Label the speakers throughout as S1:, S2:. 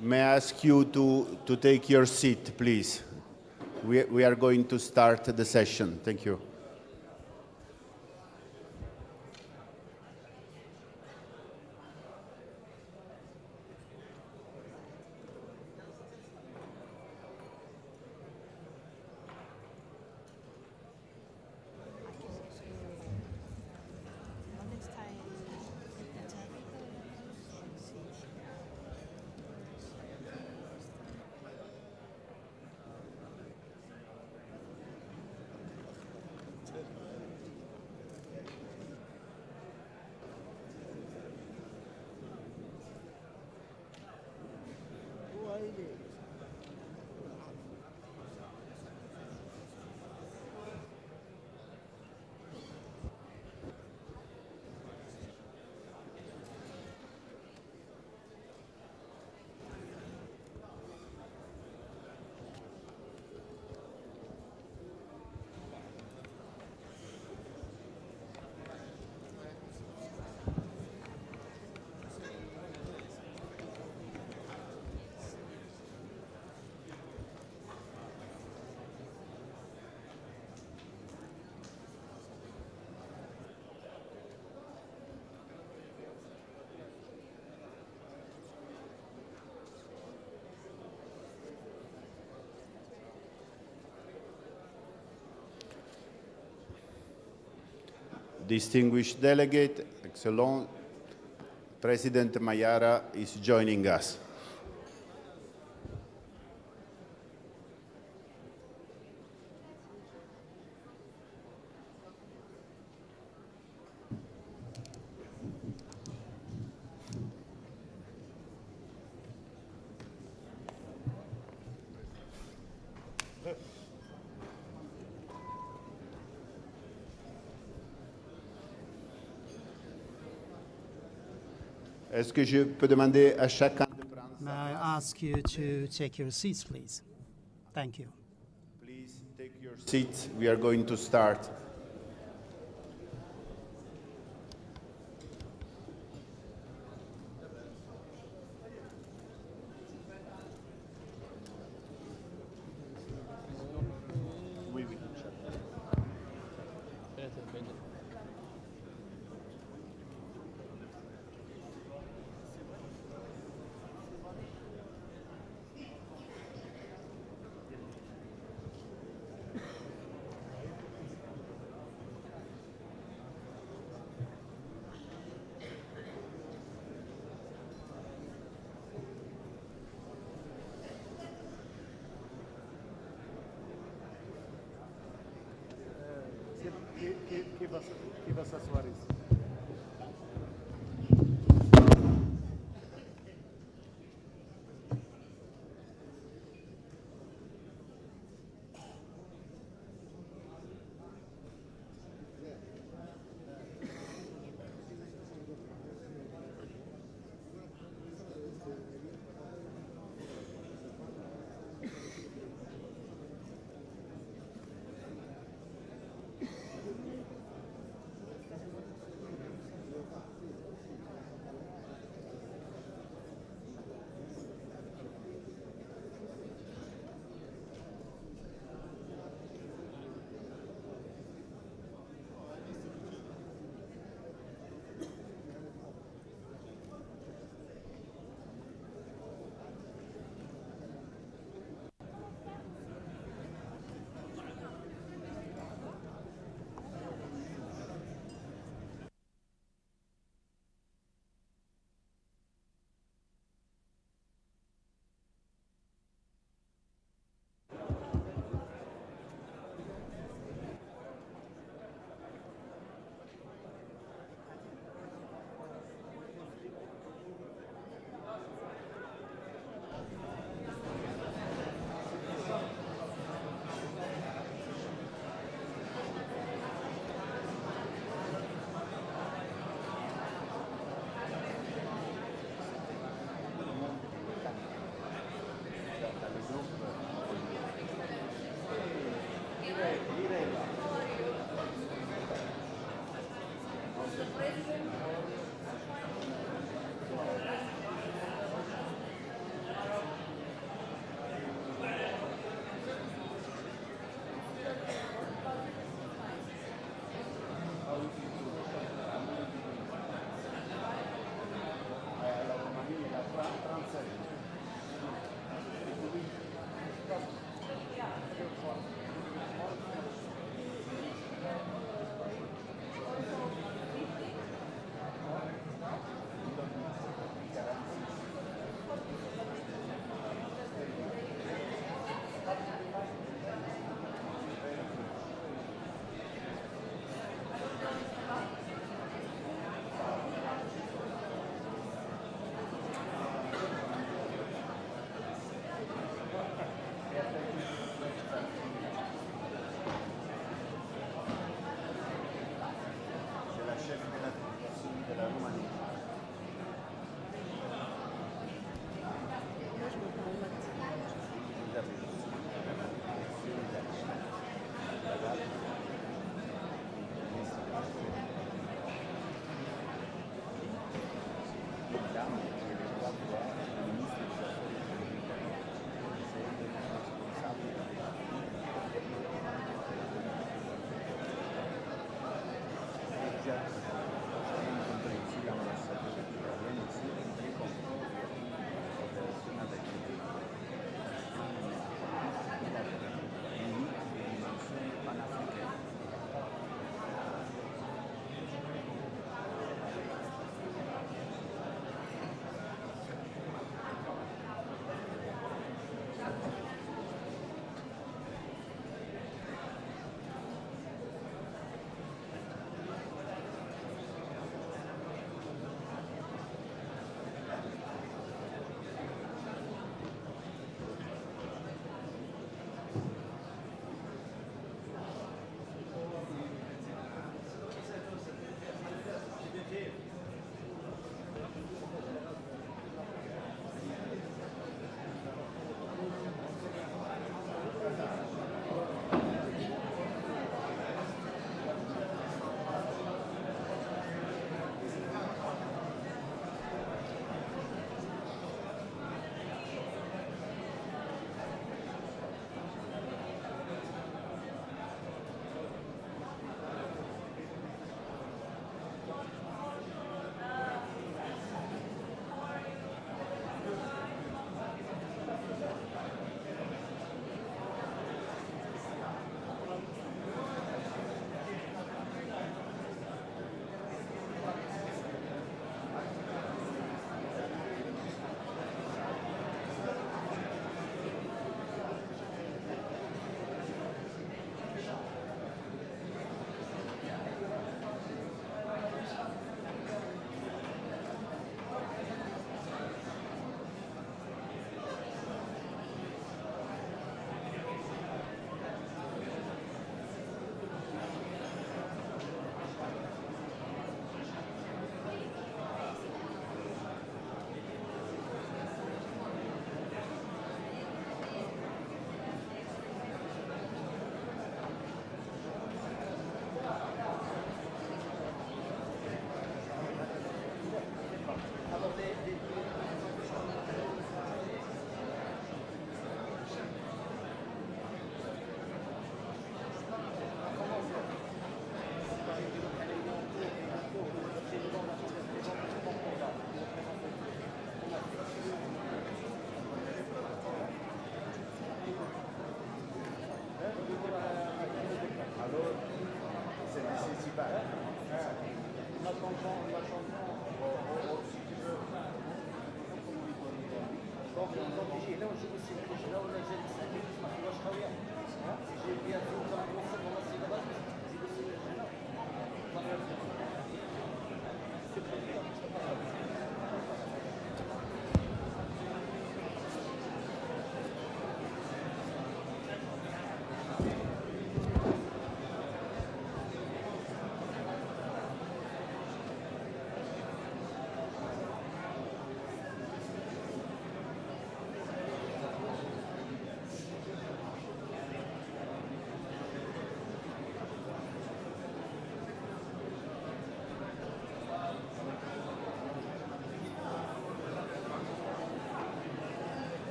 S1: May I ask you to take your seat, please? We are going to start the session. Thank you. Distinguished delegate, Excellent, President Mayara is joining us. Est-ce que je peux demander à chacun de prendre sa
S2: May I
S1: place?
S2: ask you to take your seats, please? Thank you.
S1: Please take your seats. We are going to start.
S3: Qui va s'asseoir ici?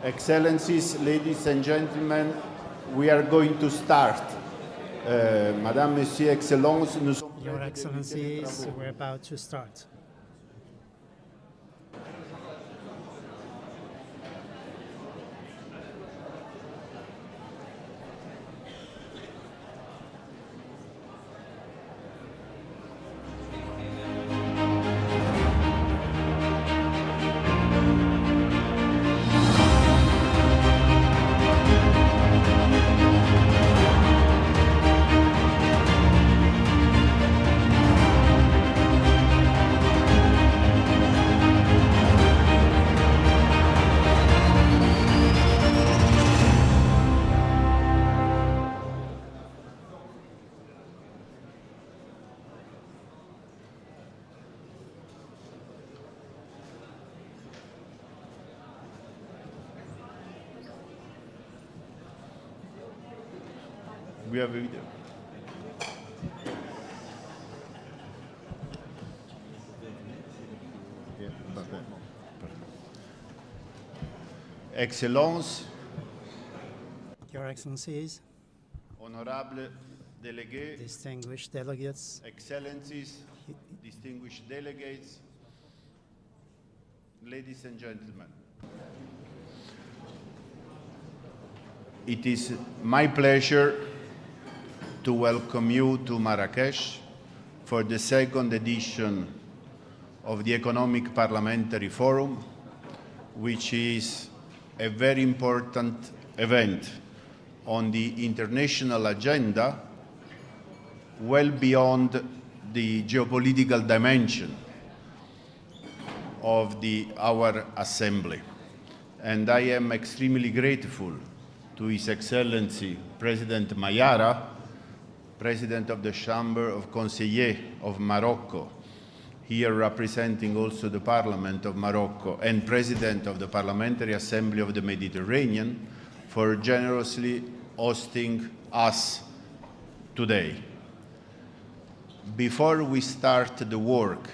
S1: Excellencies, ladies and gentlemen, we are going to start. Madame, Monsieur, Excellences, nous sommes
S2: Your Excellencies, we're about to start.
S1: We have a video. Excellences,
S2: Your Excellencies,
S1: honorable délégués,
S2: distinguished delegates,
S1: Excellencies, distinguished delegates, ladies and gentlemen. It is my pleasure to welcome you to Marrakech for the second edition of the Economic Parliamentary Forum, which is a very important event on the international agenda, well beyond the geopolitical dimension of our assembly. And I am extremely grateful to His Excellency President Mayara, President of the Chamber of Conseillers of Morocco, here representing also the Parliament of Morocco, and President of the Parliamentary Assembly of the Mediterranean, for generously hosting us today. Before we start the work,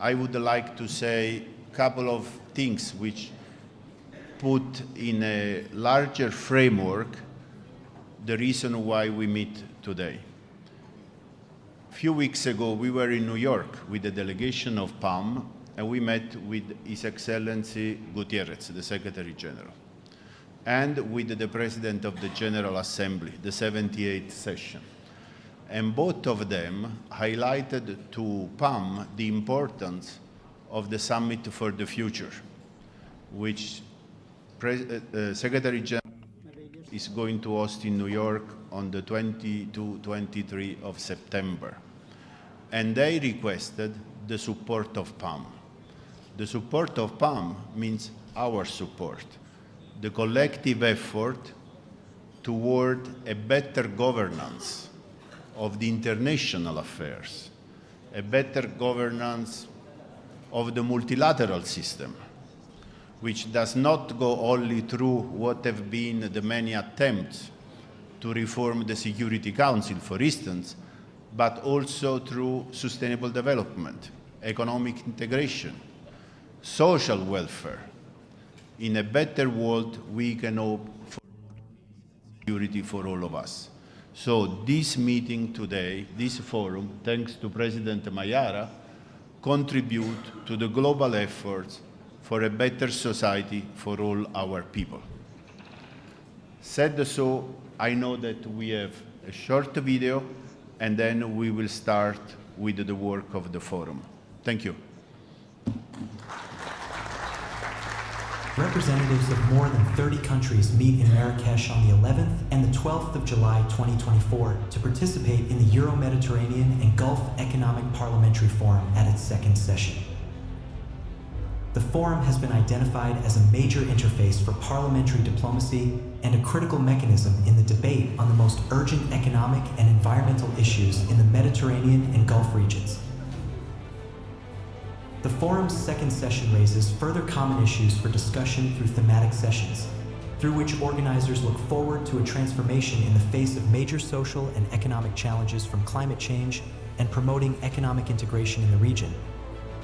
S1: I would like to say a couple of things which put in a larger framework the reason why we meet today. A few weeks ago, we were in New York with a delegation of PAM, and we met with His Excellency Gutierrez, the Secretary General, and with the President of the General Assembly, the 78th session. And both of them highlighted to PAM the importance of the Summit for the Future, which Secretary General is going to host in New York on the 22-23 of September. And they requested the support of PAM. The support of PAM means our support, the collective effort toward a better governance of the international affairs, a better governance of the multilateral system, which does not go only through what have been the many attempts to reform the Security Council, for instance, but also through sustainable development, economic integration, social welfare. In a better world, we can hope for security for all of us. So this meeting today, this forum, thanks to President Mayara, contribute to the global efforts for a better society for all our people. Said so, I know that we have a short video, and then we will start with the work of the forum. Thank you.
S4: Representatives of more than 30 countries meet in Marrakech on the 11th and the 12th of July 2024 to participate in the Euro-Mediterranean and Gulf Economic Parliamentary Forum at its second session. The forum has been identified as a major interface for parliamentary diplomacy and a critical mechanism in the debate on the most urgent economic and environmental issues in the Mediterranean and Gulf regions. The forum's second session raises further common issues for discussion through thematic sessions, through which organizers look forward to a transformation in the face of major social and economic challenges from climate change and promoting economic integration in the region.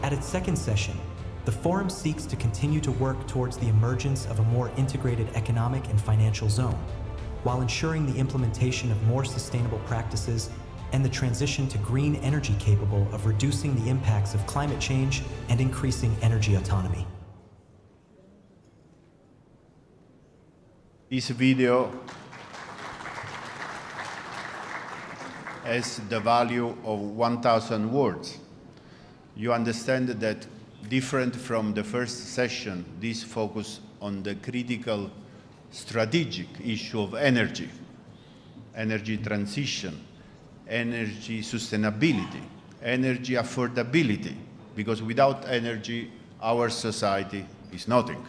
S4: At its second session, the forum seeks to continue to work towards the emergence of a more integrated economic and financial zone, while ensuring the implementation of more sustainable practices and the transition to green energy capable of reducing the impacts of climate change and increasing energy autonomy.
S1: This video has the value of 1,000 words. You understand that different from the first session, this focus on the critical strategic issue of energy, energy transition, energy sustainability, energy affordability, because without energy, our society is nothing.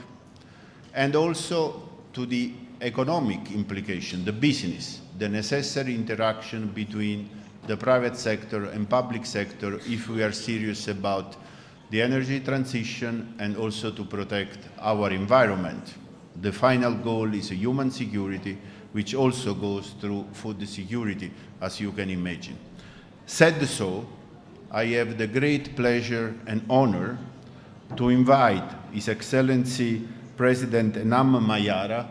S1: And also to the economic implication, the business, the necessary interaction between the private sector and public sector if we are serious about the energy transition and also to protect our environment. The final goal is human security, which also goes through food security, as you can imagine. Said so, I have the great pleasure and honor to invite His Excellency President Enam Mayara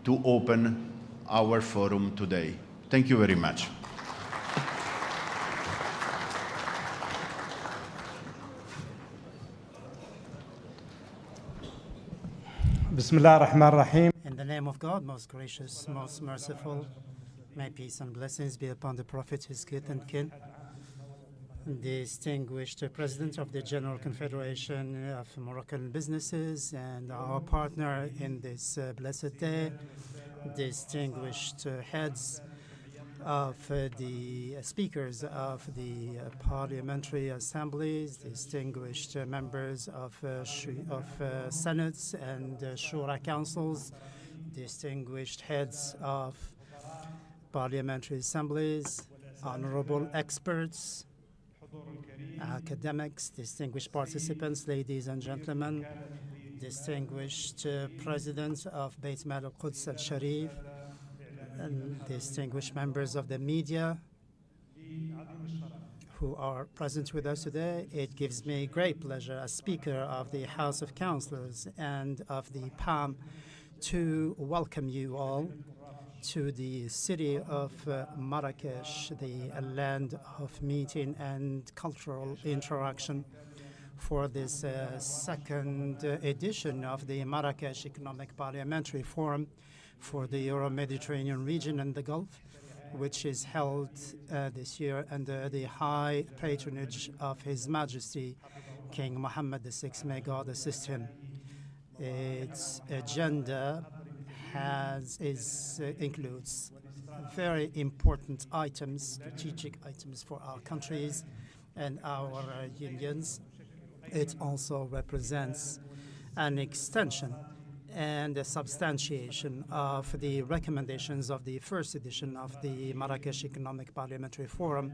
S1: to open our forum today. Thank you very much.
S3: Bismillah ar-Rahman ar-Rahim.
S2: In the name of God, most gracious, most merciful, may peace and blessings be upon the Prophet, his kith and kin. Distinguished President of the General Confederation of Moroccan Businesses and our partner in this blessed day, distinguished heads of the speakers of the parliamentary assemblies, distinguished members of senates and shura councils, distinguished heads of parliamentary assemblies, honorable experts, academics, distinguished participants, ladies and gentlemen, distinguished presidents of Beit Mal al-Quds al-Sharif, and distinguished members of the media who are present with us today. It gives me great pleasure as Speaker of the House of Councillors and of the PAM to welcome you all to the city of Marrakech, the land of meeting and cultural interaction, for this second edition of the Marrakech Economic Parliamentary Forum for the Euro-Mediterranean region and the Gulf, which is held this year under the high patronage of His Majesty King Mohammed VI. May God assist him. Its agenda includes very important items, strategic items for our countries and our unions. It also represents an extension and a substantiation of the recommendations of the first edition of the Marrakech Economic Parliamentary Forum.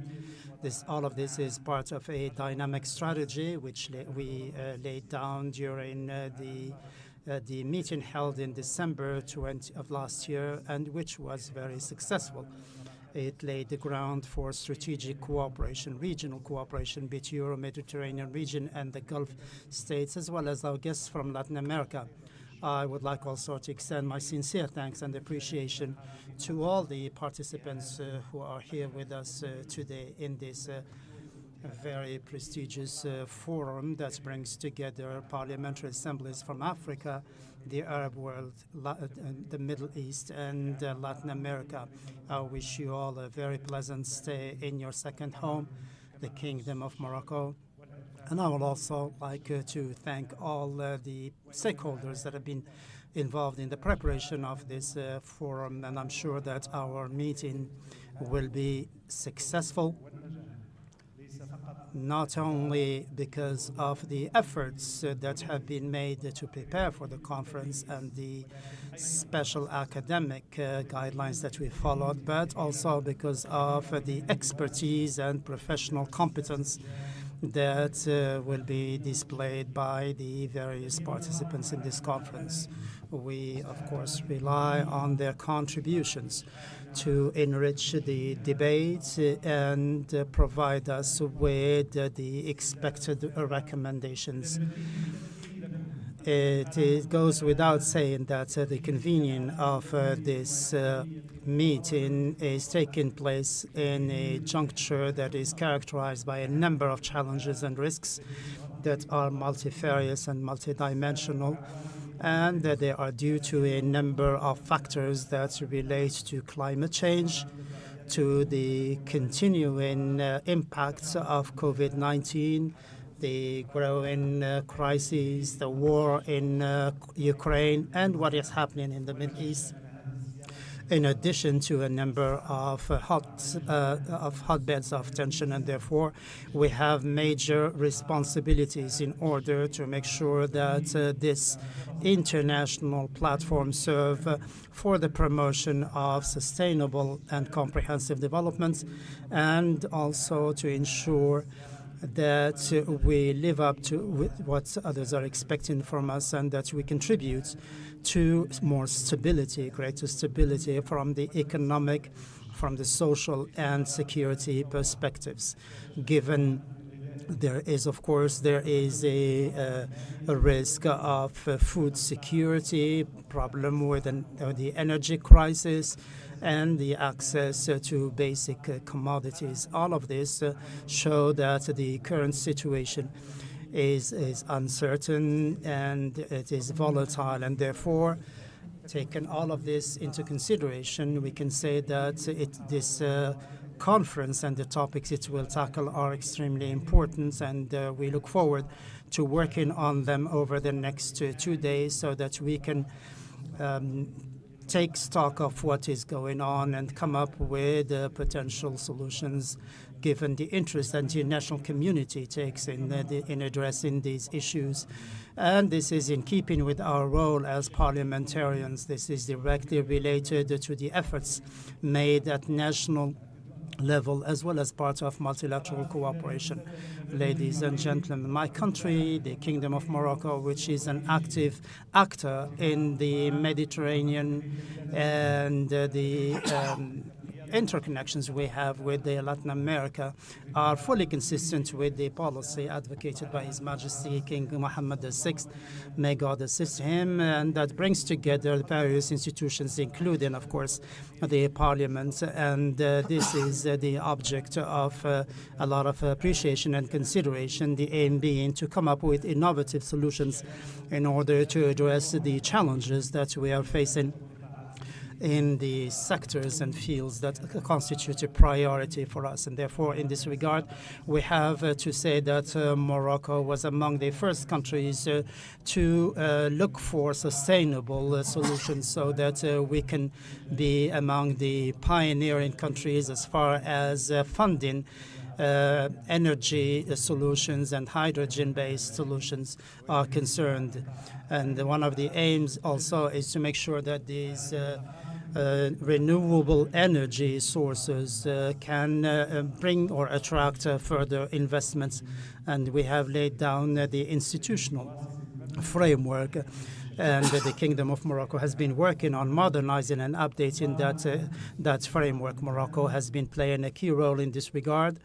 S2: All of this is part of a dynamic strategy which we laid down during the meeting held in December of last year, and which was very successful. It laid the ground for strategic cooperation, regional cooperation between the Euro-Mediterranean region and the Gulf states, as well as our guests from Latin America. I would like also to extend my sincere thanks and appreciation to all the participants who are here with us today in this very prestigious forum that brings together parliamentary assemblies from Africa, the Arab world, the Middle East, and Latin America. I wish you all a very pleasant stay in your second home, the Kingdom of Morocco. And I would also like to thank all the stakeholders that have been involved in the preparation of this forum, and I'm sure that our meeting will be successful, not only because of the efforts that have been made to prepare for the conference and the special academic guidelines that we followed, but also because of the expertise and professional competence that will be displayed by the various participants in this conference. We, of course, rely on their contributions to enrich the debate and provide us with the expected recommendations. It goes without saying that the convening of this meeting is taking place in a juncture that is characterized by a number of challenges and risks that are multifarious and multidimensional, and that they are due to a number of factors that relate to climate change, to the continuing impacts of COVID-19, the growing crises, the war in Ukraine, and what is happening in the Middle East, in addition to a number of hotbeds of tension. And therefore, we have major responsibilities in order to make sure that this international platform serve for the promotion of sustainable and comprehensive development, and also to ensure that we live up to what others are expecting from us, and that we contribute to more stability, greater stability from the economic, from the social and security perspectives. Given there is a risk of food security, problem with the energy crisis, and the access to basic commodities. All of this show that the current situation is uncertain and it is volatile, and therefore, taking all of this into consideration, we can say that this conference and the topics it will tackle are extremely important, and we look forward to working on them over the next 2 days so that we can take stock of what is going on and come up with potential solutions, given the interest that the international community takes in addressing these issues. And this is in keeping with our role as parliamentarians. This is directly related to the efforts made at national level as well as part of multilateral cooperation. Ladies and gentlemen, my country, the Kingdom of Morocco, which is an active actor in the Mediterranean and the interconnections we have with Latin America, are fully consistent with the policy advocated by His Majesty King Mohammed VI. May God assist him, and that brings together various institutions, including, of course, the Parliament. And this is the object of a lot of appreciation and consideration, the aim being to come up with innovative solutions in order to address the challenges that we are facing in the sectors and fields that constitute a priority for us. And therefore, in this regard, we have to say that Morocco was among the first countries to look for sustainable solutions so that we can be among the pioneering countries as far as funding energy solutions and hydrogen-based solutions are concerned. And one of the aims also is to make sure that these renewable energy sources can bring or attract further investments. And we have laid down the institutional framework, and the Kingdom of Morocco has been working on modernizing and updating that framework. Morocco has been playing a key role in this regard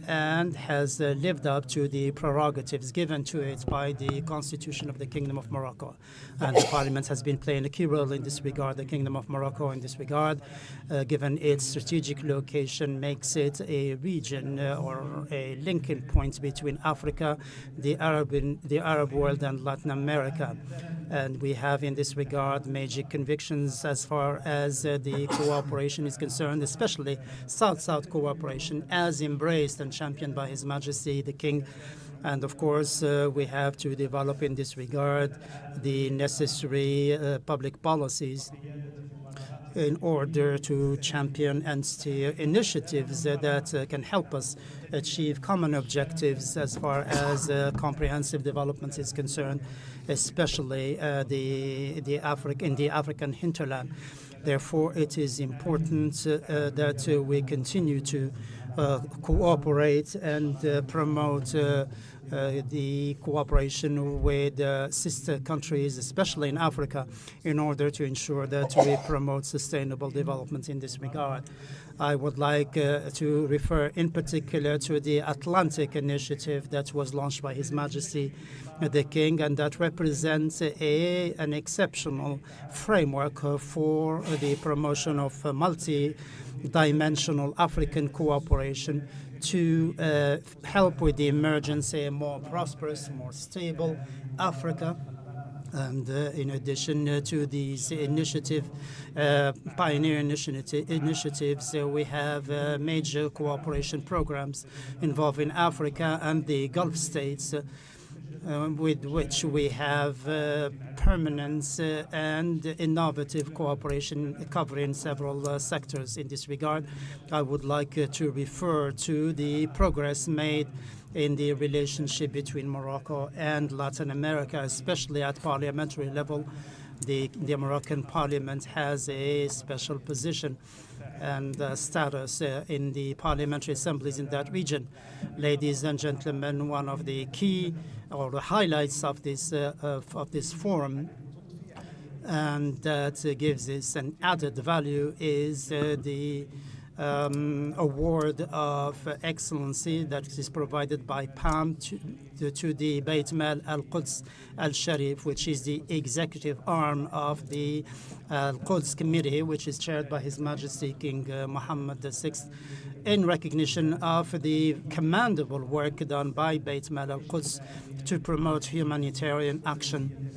S2: and has lived up to the prerogatives given to it by the Constitution of the Kingdom of Morocco. And the Parliament has been playing a key role in this regard. The Kingdom of Morocco, in this regard, given its strategic location, makes it a region or a linking point between Africa, the Arab world, and Latin America. And we have, in this regard, major convictions as far as the cooperation is concerned, especially South-South cooperation, as embraced and championed by His Majesty the King. And of course, we have to develop in this regard the necessary public policies in order to champion and steer initiatives that can help us achieve common objectives as far as comprehensive development is concerned, especially in the African hinterland. Therefore, it is important that we continue to cooperate and promote the cooperation with sister countries, especially in Africa, in order to ensure that we promote sustainable development in this regard. I would like to refer in particular to the Atlantic Initiative that was launched by His Majesty the King, and that represents an exceptional framework for the promotion of multi-dimensional African cooperation to help with the emergence of a more prosperous, more stable Africa. And in addition to these pioneer initiatives, we have major cooperation programs involving Africa and the Gulf states, with which we have permanent and innovative cooperation covering several sectors. In this regard, I would like to refer to the progress made in the relationship between Morocco and Latin America, especially at parliamentary level. The Moroccan Parliament has a special position and status in the parliamentary assemblies in that region. Ladies and gentlemen, one of the key or the highlights of this forum, and that gives us an added value, is the award of excellency that is provided by PAM to the Beit Mal Al-Quds Al-Sharif, which is the executive arm of the Al-Quds Committee, which is chaired by His Majesty King Mohammed VI, in recognition of the commendable work done by Beit Mal Al-Quds to promote humanitarian action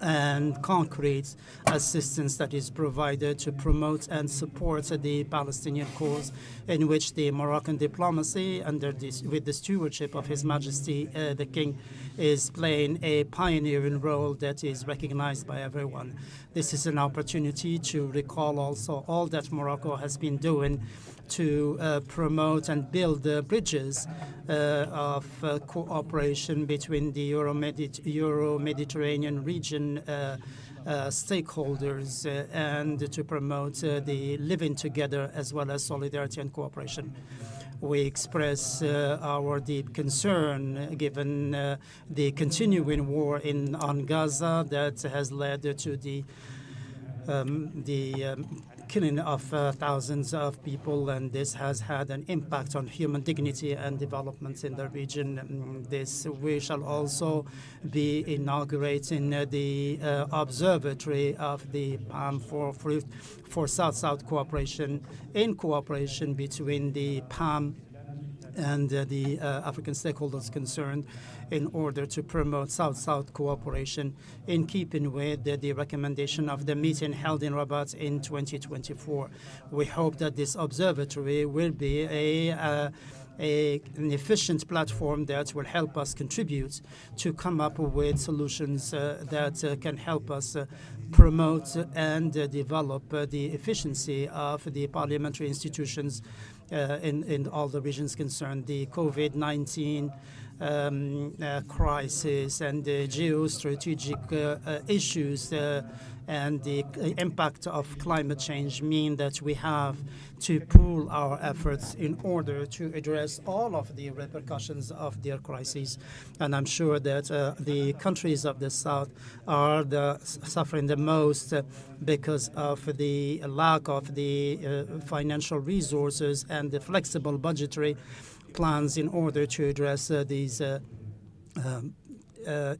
S2: and concrete assistance that is provided to promote and support the Palestinian cause, in which the Moroccan diplomacy, with the stewardship of His Majesty the King, is playing a pioneering role that is recognized by everyone. This is an opportunity to recall also all that Morocco has been doing to promote and build bridges of cooperation between the Euro-Mediterranean region stakeholders and to promote the living together as well as solidarity and cooperation. We express our deep concern given the continuing war on Gaza that has led to the killing of thousands of people, and this has had an impact on human dignity and development in the region. We shall also be inaugurating the observatory of the PAM for South-South cooperation, in cooperation between the PAM and the African stakeholders concerned in order to promote South-South cooperation in keeping with the recommendation of the meeting held in Rabat in 2024. We hope that this observatory will be an efficient platform that will help us contribute to come up with solutions that can help us promote and develop the efficiency of the parliamentary institutions in all the regions concerned. The COVID-19 crisis and the geostrategic issues and the impact of climate change mean that we have to pool our efforts in order to address all of the repercussions of their crises. And I'm sure that the countries of the South are suffering the most because of the lack of the financial resources and the flexible budgetary plans in order to address these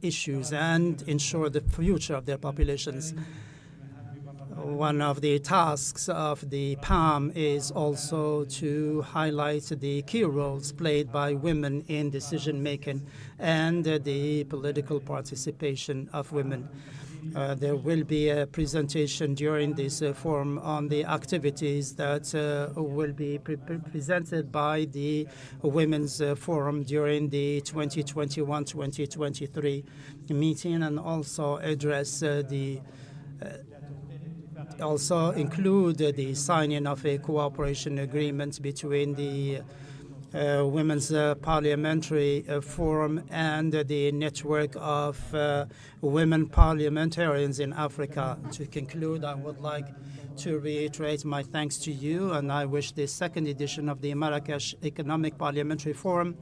S2: issues and ensure the future of their populations. One of the tasks of the PAM is also to highlight the key roles played by women in decision-making and the political participation of women. There will be a presentation during this forum on the activities that will be presented by the Women's Forum during the 2021-2023 meeting, and also address also include the signing of a cooperation agreement between the Women's Parliamentary Forum and the network of women parliamentarians in Africa. To conclude, I would like to reiterate my thanks to you, and I wish the second edition of the Marrakech Economic Parliamentary Forum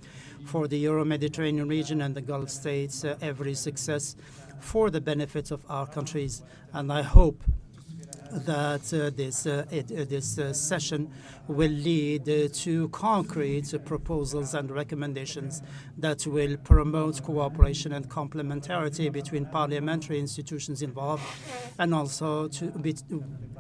S2: for the Euro-Mediterranean region and the Gulf states every success for the benefit of our countries. And I hope that this session will lead to concrete proposals and recommendations that will promote cooperation and complementarity between parliamentary institutions involved, and also to be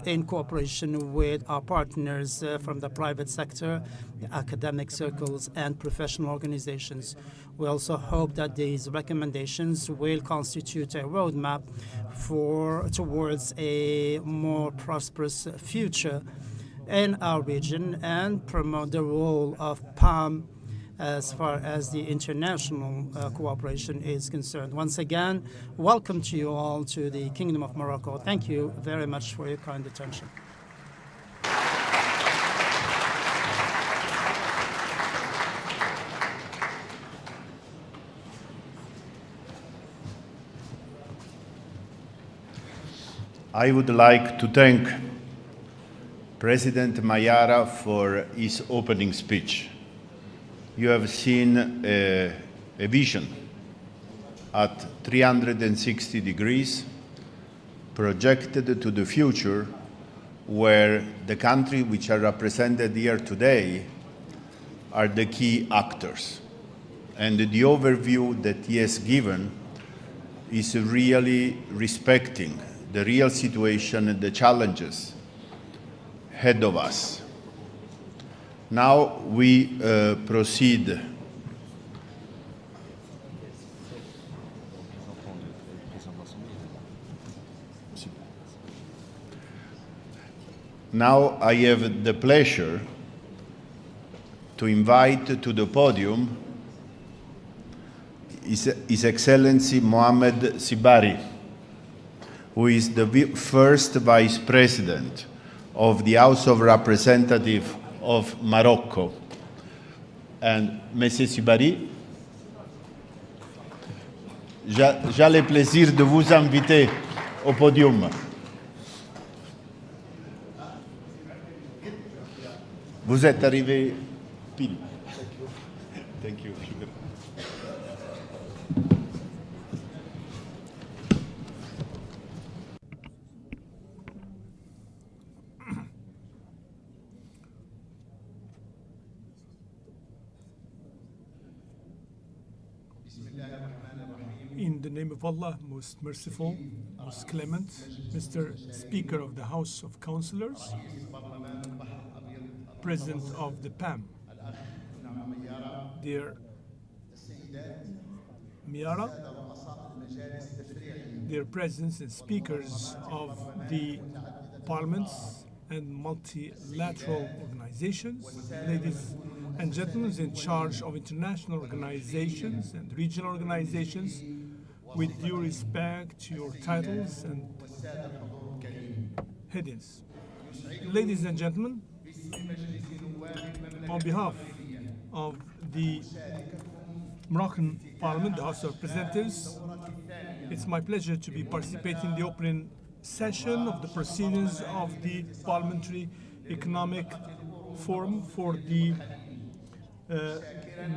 S2: in cooperation with our partners from the private sector, academic circles, and professional organizations. We also hope that these recommendations will constitute a roadmap towards a more prosperous future in our region and promote the role of PAM as far as the international cooperation is concerned. Once again, welcome to you all to the Kingdom of Morocco. Thank you very much for your kind attention.
S1: I would like to thank President Mayara for his opening speech. You have seen a vision at 360 degrees projected to the future, where the countries which are represented here today are the key actors. And the overview that he has given is really respecting the real situation and the challenges ahead of us. Now we proceed Now I have the pleasure to invite to the podium His Excellency Mohamed Sibari, who is the first Vice President of the House of Representatives of Morocco. And Monsieur Sibari, j'ai le plaisir de vous inviter au podium. Vous êtes arrivé pile. Thank you.
S5: In the name of Allah, most merciful, most clement, Mr. Speaker of the House of Councillors, President of the PAM, dear Miara, dear presidents and speakers of the parliaments and multilateral organizations, ladies and gentlemen in charge of international organizations and regional organizations, with due respect to your titles and headings. Ladies and gentlemen, on behalf of the Moroccan Parliament, the House of Representatives, it's my pleasure to be participating in the opening session of the proceedings of the Parliamentary Economic Forum for the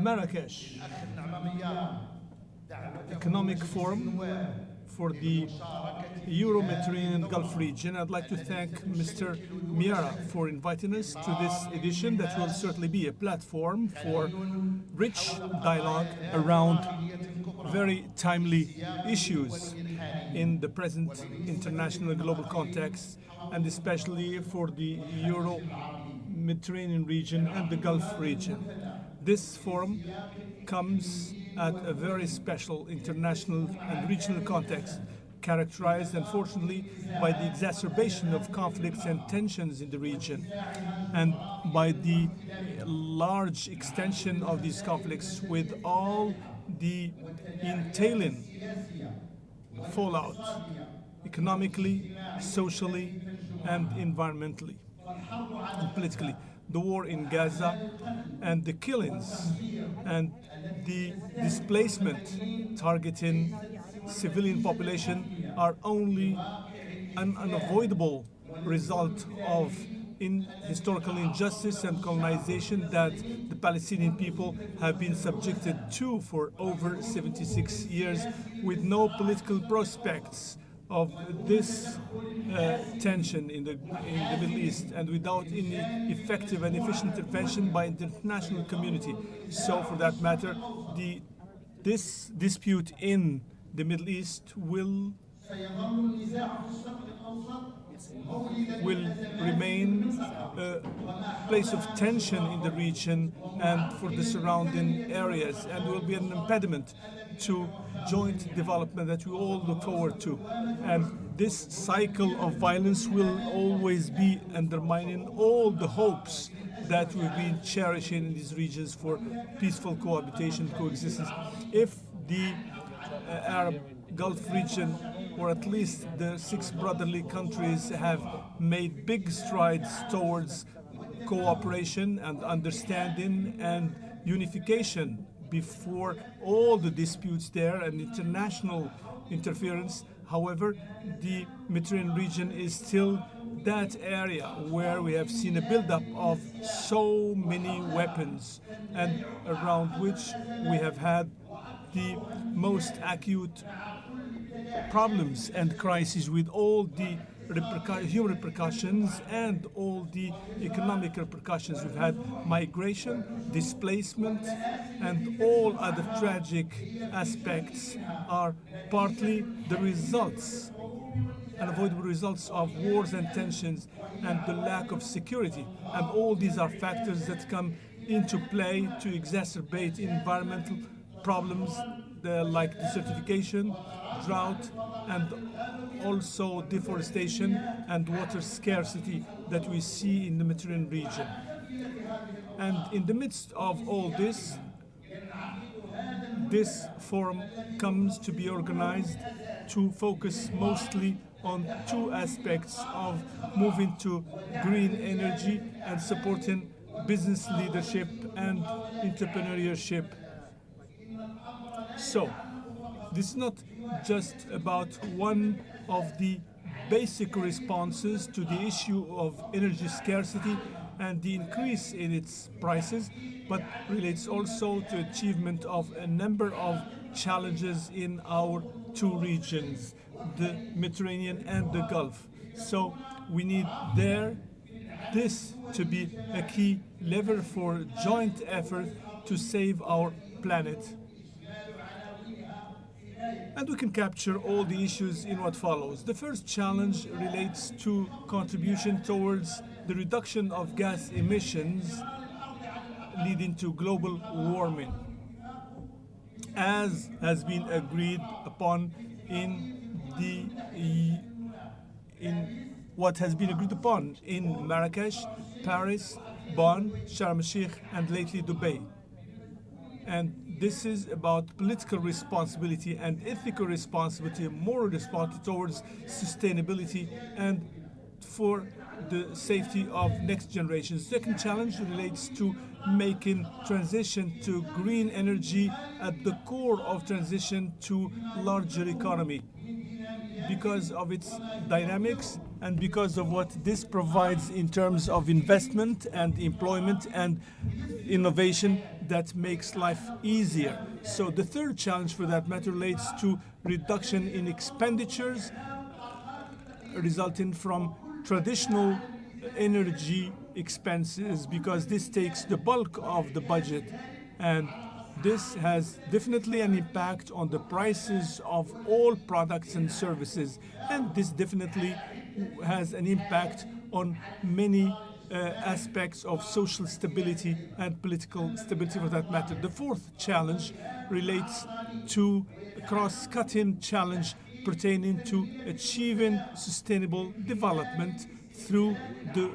S5: Marrakech Economic Forum for the Euro-Mediterranean Gulf region. I'd like to thank Mr. Miara for inviting us to this edition that will certainly be a platform for rich dialogue around very timely issues in the present international and global context, and especially for the Euro-Mediterranean region and the Gulf region. This forum comes at a very special international and regional context, characterized, unfortunately, by the exacerbation of conflicts and tensions in the region, and by the large extension of these conflicts with all the entailing fallout economically, socially, and environmentally and politically. The war in Gaza and the killings and the displacement targeting civilian population are only an unavoidable result of historical injustice and colonization that the Palestinian people have been subjected to for over 76 years, with no political prospects of this tension in the Middle East, and without any effective and efficient intervention by the international community. So, for that matter, this dispute in the Middle East will remain a place of tension in the region and for the surrounding areas, and will be an impediment to joint development that we all look forward to. And this cycle of violence will always be undermining all the hopes that we've been cherishing in these regions for peaceful cohabitation, coexistence. If the Arab Gulf region, or at least the 6 brotherly countries, have made big strides towards cooperation and understanding and unification before all the disputes there and international interference. However, the Mediterranean region is still that area where we have seen a buildup of so many weapons, and around which we have had the most acute problems and crises, with all the human repercussions and all the economic repercussions. We've had migration, displacement, and all other tragic aspects are partly the results, unavoidable results of wars and tensions and the lack of security. And all these are factors that come into play to exacerbate environmental problems like desertification, drought, and also deforestation and water scarcity that we see in the Mediterranean region. And in the midst of all this, this forum comes to be organized to focus mostly on 2 aspects of moving to green energy and supporting business leadership and entrepreneurship. So, this is not just about one of the basic responses to the issue of energy scarcity and the increase in its prices, but relates also to achievement of a number of challenges in our 2 regions, the Mediterranean and the Gulf. So we need this to be a key lever for joint effort to save our planet. And we can capture all the issues in what follows. The first challenge relates to contribution towards the reduction of gas emissions leading to global warming, as has been agreed upon in what has been agreed upon in Marrakech, Paris, Bonn, Sharm el-Sheikh, and lately Dubai. And this is about political responsibility and ethical responsibility, moral responsibility towards sustainability and for the safety of next generations. Second challenge relates to making transition to green energy at the core of transition to larger economy, because of its dynamics and because of what this provides in terms of investment and employment and innovation that makes life easier. So the third challenge for that matter relates to reduction in expenditures resulting from traditional energy expenses, because this takes the bulk of the budget, and this has definitely an impact on the prices of all products and services, and this definitely has an impact on many aspects of social stability and political stability for that matter. The fourth challenge relates to a cross-cutting challenge pertaining to achieving sustainable development through the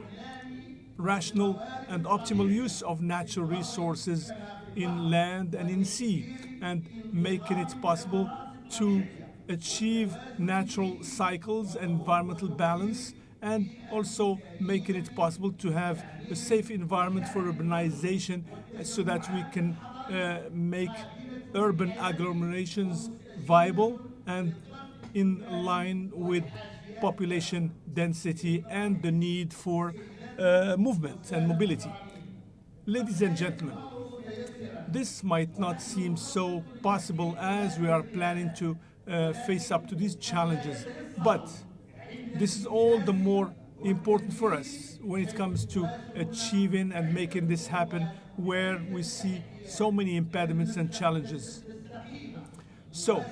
S5: rational and optimal use of natural resources in land and in sea, and making it possible to achieve natural cycles and environmental balance, and also making it possible to have a safe environment for urbanization so that we can make urban agglomerations viable and in line with population density and the need for movement and mobility. Ladies and gentlemen, this might not seem so possible as we are planning to face up to these challenges, but this is all the more important for us when it comes to achieving and making this happen, where we see so many impediments and challenges. So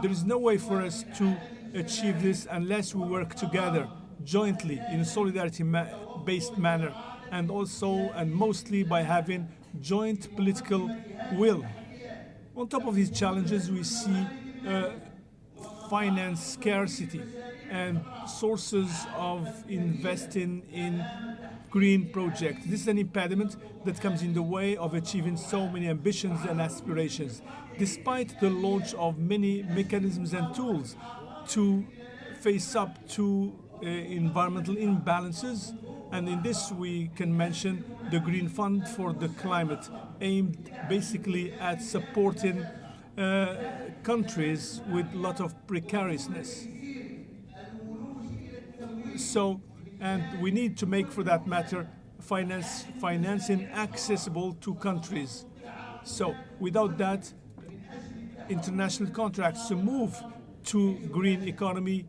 S5: there is no way for us to achieve this unless we work together jointly in a solidarity-based manner, and also and mostly by having joint political will. On top of these challenges, we see finance scarcity and sources of investing in green projects. This is an impediment that comes in the way of achieving so many ambitions and aspirations, despite the launch of many mechanisms and tools to face up to environmental imbalances. And in this we can mention the Green Fund for the Climate, aimed basically at supporting countries with a lot of precariousness. So, and we need to make, for that matter, financing accessible to countries. So without that, international contracts to move to green economy,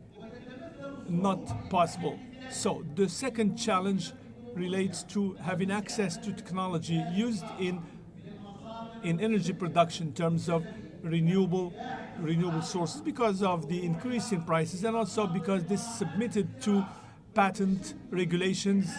S5: not possible. So the second challenge relates to having access to technology used in energy production in terms of renewable sources, because of the increase in prices, and also because this is submitted to patent regulations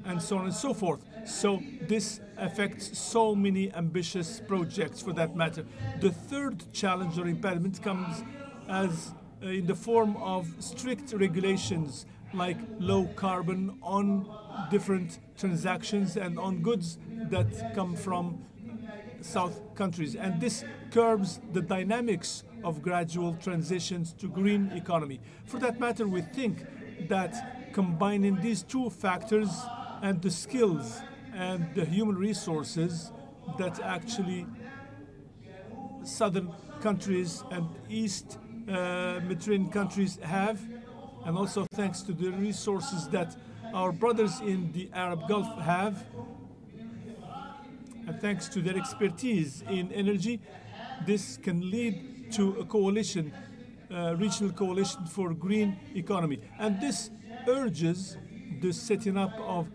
S5: and so on and so forth. So this affects so many ambitious projects for that matter. The third challenge or impediment comes as in the form of strict regulations, like low carbon on different transactions and on goods that come from South countries. And this curbs the dynamics of gradual transitions to green economy. For that matter, we think that combining these two factors and the skills and the human resources that actually southern countries and East Mediterranean countries have, and also thanks to the resources that our brothers in the Arab Gulf have, and thanks to their expertise in energy, this can lead to a coalition, regional coalition for green economy. And this urges the setting up of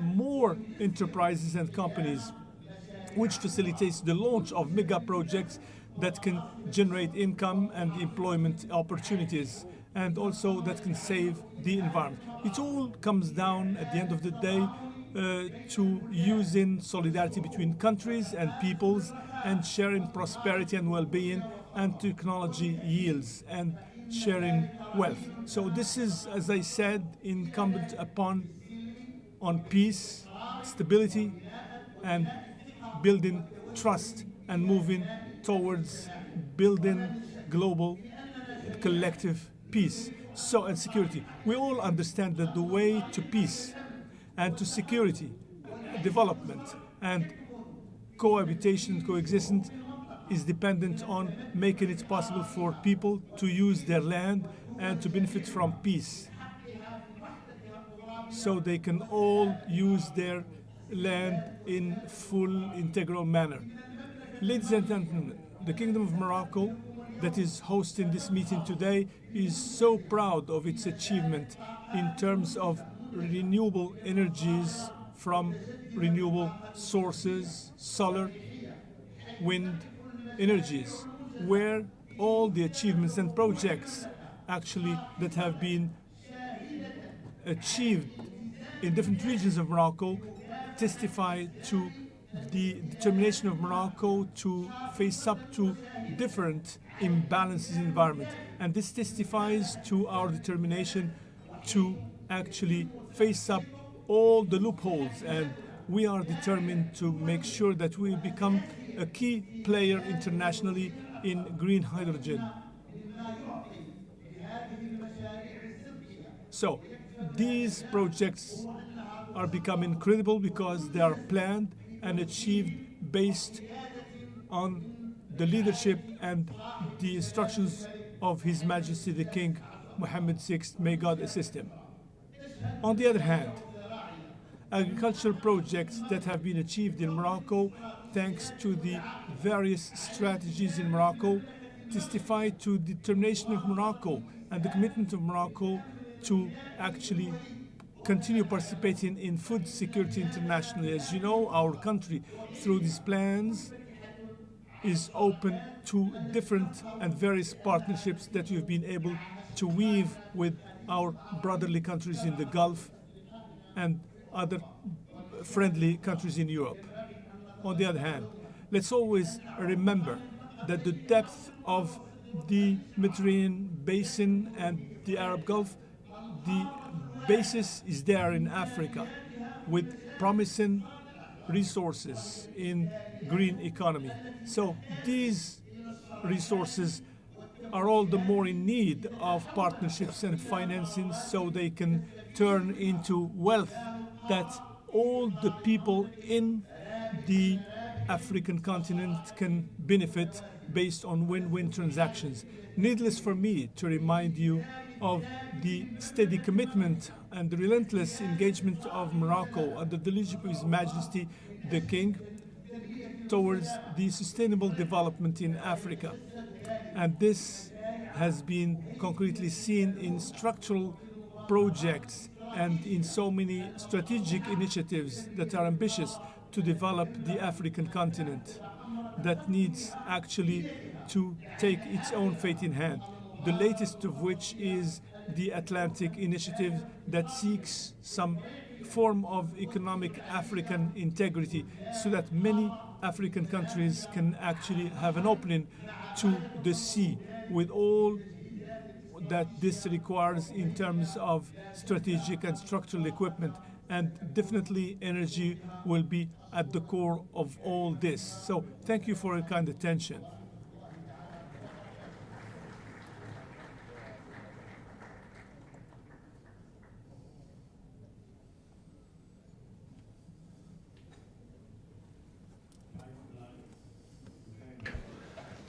S5: more enterprises and companies, which facilitates the launch of mega projects that can generate income and employment opportunities, and also that can save the environment. It all comes down at the end of the day to using solidarity between countries and peoples and sharing prosperity and well-being and technology yields and sharing wealth. So this is, as I said, incumbent on peace, stability, and building trust and moving towards building global collective peace and security. We all understand that the way to peace and to security, development, and cohabitation, coexistence is dependent on making it possible for people to use their land and to benefit from peace. So they can all use their land in full integral manner. Ladies and gentlemen, the Kingdom of Morocco that is hosting this meeting today is so proud of its achievement in terms of renewable energies from renewable sources, solar, wind energies, where all the achievements and projects actually that have been achieved in different regions of Morocco testify to the determination of Morocco to face up to different imbalances in the environment. And this testifies to our determination to actually face up all the loopholes, and we are determined to make sure that we become a key player internationally in green hydrogen. So these projects are becoming credible because they are planned and achieved based on the leadership and the instructions of His Majesty the King Mohammed VI, may God assist him. On the other hand, agricultural projects that have been achieved in Morocco thanks to the various strategies in Morocco testify to the determination of Morocco and the commitment of Morocco to actually continue participating in food security internationally. As you know, our country, through these plans, is open to different and various partnerships that we've been able to weave with our brotherly countries in the Gulf and other friendly countries in Europe. On the other hand, let's always remember that the depth of the Mediterranean basin and the Arab Gulf, the basis is there in Africa with promising resources in green economy. So these resources are all the more in need of partnerships and financing so they can turn into wealth that all the people in the African continent can benefit based on win-win transactions. Needless for me to remind you of the steady commitment and the relentless engagement of Morocco under the leadership of His Majesty the King towards the sustainable development in Africa. And this has been concretely seen in structural projects and in so many strategic initiatives that are ambitious to develop the African continent that needs actually to take its own fate in hand. The latest of which is the Atlantic Initiative that seeks some form of economic African integrity so that many African countries can actually have an opening to the sea with all that this requires in terms of strategic and structural equipment. And definitely energy will be at the core of all this. So thank you for your kind attention.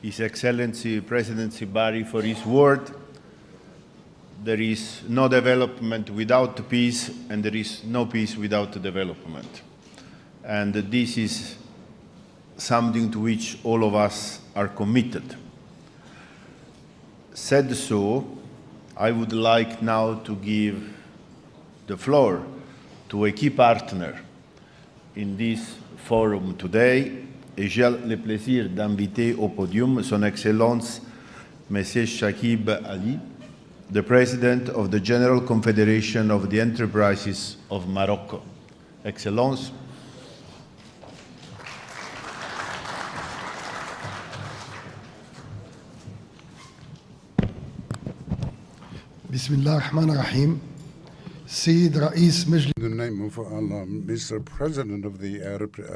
S1: His Excellency President Sibari for his word. There is no development without peace, and there is no peace without development. And this is something to which all of us are committed. Said so, I would like now to give the floor to a key partner in this forum today, et j'ai le plaisir d'inviter au podium Son Excellence Monsieur Shakib Ali, the President of the General Confederation of the Enterprises of Morocco. Excellences,
S6: بسم الله الرحمن الرحيم سيد رئيس مجلس.
S7: In the name of Allah, Mr. President of the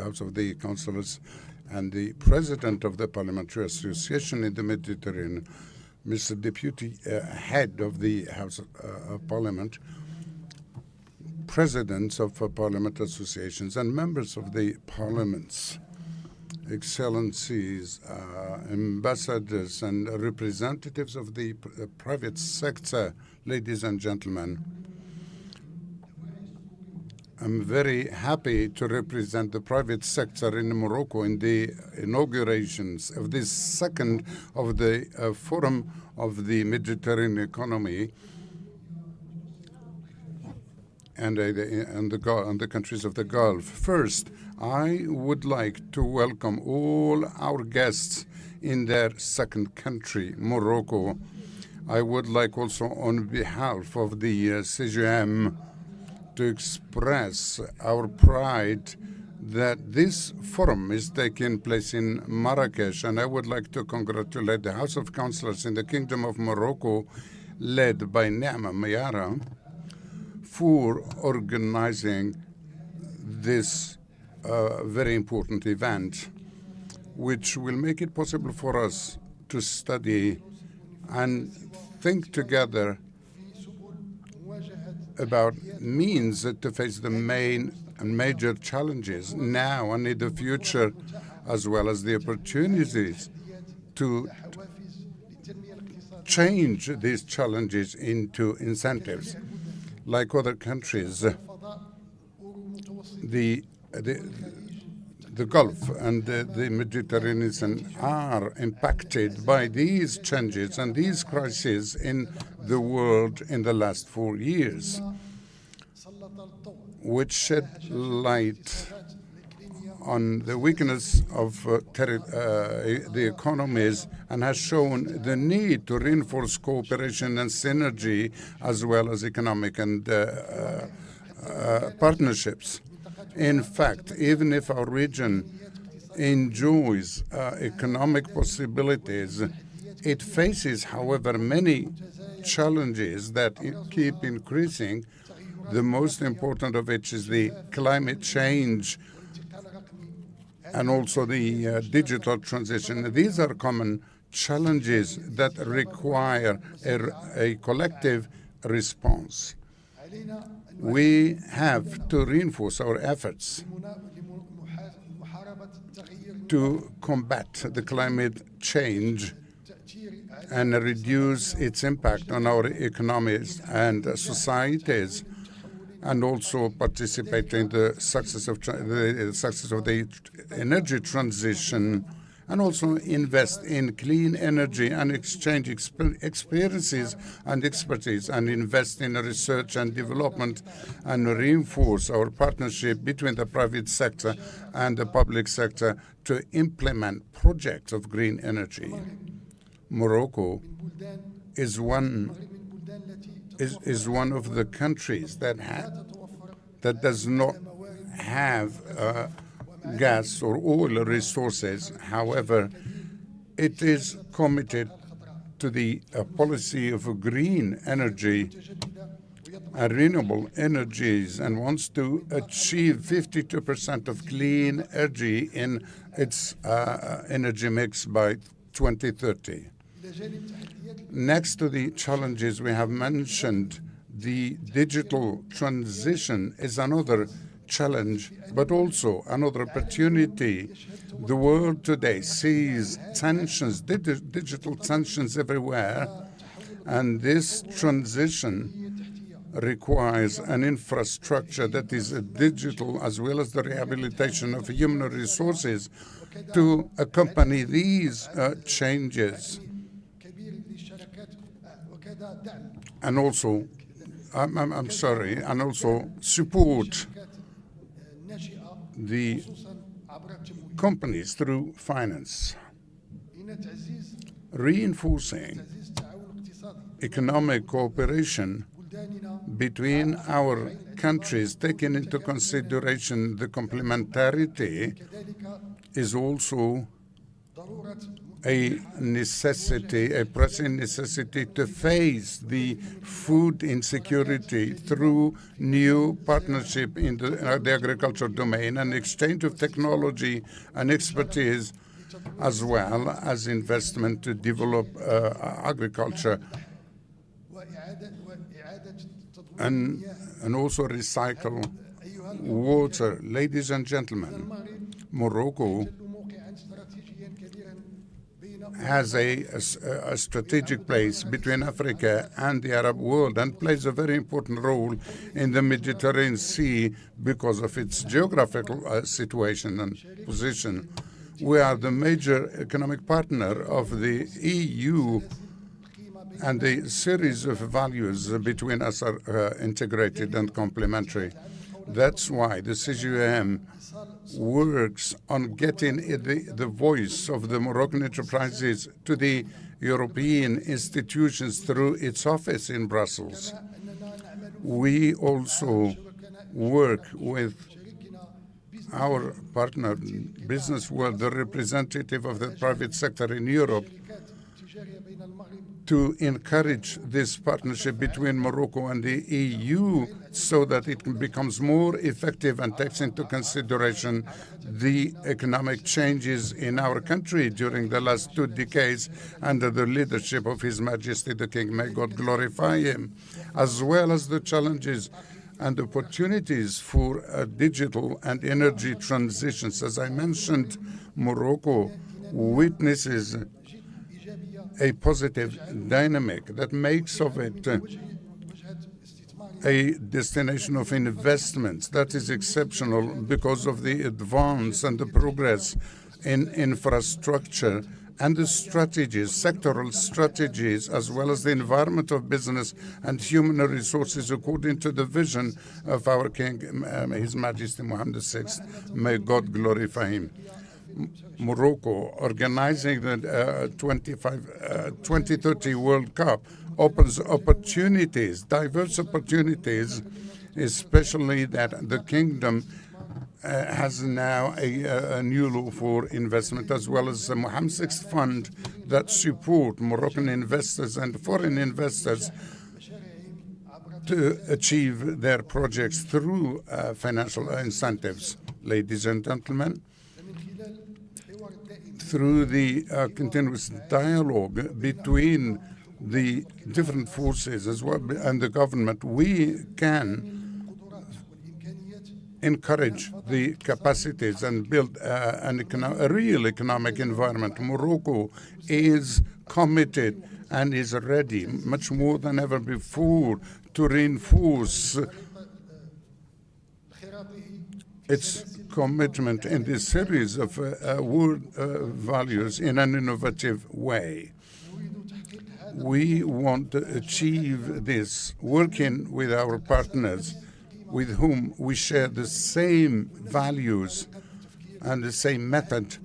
S7: House of the Councillors and the President of the Parliamentary Association in the Mediterranean, Mr. Deputy Head of the House of Parliament, Presidents of Parliament Associations and members of the Parliaments, Excellencies, ambassadors and representatives of the private sector, ladies and gentlemen. I'm very happy to represent the private sector in Morocco in the inaugurations of this second of the Forum of the Mediterranean Economy and the countries of the Gulf. First, I would like to welcome all our guests in their second country, Morocco. I would like also, on behalf of the CGM, to express our pride that this forum is taking place in Marrakech, and I would like to congratulate the House of Councillors in the Kingdom of Morocco, led by Neema Mayara, for organizing this very important event, which will make it possible for us to study and think together about means to face the main and major challenges now and in the future, as well as the opportunities to change these challenges into incentives. Like other countries, the Gulf and the Mediterranean are impacted by these changes and these crises in the world in the last 4 years, which shed light on the weakness of the economies and has shown the need to reinforce cooperation and synergy as well as economic and partnerships. In fact, even if our region enjoys economic possibilities, it faces, however, many challenges that keep increasing, the most important of which is the climate change and also the digital transition. These are common challenges that require a collective response. We have to reinforce our efforts to combat the climate change and reduce its impact on our economies and societies, and also participate in the success of the energy transition, and also invest in clean energy and exchange experiences and expertise, and invest in research and development, and reinforce our partnership between the private sector and the public sector to implement projects of green energy. Morocco is one of the countries that does not have gas or oil resources. However, it is committed to the policy of green energy and renewable energies and wants to achieve 52% of clean energy in its energy mix by 2030. Next to the challenges we have mentioned, the digital transition is another challenge, but also another opportunity. The world today sees tensions, digital tensions everywhere, and this transition requires an infrastructure that is digital, as well as the rehabilitation of human resources to accompany these changes. And also, and also support the companies through finance, reinforcing economic cooperation between our countries, taking into consideration the complementarity, is also a necessity, a pressing necessity to face the food insecurity through new partnership in the agriculture domain and exchange of technology and expertise, as well as investment to develop agriculture and also recycle water. Ladies and gentlemen, Morocco has a strategic place between Africa and the Arab world and plays a very important role in the Mediterranean Sea because of its geographical situation and position. We are the major economic partner of the EU, and the series of values between us are integrated and complementary. That's why the CGM works on getting the voice of the Moroccan enterprises to the European institutions through its office in Brussels. We also work with our partner business world, the representative of the private sector in Europe, to encourage this partnership between Morocco and the EU so that it becomes more effective and takes into consideration the economic changes in our country during the last 2 decades under the leadership of His Majesty the King. May God glorify him, as well as the challenges and opportunities for digital and energy transitions. As I mentioned, Morocco witnesses a positive dynamic that makes of it a destination of investments that is exceptional because of the advance and the progress in infrastructure and the strategies, sectoral strategies, as well as the environment of business and human resources according to the vision of our King, His Majesty Mohammed VI. May God glorify him. Morocco, organizing the 2030 World Cup, opens opportunities, diverse opportunities, especially that the kingdom has now a new law for investment, as well as the Mohammed VI Fund that support Moroccan investors and foreign investors to achieve their projects through financial incentives. Ladies and gentlemen, through the continuous dialogue between the different forces as well and the government, we can encourage the capacities and build a real economic environment. Morocco is committed and is ready, much more than ever before, to reinforce its commitment in this series of world values in an innovative way. We want to achieve this working with our partners with whom we share the same values and the same method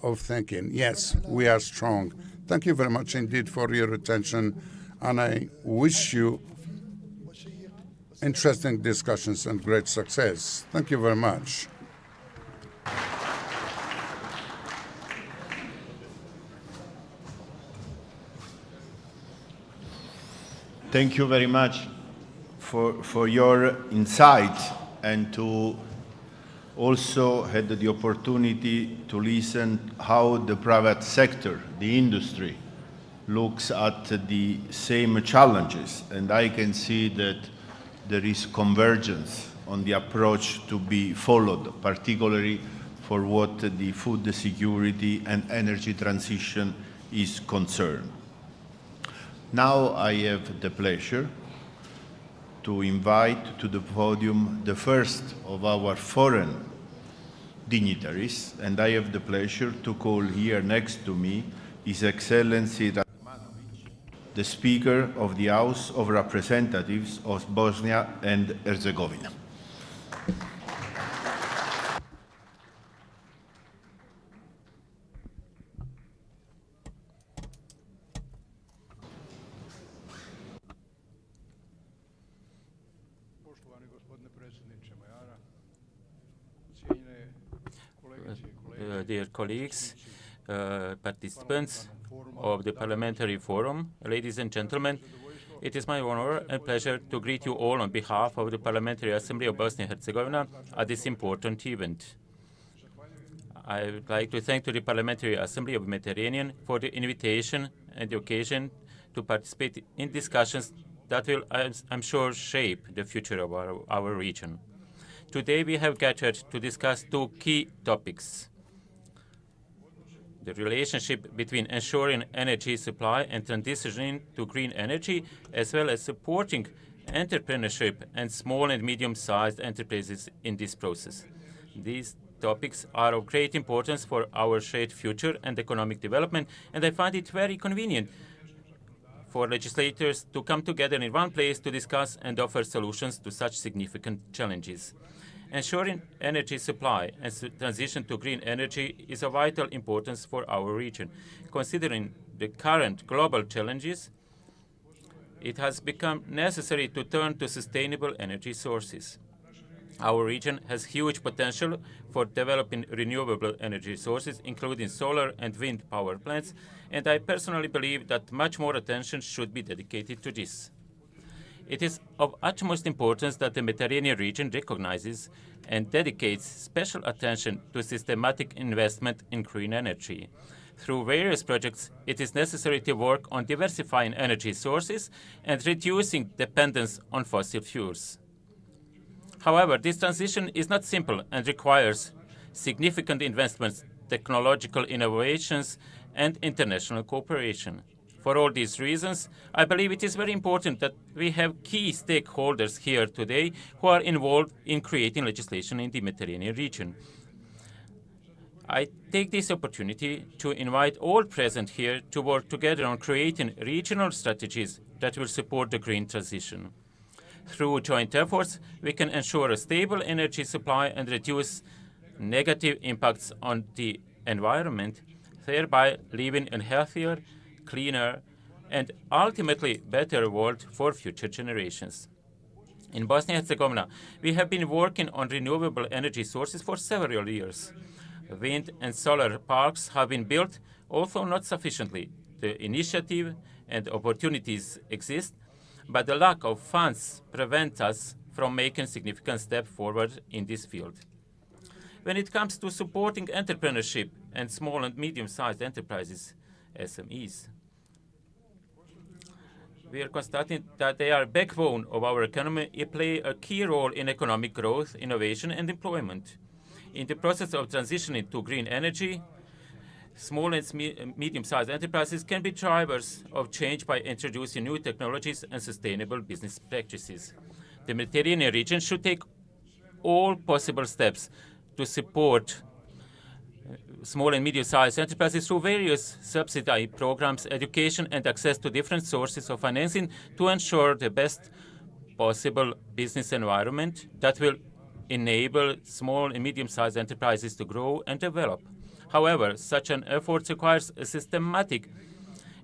S7: of thinking. Yes, we are strong. Thank you very much indeed for your attention, and I wish you interesting discussions and great success. Thank you very much.
S1: Thank you very much for your insights, and to also had the opportunity to listen how the private sector, the industry, looks at the same challenges. And I can see that there is convergence on the approach to be followed, particularly for what the food security and energy transition is concerned. Now I have the pleasure to invite to the podium the first of our foreign dignitaries, and I have the pleasure to call here next to me His Excellency the Speaker of the House of Representatives of Bosnia and Herzegovina.
S8: Dear colleagues, participants of the Parliamentary Forum, ladies and gentlemen, it is my honor and pleasure to greet you all on behalf of the Parliamentary Assembly of Bosnia and Herzegovina at this important event. I would like to thank the Parliamentary Assembly of the Mediterranean for the invitation and the occasion to participate in discussions that will, I'm sure, shape the future of our region. Today we have gathered to discuss two key topics: the relationship between ensuring energy supply and transitioning to green energy, as well as supporting entrepreneurship and small and medium-sized enterprises in this process. These topics are of great importance for our shared future and economic development, and I find it very convenient for legislators to come together in one place to discuss and offer solutions to such significant challenges. Ensuring energy supply and transition to green energy is of vital importance for our region. Considering the current global challenges, it has become necessary to turn to sustainable energy sources. Our region has huge potential for developing renewable energy sources, including solar and wind power plants, and I personally believe that much more attention should be dedicated to this. It is of utmost importance that the Mediterranean region recognizes and dedicates special attention to systematic investment in green energy. Through various projects, it is necessary to work on diversifying energy sources and reducing dependence on fossil fuels. However, this transition is not simple and requires significant investments, technological innovations, and international cooperation. For all these reasons, I believe it is very important that we have key stakeholders here today who are involved in creating legislation in the Mediterranean region. I take this opportunity to invite all present here to work together on creating regional strategies that will support the green transition. Through joint efforts, we can ensure a stable energy supply and reduce negative impacts on the environment, thereby leaving a healthier, cleaner, and ultimately better world for future generations. In Bosnia and Herzegovina, we have been working on renewable energy sources for several years. Wind and solar parks have been built, although not sufficiently. The initiative and opportunities exist, but the lack of funds prevents us from making significant steps forward in this field. When it comes to supporting entrepreneurship and small and medium-sized enterprises, SMEs, we are constating that they are backbone of our economy and play a key role in economic growth, innovation, and employment. In the process of transitioning to green energy, small and medium-sized enterprises can be drivers of change by introducing new technologies and sustainable business practices. The Mediterranean region should take all possible steps to support small and medium-sized enterprises through various subsidy programs, education, and access to different sources of financing to ensure the best possible business environment that will enable small and medium-sized enterprises to grow and develop. However, such an effort requires a systematic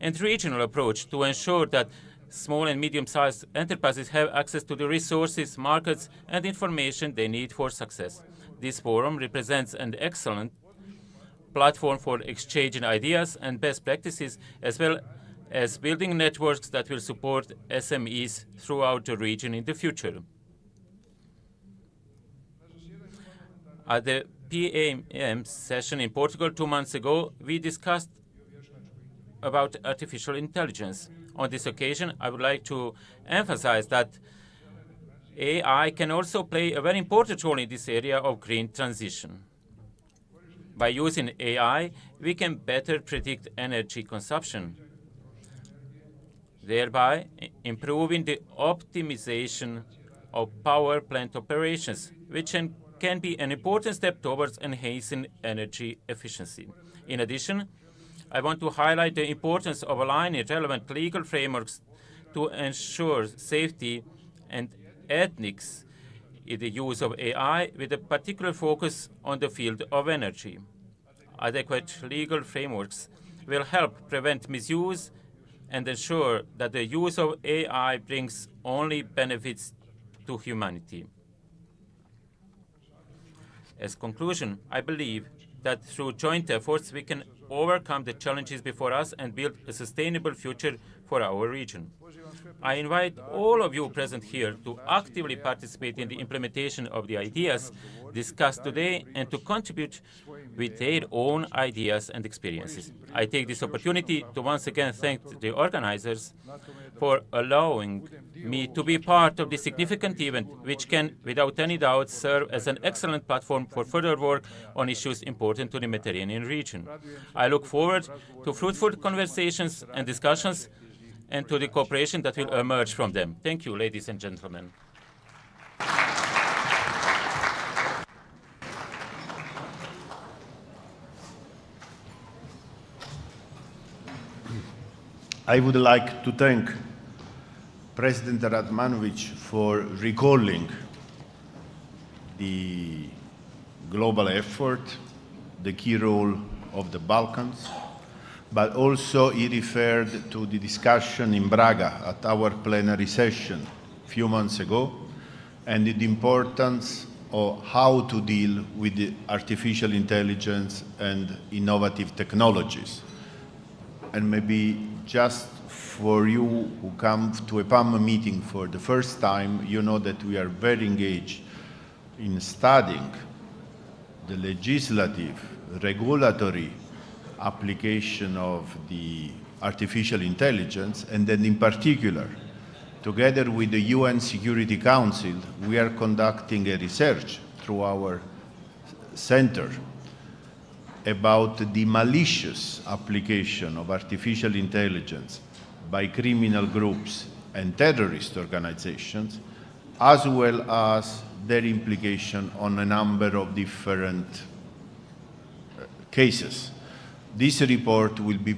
S8: and regional approach to ensure that small and medium-sized enterprises have access to the resources, markets, and information they need for success. This forum represents an excellent platform for exchanging ideas and best practices, as well as building networks that will support SMEs throughout the region in the future. At the PAM session in Portugal 2 months ago, we discussed about artificial intelligence. On this occasion, I would like to emphasize that AI can also play a very important role in this area of green transition. By using AI, we can better predict energy consumption, thereby improving the optimization of power plant operations, which can be an important step towards enhancing energy efficiency. In addition, I want to highlight the importance of aligning relevant legal frameworks to ensure safety and ethics in the use of AI, with a particular focus on the field of energy. Adequate legal frameworks will help prevent misuse and ensure that the use of AI brings only benefits to humanity. As conclusion, I believe that through joint efforts we can overcome the challenges before us and build a sustainable future for our region. I invite all of you present here to actively participate in the implementation of the ideas discussed today and to contribute with their own ideas and experiences. I take this opportunity to once again thank the organizers for allowing me to be part of this significant event, which can, without any doubt, serve as an excellent platform for further work on issues important to the Mediterranean region. I look forward to fruitful conversations and discussions and to the cooperation that will emerge from them. Thank you, ladies and gentlemen.
S1: I would like to thank President Radmanovic for recalling the global effort, the key role of the Balkans, but also he referred to the discussion in Braga at our plenary session a few months ago, and the importance of how to deal with the artificial intelligence and innovative technologies. And maybe just for you who come to a PAM meeting for the first time, you know that we are very engaged in studying the legislative, regulatory application of the artificial intelligence, and then in particular, together with the UN Security Council, we are conducting a research through our center about the malicious application of artificial intelligence by criminal groups and terrorist organizations, as well as their implication on a number of different cases. This report will be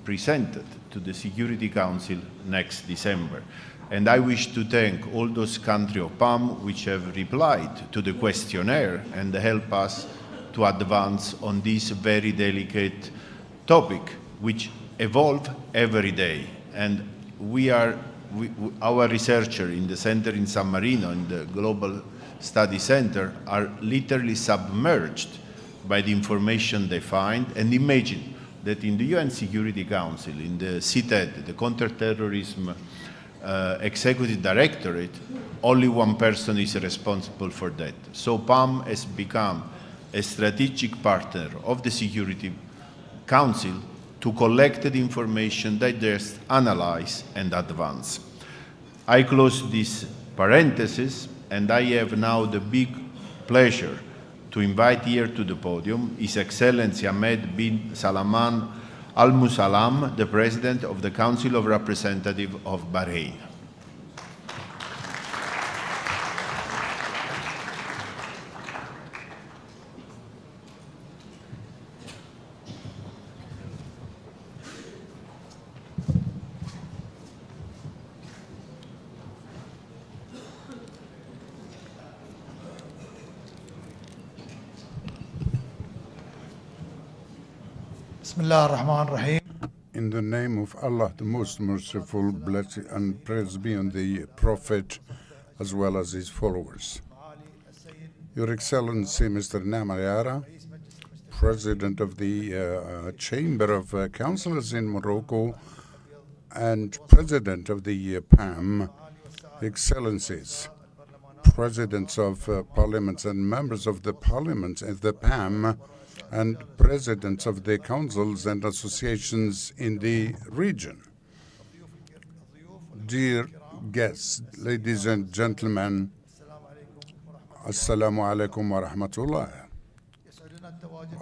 S1: presented to the Security Council next December. And I wish to thank all those countries of PAM which have replied to the questionnaire and help us to advance on this very delicate topic, which evolves every day. And our researchers in the center in San Marino, in the Global Study Center, are literally submerged by the information they find. And imagine that in the UN Security Council, in the CTED, the Counterterrorism Executive Directorate, only one person is responsible for that. So PAM has become a strategic partner of the Security Council to collect the information, digest, analyze, and advance. I close this parenthesis, and I have now the big pleasure to invite here to the podium His Excellency Ahmed bin Salman Al Musalam, the President of the Council of Representatives of Bahrain.
S9: Bismillah ar-Rahman ar-Rahim.
S7: In the name of Allah, the most merciful, blessed and praise be on the Prophet as well as his followers. Your Excellency, Mr. Nama Yara, President of the Chamber of Councillors in Morocco and President of the PAM, Excellencies, Presidents of Parliaments and members of the Parliament and the PAM, and presidents of the councils and associations in the region. Dear guests, ladies and gentlemen, Assalamu alaikum wa rahmatullah.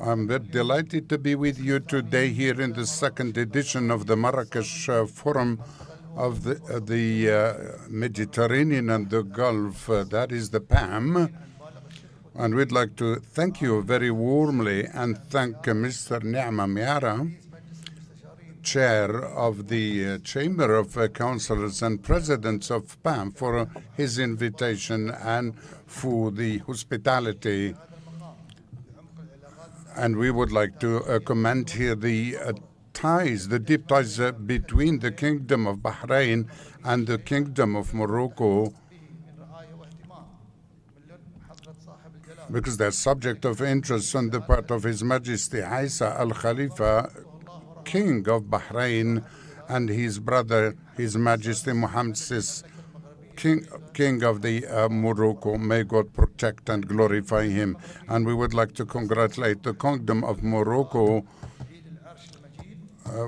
S7: I'm very delighted to be with you today here in the second edition of the Marrakech Forum of the Mediterranean and the Gulf, that is the PAM. And we'd like to thank you very warmly and thank Mr. Ni'ma Miara, Chair of the Chamber of Councillors and Presidents of PAM, for his invitation and for the hospitality. And we would like to comment here the ties, the deep ties between the Kingdom of Bahrain and the Kingdom of Morocco. because they're subject of interest on the part of His Majesty Isa Al Khalifa, King of Bahrain, and his brother, His Majesty Mohammed VI, King of the Morocco. May God protect and glorify him. And we would like to congratulate the Kingdom of Morocco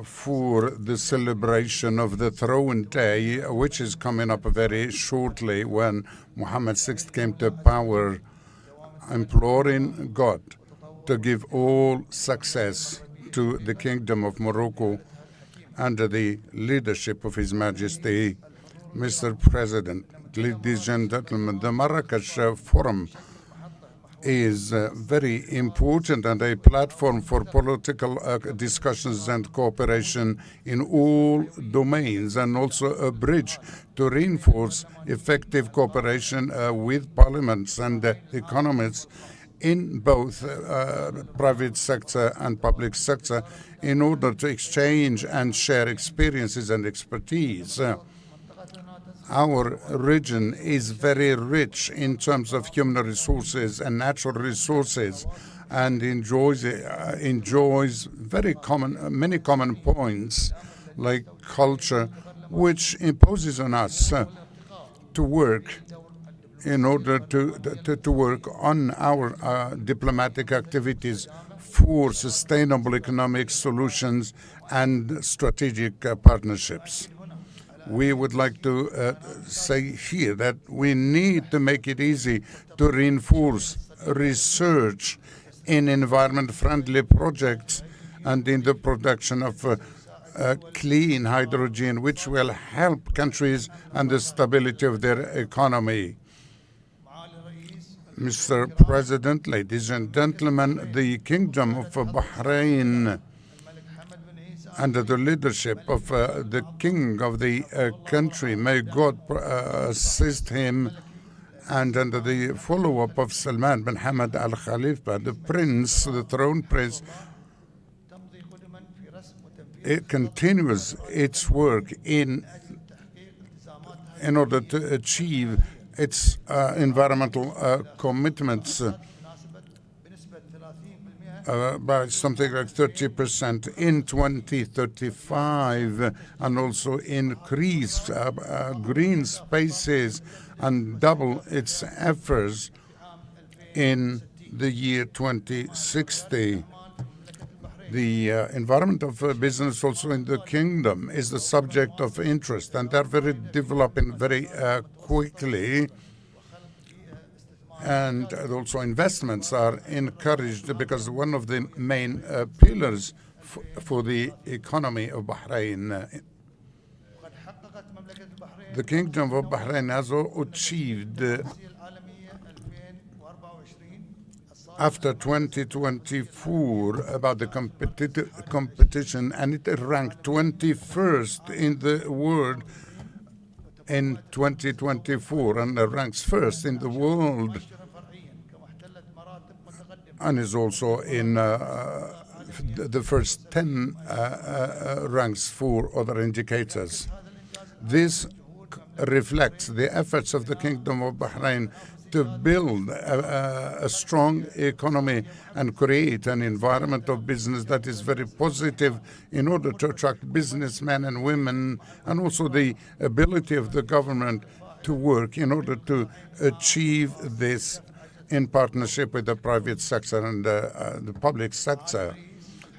S7: for the celebration of the Throne Day, which is coming up very shortly, when Mohammed VI came to power, imploring God to give all success to the Kingdom of Morocco under the leadership of His Majesty. Mr. President, ladies and gentlemen, the Marrakech Forum is very important and a platform for political discussions and cooperation in all domains, and also a bridge to reinforce effective cooperation with parliaments and economies in both private sector and public sector, in order to exchange and share experiences and expertise. Our region is very rich in terms of human resources and natural resources, and enjoys many common points like culture, which imposes on us to work in order to work on our diplomatic activities for sustainable economic solutions and strategic partnerships. We would like to say here that we need to make it easy to reinforce research in environment-friendly projects and in the production of clean hydrogen, which will help countries and the stability of their economy. Mr. President, ladies and gentlemen, the Kingdom of Bahrain, under the leadership of the King of the country, may God assist him, and under the follow-up of Salman bin Hamad Al Khalifa, the Prince, the Throne Prince, it continues its work in order to achieve its environmental commitments by something like 30% in 2035, and also increase green spaces and double its efforts in the year 2060. The environment of business also in the kingdom is the subject of interest, and they're developing very quickly. And also investments are encouraged, because one of the main pillars for the economy of Bahrain. The Kingdom of Bahrain has achieved, after 2024, about the competition, and it ranked 21st in the world in 2024, and ranks first in the world, and is also in the first 10 ranks for other indicators. This reflects the efforts of the Kingdom of Bahrain to build a strong economy and create an environment of business that is very positive, in order to attract businessmen and women, and also the ability of the government to work in order to achieve this in partnership with the private sector and the public sector.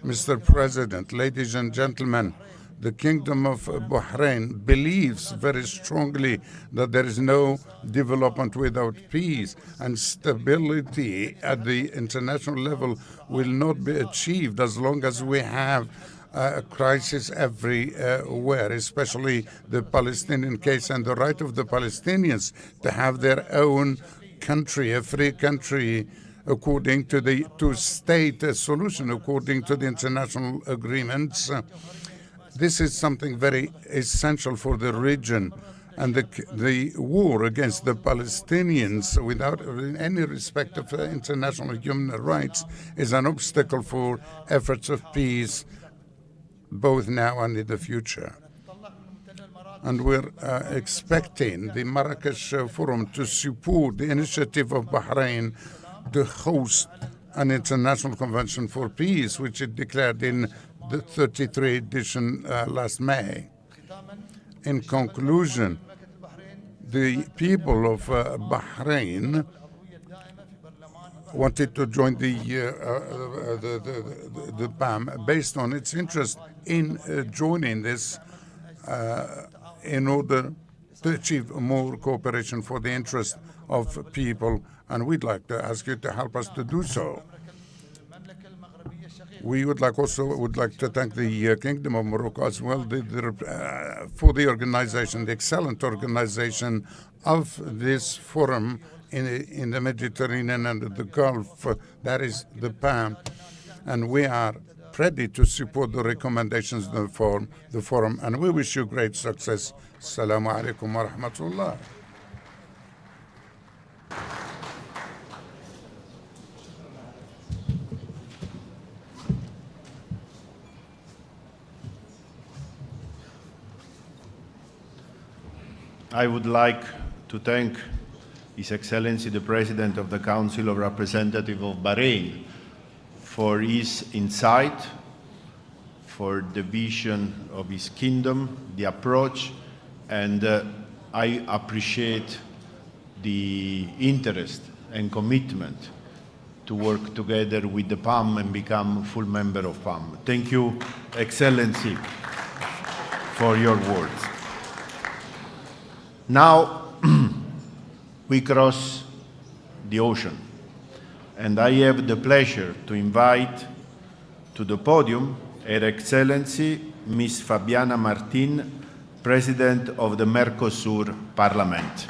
S7: Mr. President, ladies and gentlemen, the Kingdom of Bahrain believes very strongly that there is no development without peace, and stability at the international level will not be achieved as long as we have a crisis everywhere, especially the Palestinian case and the right of the Palestinians to have their own country, a free country, according to the two-state solution, according to the international agreements. This is something very essential for the region, and the war against the Palestinians, without any respect of international human rights, is an obstacle for efforts of peace, both now and in the future. And we're expecting the Marrakech Forum to support the initiative of Bahrain to host an international convention for peace, which it declared in the 33 edition last May. In conclusion, the people of Bahrain wanted to join the PAM based on its interest in joining this in order to achieve more cooperation for the interest of people, and we'd like to ask you to help us to do so. We would like to thank the Kingdom of Morocco as well for the organization, the excellent organization of this forum in the Mediterranean and the Gulf, that is the PAM, and we are ready to support the recommendations of the forum, and we wish you great success. Assalamu alaikum wa rahmatullah.
S1: I would like to thank His Excellency the President of the Council of Representatives of Bahrain for his insight, for the vision of his kingdom, the approach, and I appreciate the interest and commitment to work together with the PAM and become a full member of PAM. Thank you, Excellency, for your words. Now, we cross the ocean, and I have the pleasure to invite to the podium Her Excellency Ms. Fabiana Martín, President of the Mercosur Parliament.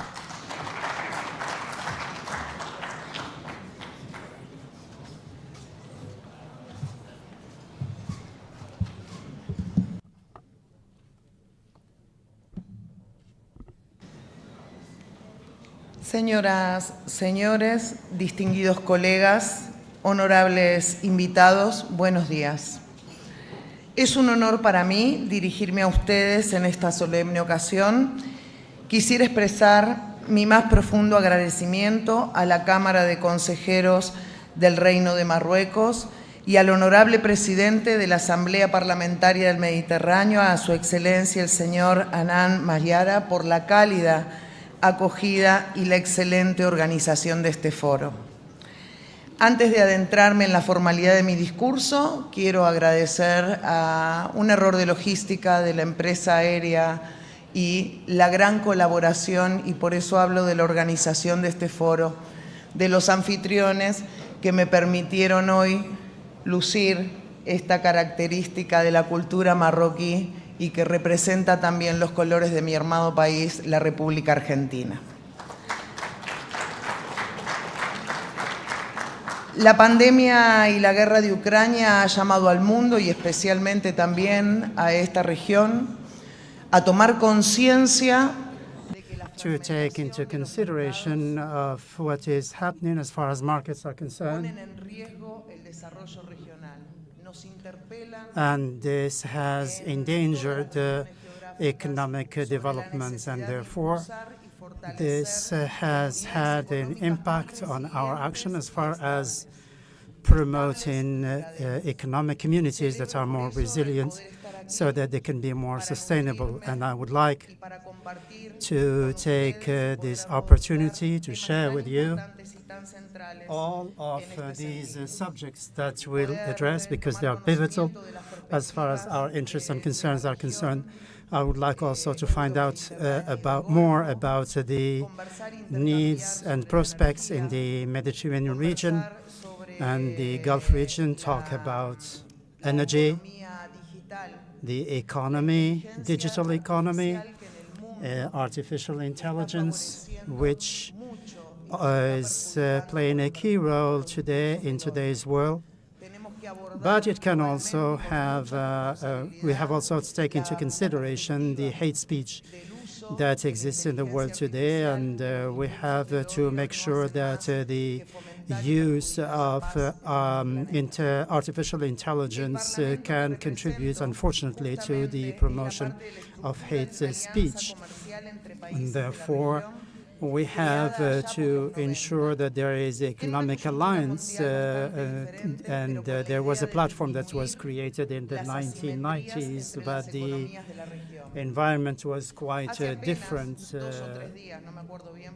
S10: Señoras, señores, distinguidos colegas, honorables invitados, buenos días. Es un honor para mí dirigirme a ustedes en esta solemne ocasión. Quisiera expresar mi más profundo agradecimiento a la Cámara de Consejeros del Reino de Marruecos y al honorable presidente de la Asamblea Parlamentaria del Mediterráneo, a su excelencia el señor Anán Mayara, por la cálida acogida y la excelente organización de este foro. Antes de adentrarme en la formalidad de mi discurso, quiero agradecer a un error de logística de la empresa aérea y la gran colaboración, y por eso hablo de la organización de este foro, de los anfitriones que me permitieron hoy lucir esta característica de la cultura marroquí y que representa también los colores de mi hermano país, la República Argentina. La pandemia y la guerra de Ucrania ha llamado al mundo y especialmente también a esta región a tomar conciencia
S2: to take into consideration of what is happening as far as markets are concerned. And this has endangered economic developments, and therefore this has had an impact on our action as far as promoting economic communities that are more resilient so that they can be more sustainable. And I would like to take this opportunity to share with you all of these subjects that we'll address because they are pivotal as far as our interests and concerns are concerned. I would like also to find out more about the needs and prospects in the Mediterranean region and the Gulf region, talk about energy, the economy, digital economy, artificial intelligence, which is playing a key role today in today's world. But it can also have, we have also to take into consideration the hate speech that exists in the world today, and we have to make sure that the use of artificial intelligence can contribute, unfortunately, to the promotion of hate speech. And therefore, We have to ensure that there is economic alliance, and there was a platform that was created in the 1990s, but the environment was quite different.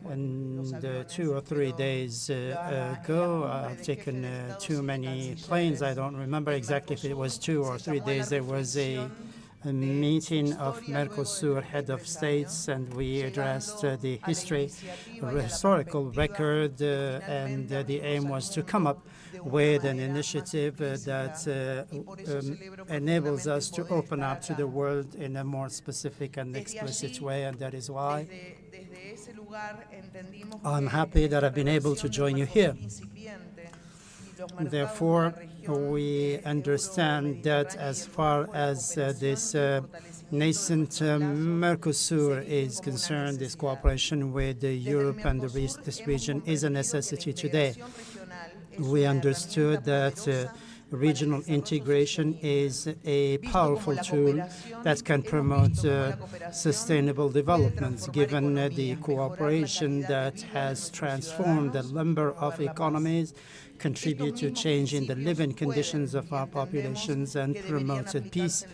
S2: And 2 or 3 days ago, I've taken too many planes. I don't remember exactly if it was 2 or 3 days. There was a meeting of Mercosur head of states, and we addressed the historical record, and the aim was to come up with an initiative that enables us to open up to the world in a more specific and explicit way, and that is why I'm happy that I've been able to join you here. Therefore, we understand that as far as this nascent Mercosur is concerned, this cooperation with Europe and this region is a necessity today. We understood that regional integration is a powerful tool that can promote sustainable development, given the cooperation that has transformed a number of economies, contribute to change in the living conditions of our populations, and promoted peace.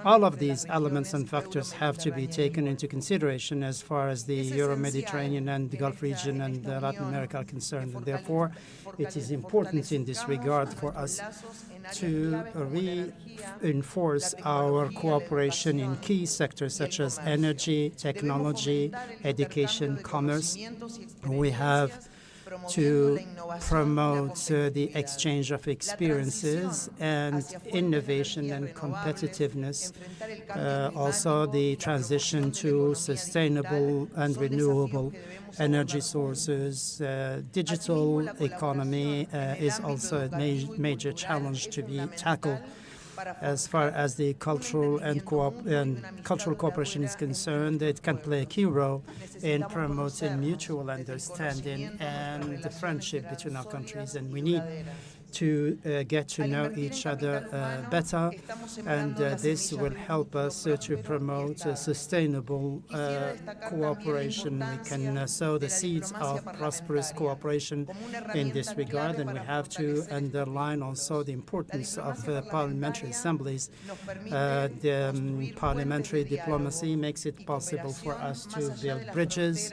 S2: All of these elements and factors have to be taken into consideration as far as the Euro-Mediterranean and the Gulf region and Latin America are concerned. And therefore, it is important in this regard for us to reinforce our cooperation in key sectors such as energy, technology, education, commerce. We have to promote the exchange of experiences and innovation and competitiveness, also the transition to sustainable and renewable energy sources. Digital economy is also a major challenge to be tackled. As far as the cultural and cultural cooperation is concerned, it can play a key role in promoting mutual understanding and the friendship between our countries, and we need to get to know each other better, and this will help us to promote sustainable cooperation. We can sow the seeds of prosperous cooperation in this regard, and we have to underline also the importance of parliamentary assemblies. The parliamentary diplomacy makes it possible for us to build bridges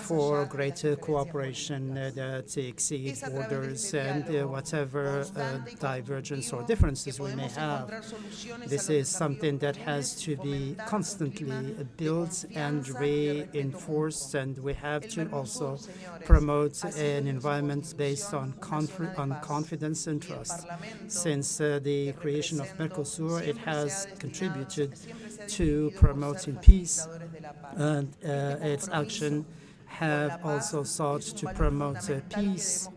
S2: for greater cooperation that exceed borders and whatever divergence or differences we may have. This is something that has to be constantly built and reinforced, and we have to also promote an environment based on confidence and trust. Since the creation of Mercosur, it has contributed to promoting peace, and its action have also sought to promote peace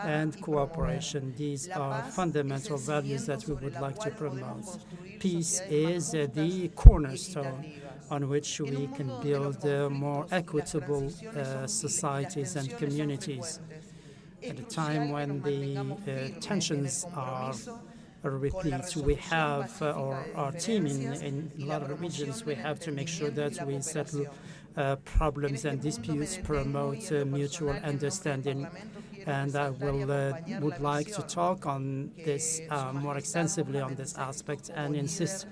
S2: and cooperation. These are fundamental values that we would like to promote. Peace is the cornerstone on which we can build more equitable societies and communities. At a time when the tensions are replete, we have, or our team in a lot of the regions, we have to make sure that we settle problems and disputes, promote mutual understanding. And I would like to talk on this more extensively on this aspect and insist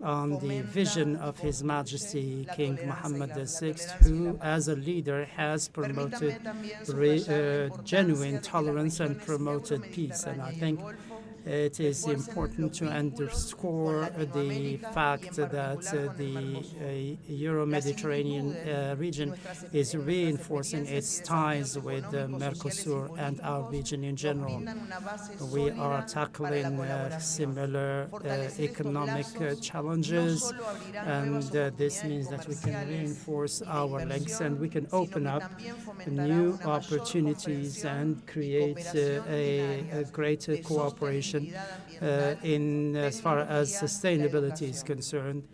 S2: on the vision of His Majesty King Mohammed VI, who as a leader has promoted genuine tolerance and promoted peace. And I think it is important to underscore the fact that the Euro-Mediterranean region is reinforcing its ties with Mercosur and our region in general. We are tackling similar economic challenges, and this means that we can reinforce our links and we can open up new opportunities and create a greater cooperation cooperation in as far as sustainability is concerned,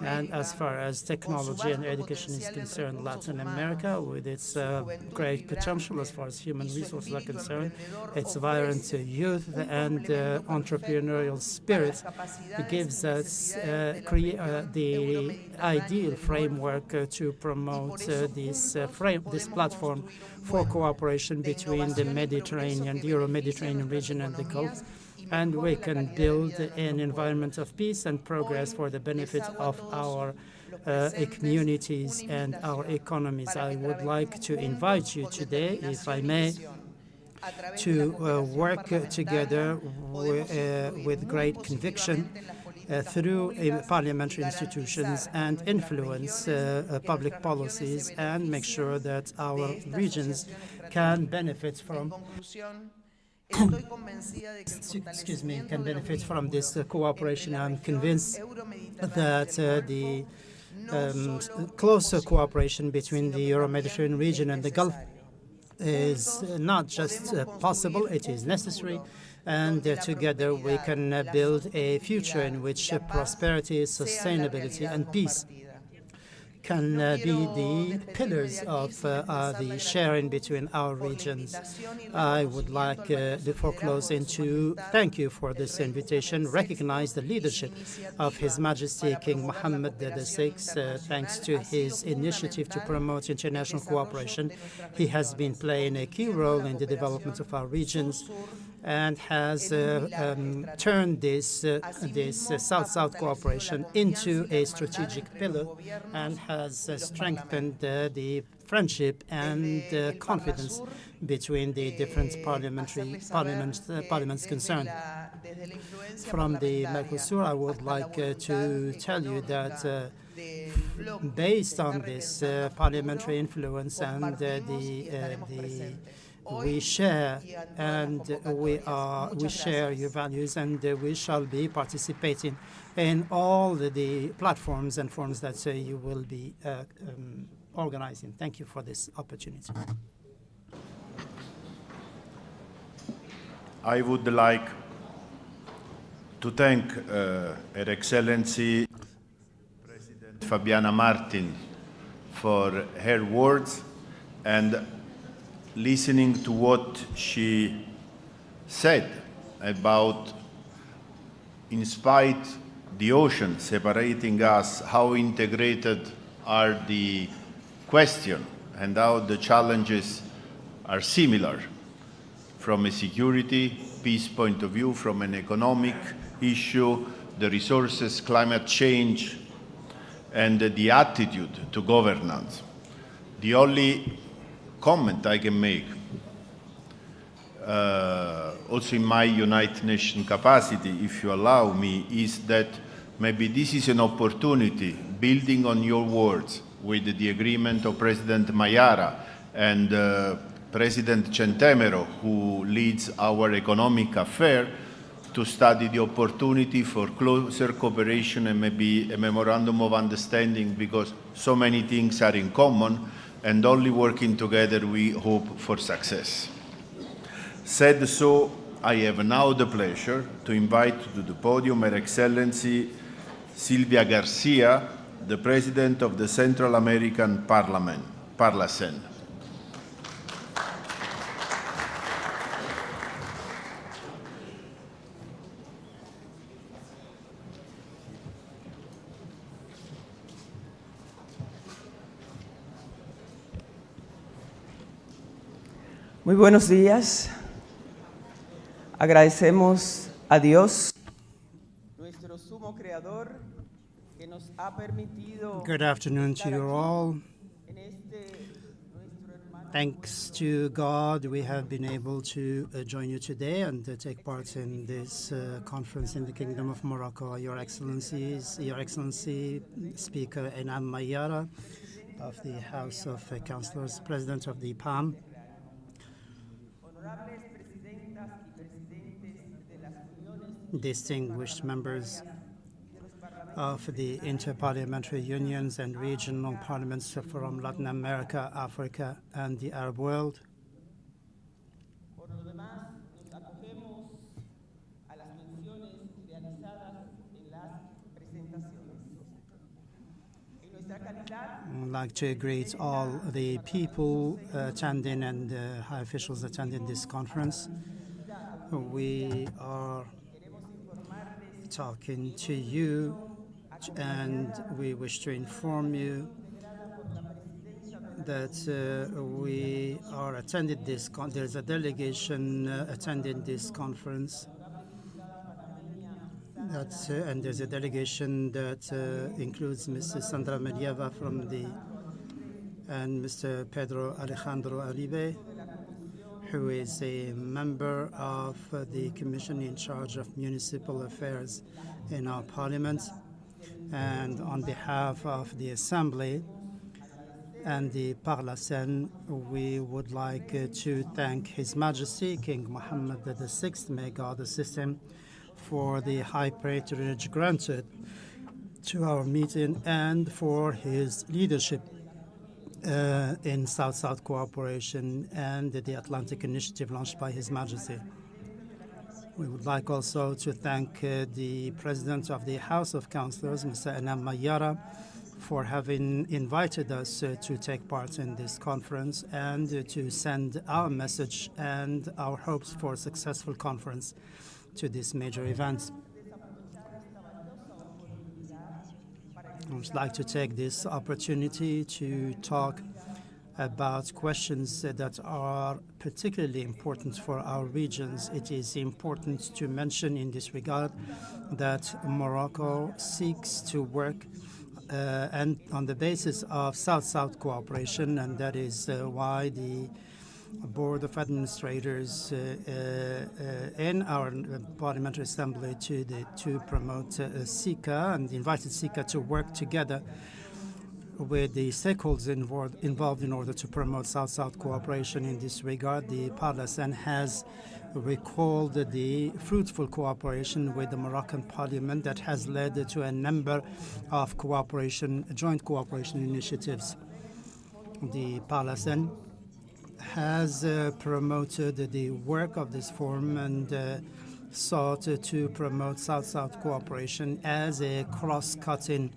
S2: and as far as technology and education is concerned. Latin America, with its great potential as far as human resources are concerned, its vibrant youth and entrepreneurial spirit gives us the ideal framework to promote this platform for cooperation between the Mediterranean, the Euro-Mediterranean region and the Gulf, and we can build an environment of peace and progress for the benefit of our communities and our economies. I would like to invite you today, if I may, to work together with great conviction through parliamentary institutions and influence public policies and make sure that our regions can benefit from can benefit from this cooperation. I'm convinced that the closer cooperation between the Euro-Mediterranean region and the Gulf is not just possible, it is necessary, and together we can build a future in which prosperity, sustainability, and peace can be the pillars of the sharing between our regions. I would like, before closing, to thank you for this invitation, recognize the leadership of His Majesty King Mohammed VI. Thanks to his initiative to promote international cooperation, he has been playing a key role in the development of our regions and has turned this South-South cooperation into a strategic pillar and has strengthened the friendship and confidence between the different parliaments concerned. From the Mercosur, I would like to tell you that based on this parliamentary influence and we share your values, and we shall be participating in all the platforms and forums that you will be organizing. Thank you for this opportunity.
S1: I would like to thank Her Excellency President Fabiana Martin for her words, and listening to what she said about, in spite the ocean separating us, how integrated are the questions and how the challenges are similar from a security, peace point of view, from an economic issue, the resources, climate change, and the attitude to governance. The only comment I can make, also in my United Nations capacity, if you allow me, is that maybe this is an opportunity, building on your words, with the agreement of President Mayara and President Centemero, who leads our economic affair, to study the opportunity for closer cooperation and maybe a memorandum of understanding, because so many things are in common, and only working together we hope for success. Said so, I have now the pleasure to invite to the podium Her Excellency Silvia Garcia, the President of the Central American Parliament, Parlacen.
S11: Muy buenos días. Agradecemos a Dios, nuestro sumo creador, que nos ha permitido.
S2: Good afternoon to you all. Thanks to God, we have been able to join you today and take part in this conference in the Kingdom of Morocco. Your Excellency, Speaker Enam Mayara of the House of Councillors, President of the PAM, distinguished members of the interparliamentary unions and regional parliaments from Latin America, Africa, and the Arab world. I'd like to greet all the people attending and high officials attending this conference. We are talking to you, and we wish to inform you that we are attending this. There's a delegation attending this conference. And there's a delegation that includes Mrs. Sandra Medieva and Mr. Pedro Alejandro Aribe, who is a member of the Commission in charge of Municipal Affairs in our Parliament. And on behalf of the Assembly and the Parlacen, we would like to thank His Majesty King Mohammed VI, may God assist him, for the high patronage granted to our meeting and for his leadership in South-South cooperation and the Atlantic Initiative launched by His Majesty. We would like also to thank the President of the House of Councillors, Mr. Anam Mayara, for having invited us to take part in this conference and to send our message and our hopes for a successful conference to this major event. I would like to take this opportunity to talk about questions that are particularly important for our regions. It is important to mention in this regard that Morocco seeks to work and on the basis of South-South cooperation, and that is why the Board of Administrators in our Parliamentary Assembly to promote SICA and invited SICA to work together with the stakeholders involved in order to promote South-South cooperation. In this regard, the Parlacen has recalled the fruitful cooperation with the Moroccan Parliament that has led to a number of joint cooperation initiatives. The Parlacen has promoted the work of this forum and sought to promote South-South cooperation as a cross-cutting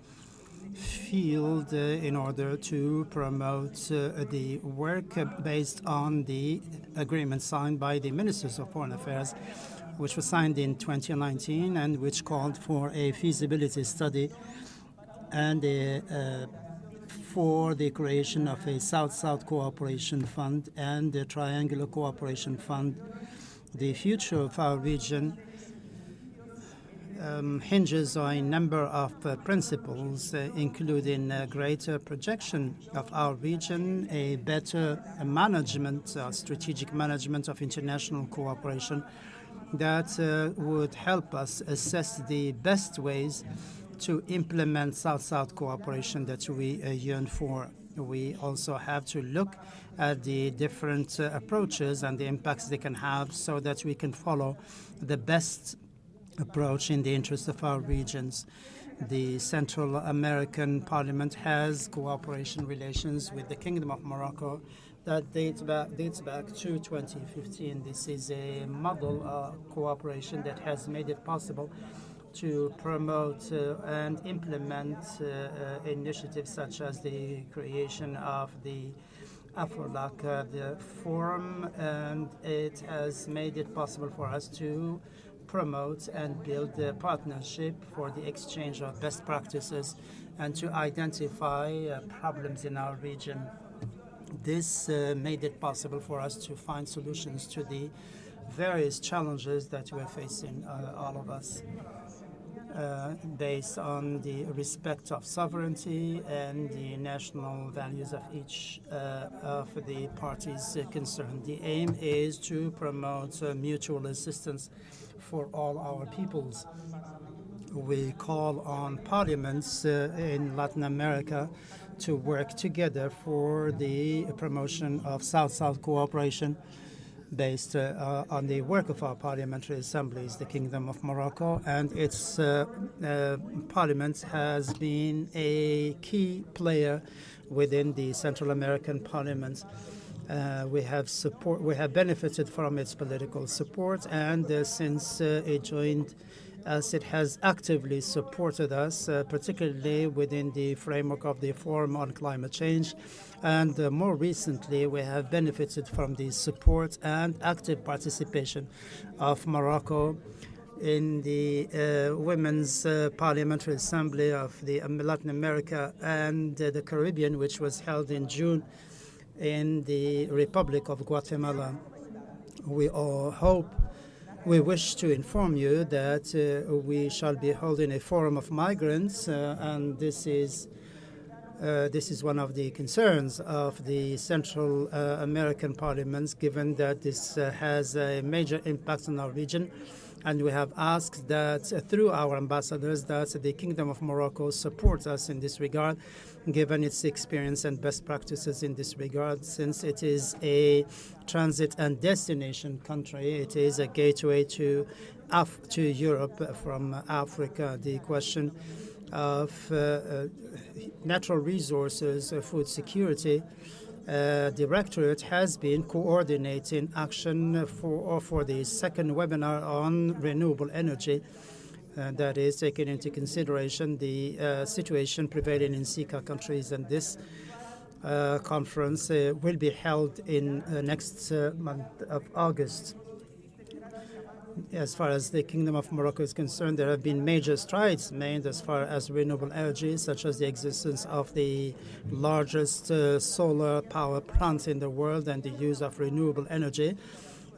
S2: field in order to promote the work based on the agreement signed by the Ministers of Foreign Affairs, which was signed in 2019 and which called for a feasibility study and for the creation of a South-South Cooperation Fund and a Triangular Cooperation Fund. The future of our region hinges on a number of principles, including a greater projection of our region, a better management, strategic management of international cooperation that would help us assess the best ways to implement South-South cooperation that we yearn for. We also have to look at the different approaches and the impacts they can have so that we can follow the best approach in the interest of our regions. The Central American Parliament has cooperation relations with the Kingdom of Morocco that dates back to 2015. This is a model cooperation that has made it possible to promote and implement initiatives such as the creation of the AFROLAC, the forum, and it has made it possible for us to promote and build a partnership for the exchange of best practices and to identify problems in our region. This made it possible for us to find solutions to the various challenges that we're facing, all of us, based on the respect of sovereignty and the national values of each of the parties concerned. The aim is to promote mutual assistance for all our peoples. We call on parliaments in Latin America to work together for the promotion of South-South cooperation based on the work of our parliamentary assemblies. The Kingdom of Morocco and its parliament has been a key player within the Central American Parliament. We have benefited from its political support, and since it joined as it has actively supported us, particularly within the framework of the Forum on Climate Change. And more recently, we have benefited from the support and active participation of Morocco in the Women's Parliamentary Assembly of the Latin America and the Caribbean, which was held in June in the Republic of Guatemala. We wish to inform you that we shall be holding a forum of migrants, and this is one of the concerns of the Central American parliaments, given that this has a major impact on our region. And we have asked that through our ambassadors that the Kingdom of Morocco supports us in this regard, given its experience and best practices in this regard, since it is a transit and destination country. It is a gateway to Europe from Africa. The question of natural resources, food security, Directorate has been coordinating action for the second webinar on renewable energy. That is taking into consideration the situation prevailing in CICA countries, and this conference will be held in next month of August. As far as the Kingdom of Morocco is concerned, there have been major strides made as far as renewable energy, such as the existence of the largest solar power plant in the world and the use of renewable energy.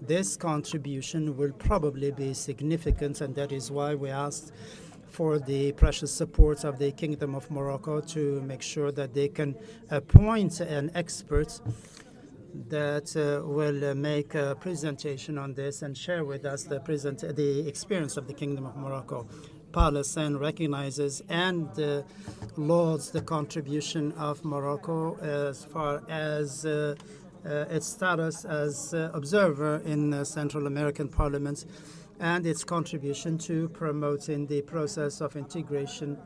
S2: This contribution will probably be significant, and that is why we asked for the precious support of the Kingdom of Morocco to make sure that they can appoint an expert that will make a presentation on this and share with us the experience of the Kingdom of Morocco. Palestine recognizes and lauds the contribution of Morocco as far as its status as observer in Central American parliaments and its contribution to promoting the process of integration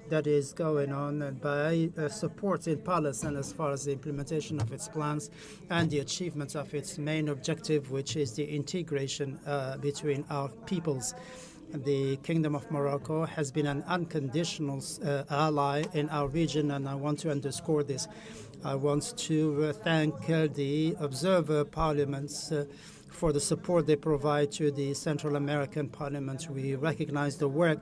S2: that is going on by supporting Palestine as far as the implementation of its plans and the achievement of its main objective, which is the integration between our peoples. The Kingdom of Morocco has been an unconditional ally in our region, and I want to underscore this. I want to thank the observer parliaments for the support they provide to the Central American Parliament. We recognize the work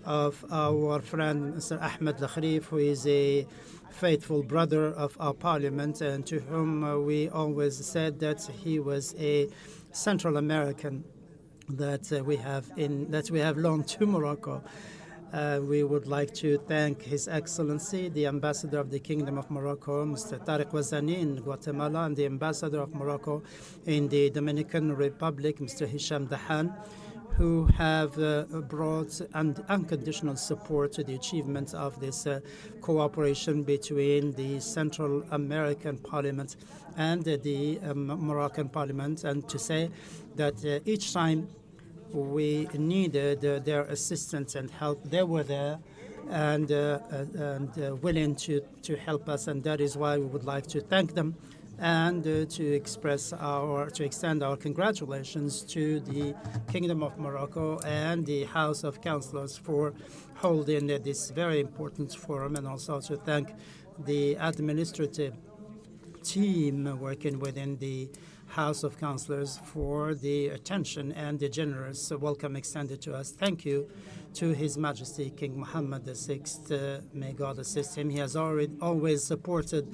S2: of our friend Mr. Ahmed Lakhrif, who is a faithful brother of our parliament and to whom we always said that he was a Central American that we have loaned to Morocco. We would like to thank His Excellency, the Ambassador of the Kingdom of Morocco, Mr. Tariq Wazani in Guatemala, and the Ambassador of Morocco in the Dominican Republic, Mr. Hisham Dahan, who have brought unconditional support to the achievement of this cooperation between the Central American Parliament and the Moroccan Parliament, and to say that each time we needed their assistance and help, they were there and willing to help us, and that is why we would like to thank them and to extend our congratulations to the Kingdom of Morocco and the House of Councillors for holding this very important forum, and also to thank the administrative team working within the House of Councillors for the attention and the generous welcome extended to us. Thank you to His Majesty King Mohammed VI. May God assist him. He has always supported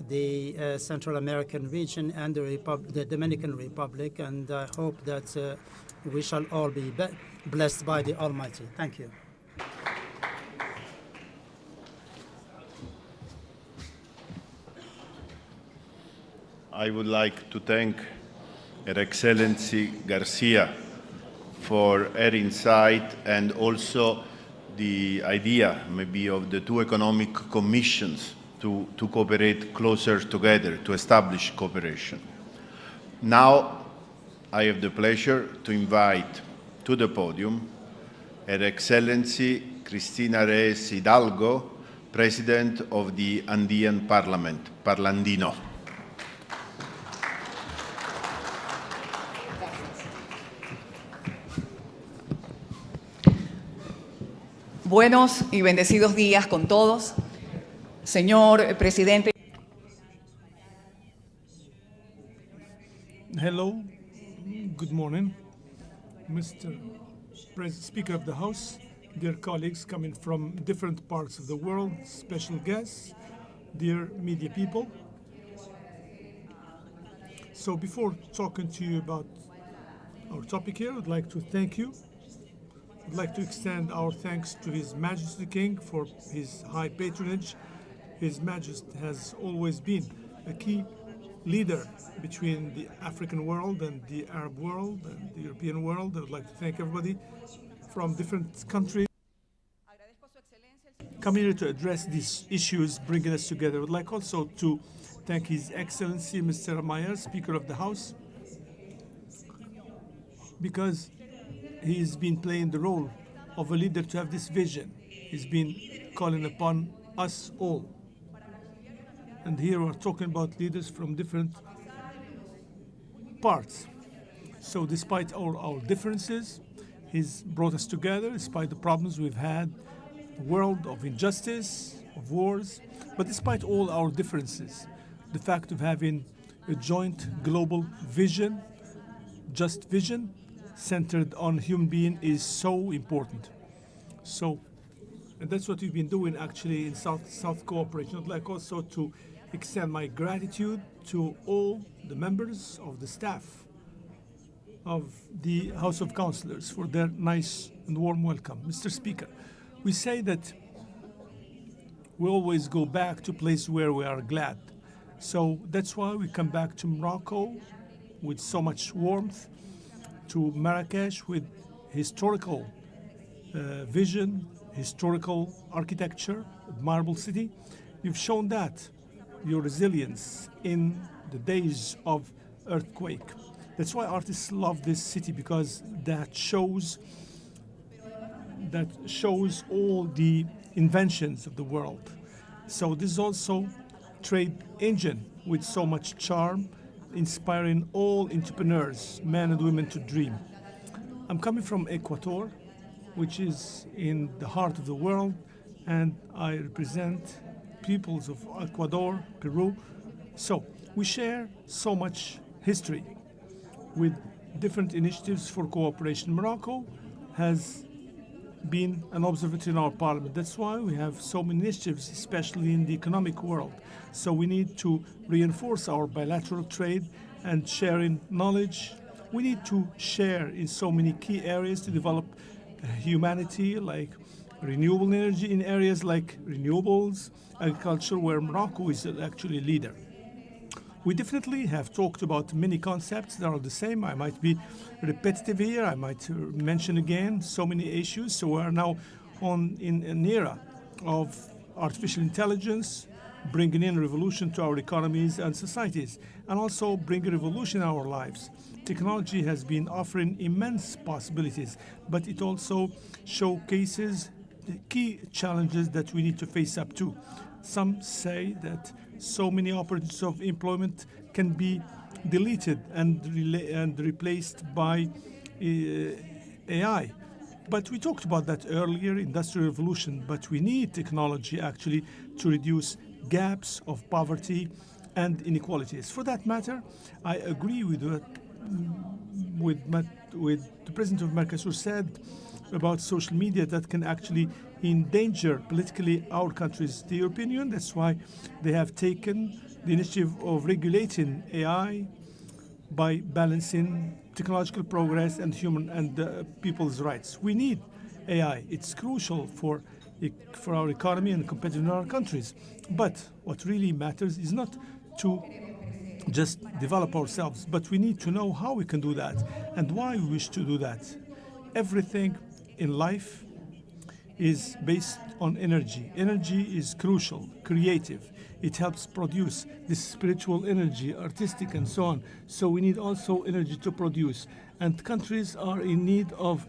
S2: the Central American region and the Dominican Republic, and I hope that we shall all be blessed by the Almighty. Thank you.
S1: I would like to thank Her Excellency Garcia for her insight and also the idea maybe of the two economic commissions to cooperate closer together, to establish cooperation. Now I have the pleasure to invite to the podium Her Excellency Cristina Reyes Hidalgo, President of the Andean Parliament, Parlandino.
S12: Buenos y bendecidos días con todos. Señor presidente.
S5: Hello, good morning, Mr. Speaker of the House, dear colleagues coming from different parts of the world, special guests, dear media people. So before talking to you about our topic here, I'd like to thank you. I'd like to extend our thanks to His Majesty the King for his high patronage. His Majesty has always been a key leader between the African world and the Arab world and the European world. I would like to thank everybody from different countries coming here to address these issues, bringing us together. I would like also to thank His Excellency Mr. Mayer, Speaker of the House, because he's been playing the role of a leader to have this vision. He's been calling upon us all. And here we're talking about leaders from different parts. So despite all our differences, he's brought us together, despite the problems we've had, a world of injustice, of wars. But despite all our differences, the fact of having a joint global vision, just vision, centered on human being is so important. So, and that's what we've been doing actually in South cooperation. I'd like also to extend my gratitude to all the members of the staff of the House of Councillors for their nice and warm welcome. Mr. Speaker, we say that we always go back to a place where we are glad. So that's why we come back to Morocco with so much warmth, to Marrakech with historical vision, historical architecture, marble city. You've shown that, your resilience in the days of earthquake. That's why artists love this city, because that shows all the inventions of the world. So this is also trade engine with so much charm, inspiring all entrepreneurs, men and women, to dream. I'm coming from Ecuador, which is in the heart of the world, and I represent peoples of Ecuador, Peru. So we share so much history with different initiatives for cooperation. Morocco has been an observer in our parliament. That's why we have so many initiatives, especially in the economic world. So we need to reinforce our bilateral trade and sharing knowledge. We need to share in so many key areas to develop humanity, like renewable energy in areas like renewables, agriculture, where Morocco is actually a leader. We definitely have talked about many concepts that are the same. I might be repetitive here. I might mention again so many issues. So we are now in an era of artificial intelligence, bringing in revolution to our economies and societies, and also bringing revolution in our lives. Technology has been offering immense possibilities, but it also showcases the key challenges that we need to face up to. Some say that so many opportunities of employment can be deleted and replaced by AI. But we talked about that earlier, Industrial Revolution, but we need technology actually to reduce gaps of poverty and inequalities. For that matter, I agree with the President of Mercosur said about social media that can actually endanger politically our countries, the European Union. That's why they have taken the initiative of regulating AI by balancing technological progress and human and people's rights. We need AI. It's crucial for our economy and competitiveness in our countries. But what really matters is not to just develop ourselves, but we need to know how we can do that and why we wish to do that. Everything in life is based on energy. Energy is crucial, creative. It helps produce this spiritual energy, artistic and so on. So we need also energy to produce. And countries are in need of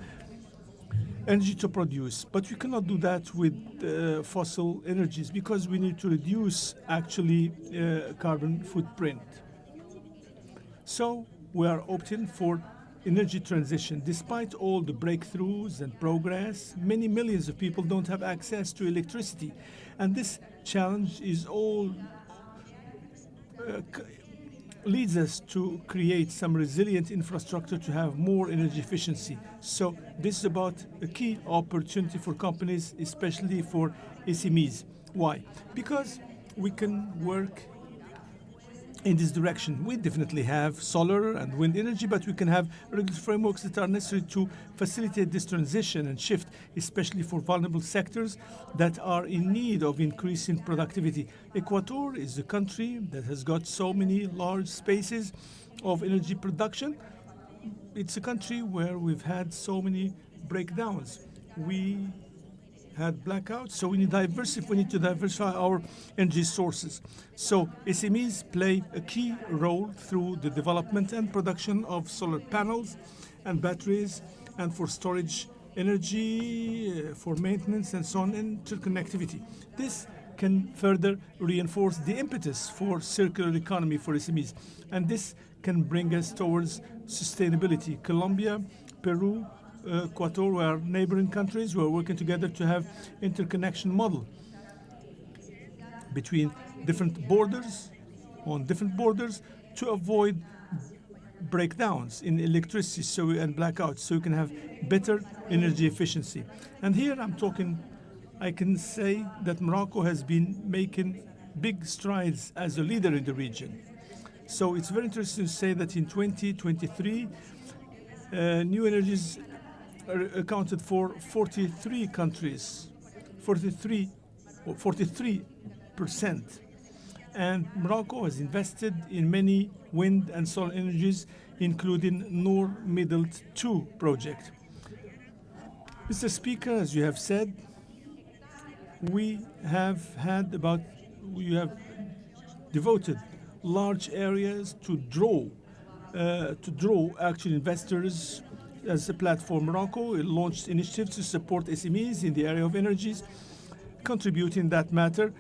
S5: energy to produce. But we cannot do that with fossil energies because we need to reduce actually carbon footprint. So we are opting for energy transition. Despite all the breakthroughs and progress, many millions of people don't have access to electricity. And this challenge is all leads us to create some resilient infrastructure to have more energy efficiency. So this is about a key opportunity for companies, especially for SMEs. Why? Because we can work in this direction. We definitely have solar and wind energy, but we can have regulatory frameworks that are necessary to facilitate this transition and shift, especially for vulnerable sectors that are in need of increasing productivity. Ecuador is a country that has got so many large spaces of energy production. It's a country where we've had so many breakdowns. We had blackouts, so we need to diversify our energy sources. So SMEs play a key role through the development and production of solar panels and batteries, and for storage energy, for maintenance and so on, interconnectivity. This can further reinforce the impetus for circular economy for SMEs, and this can bring us towards sustainability. Colombia, Peru, Ecuador were neighboring countries who are working together to have interconnection model between different borders, to avoid breakdowns in electricity and blackouts, so you can have better energy efficiency. And here I can say that Morocco has been making big strides as a leader in the region. So it's very interesting to say that in 2023, new energies accounted for 43 countries, 43%. And Morocco has invested in many wind and solar energies, including Noor Middle 2 project. Mr. Speaker, as you have said, we have devoted large areas to draw actual investors as a platform. Morocco launched initiatives to support SMEs in the area of energies, contributing that matter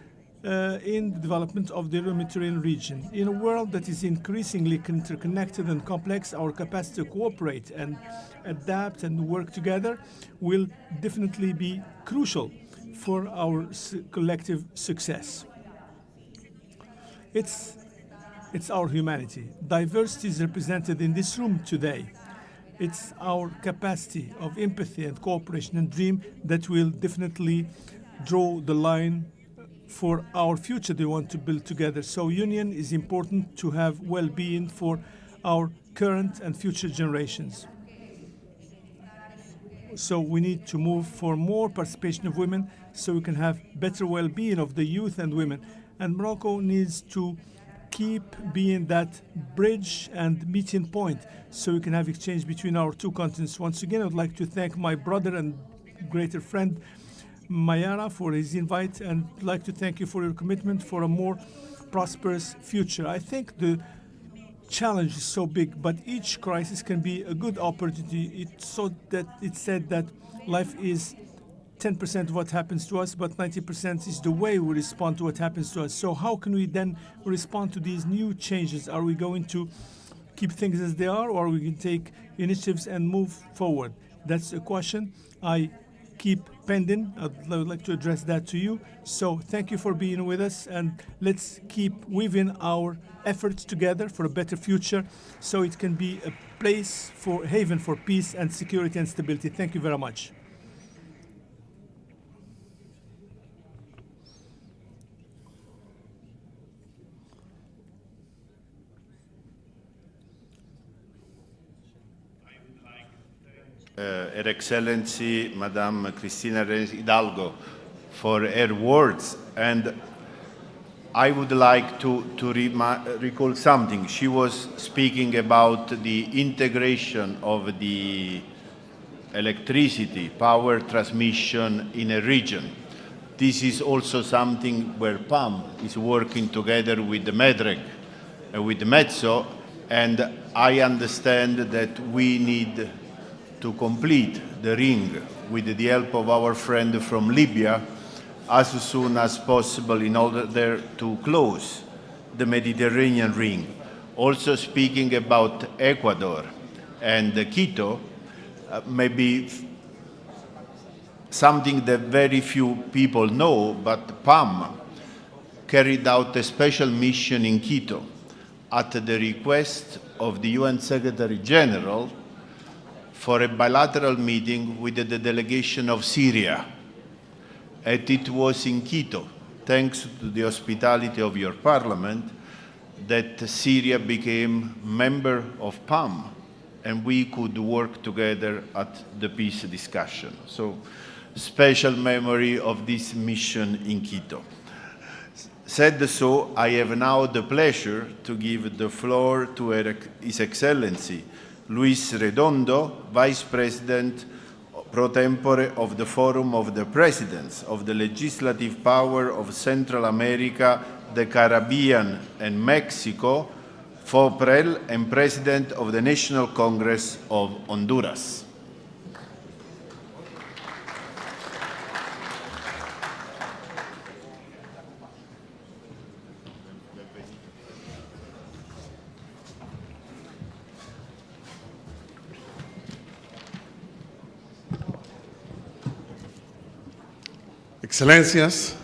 S5: in the development of the Mediterranean region. In a world that is increasingly interconnected and complex, our capacity to cooperate and adapt and work together will definitely be crucial for our collective success. It's our humanity. Diversity is represented in this room today. It's our capacity of empathy and cooperation and dream that will definitely draw the line for our future they want to build together. So union is important to have well-being for our current and future generations. So we need to move for more participation of women so we can have better well-being of the youth and women. And Morocco needs to keep being that bridge and meeting point so we can have exchange between our two continents. Once again, I would like to thank my brother and greater friend Mayara for his invite, and I'd like to thank you for your commitment for a more prosperous future. I think the challenge is so big, but each crisis can be a good opportunity. It's said that life is 10% of what happens to us, but 90% is the way we respond to what happens to us. So how can we then respond to these new changes? Are we going to keep things as they are, or are we going to take initiatives and move forward? That's a question I keep pending. I would like to address that to you. So thank you for being with us, and let's keep weaving our efforts together for a better future so it can be a place for haven for peace and security and stability. Thank you very much.
S1: Her Excellency, Madame Cristina Hidalgo, for her words. And I would like to recall something. She was speaking about the integration of the electricity, power transmission in a region. This is also something where PAM is working together with the MEDREC, with the METSO, and I understand that we need to complete the ring with the help of our friend from Libya as soon as possible in order to close the Mediterranean ring. Also speaking about Ecuador, and Quito, maybe something that very few people know, but PAM carried out a special mission in Quito at the request of the UN Secretary General for a bilateral meeting with the delegation of Syria. And it was in Quito, thanks to the hospitality of your parliament, that Syria became member of PAM, and we could work together at the peace discussion. So, special memory of this mission in Quito. Said so, I have now the pleasure to give the floor to His Excellency Luis Redondo, Vice President pro tempore of the Forum of the Presidents of the Legislative Power of Central America, the Caribbean, and Mexico, FOPREL, and President of the National Congress of Honduras.
S13: Excelencias,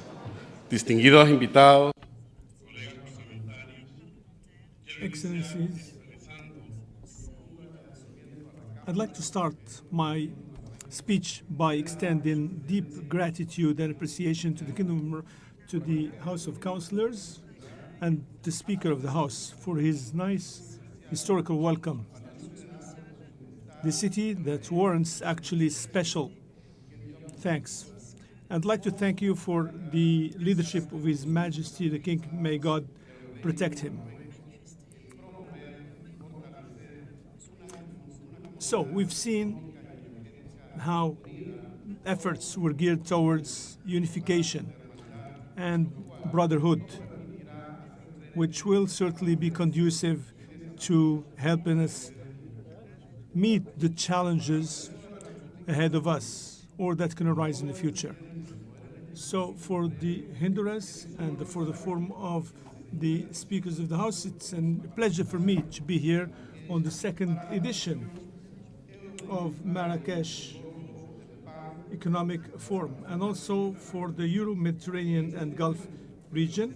S13: distinguidos invitados.
S5: Excellencies, I'd like to start my speech by extending deep gratitude and appreciation to the Kingdom, to the House of Councillors and the Speaker of the House for his nice historical welcome. The city that warrants actually special thanks. I'd like to thank you for the leadership of His Majesty the King. May God protect him. So we've seen how efforts were geared towards unification and brotherhood, which will certainly be conducive to helping us meet the challenges ahead of us or that can arise in the future. So for the Honduras and for the Forum of the Speakers of the House, it's a pleasure for me to be here on the second edition of Marrakech Economic Forum, and also for the Euro-Mediterranean and Gulf region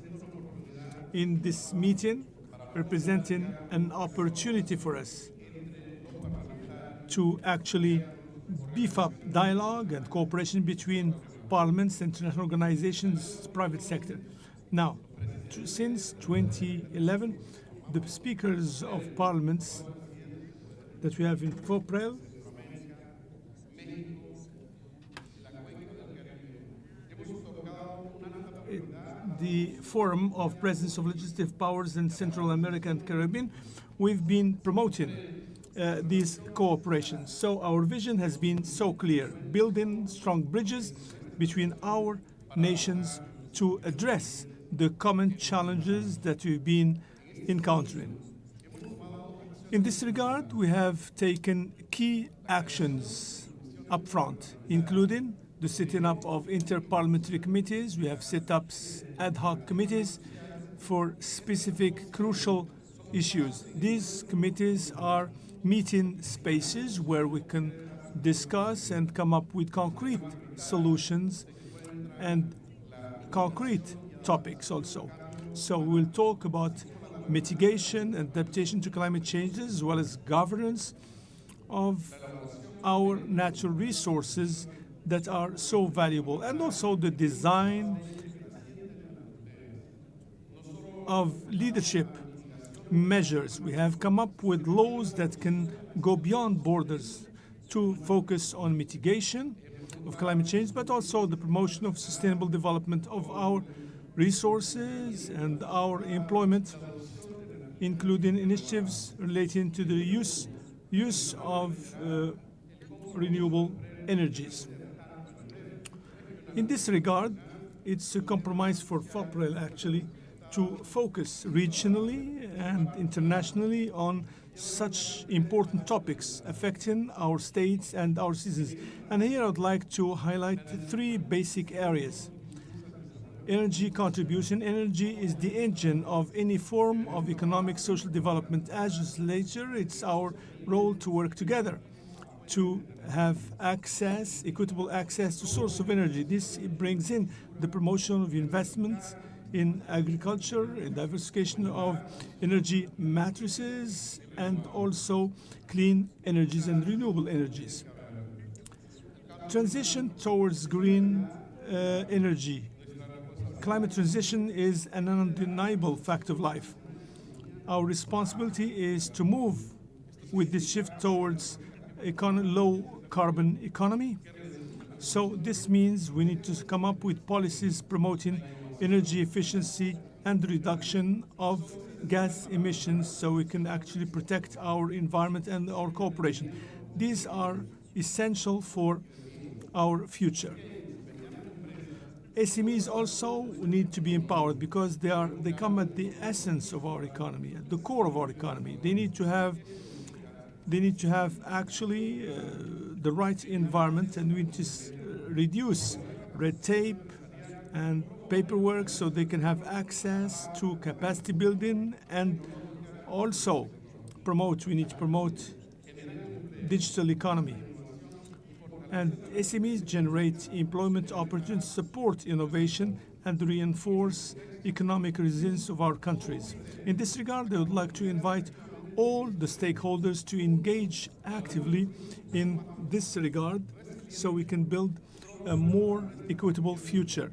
S5: in this meeting, representing an opportunity for us to actually beef up dialogue and cooperation between parliaments, international organizations, private sector. Now, since 2011, the speakers of parliaments that we have in FOPREL the Forum of Presidents of Legislative Powers in Central America and Caribbean, we've been promoting these cooperations. So our vision has been so clear, building strong bridges between our nations to address the common challenges that we've been encountering. In this regard, we have taken key actions up front, including the setting up of inter-parliamentary committees. We have set up ad hoc committees for specific crucial issues. These committees are meeting spaces where we can discuss and come up with concrete solutions and concrete topics also. So we'll talk about mitigation and adaptation to climate change, as well as governance of our natural resources that are so valuable, and also the design of leadership measures. We have come up with laws that can go beyond borders to focus on mitigation of climate change, but also the promotion of sustainable development of our resources and our employment, including initiatives relating to the use of renewable energies. In this regard, it's a compromise for FOPREL actually to focus regionally and internationally on such important topics affecting our states and our citizens. And here I'd like to highlight three basic areas. energy contribution. Energy is the engine of any form of economic social development. As legislature, it's our role to work together to have access, equitable access to source of energy. This brings in the promotion of investments in agriculture, in diversification of energy matrices, and also clean energies and renewable energies. Transition towards green energy. Climate transition is an undeniable fact of life. Our responsibility is to move with this shift towards low carbon economy. So this means we need to come up with policies promoting energy efficiency and reduction of gas emissions so we can actually protect our environment and our cooperation. These are essential for our future. SMEs also need to be empowered because they come at the essence of our economy, at the core of our economy. They need to have actually the right environment, and we need to reduce red tape and paperwork so they can have access to capacity building, and also we need to promote digital economy. And SMEs generate employment opportunities, support innovation, and reinforce economic resilience of our countries. In this regard, I would like to invite all the stakeholders to engage actively in this regard so we can build a more equitable future,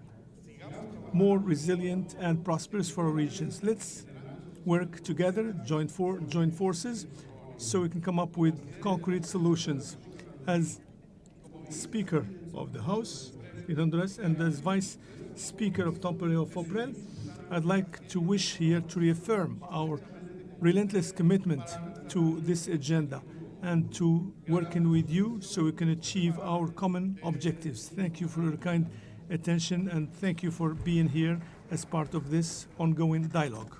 S5: more resilient and prosperous for our regions. Let's work together, join forces, so we can come up with concrete solutions. As Speaker of the House in Honduras and as Vice Speaker of Temporary of Foprel, I'd like to wish here to reaffirm our relentless commitment to this agenda and to working with you so we can achieve our common objectives. Thank you for your kind attention, and thank you for being here as part of this ongoing dialogue.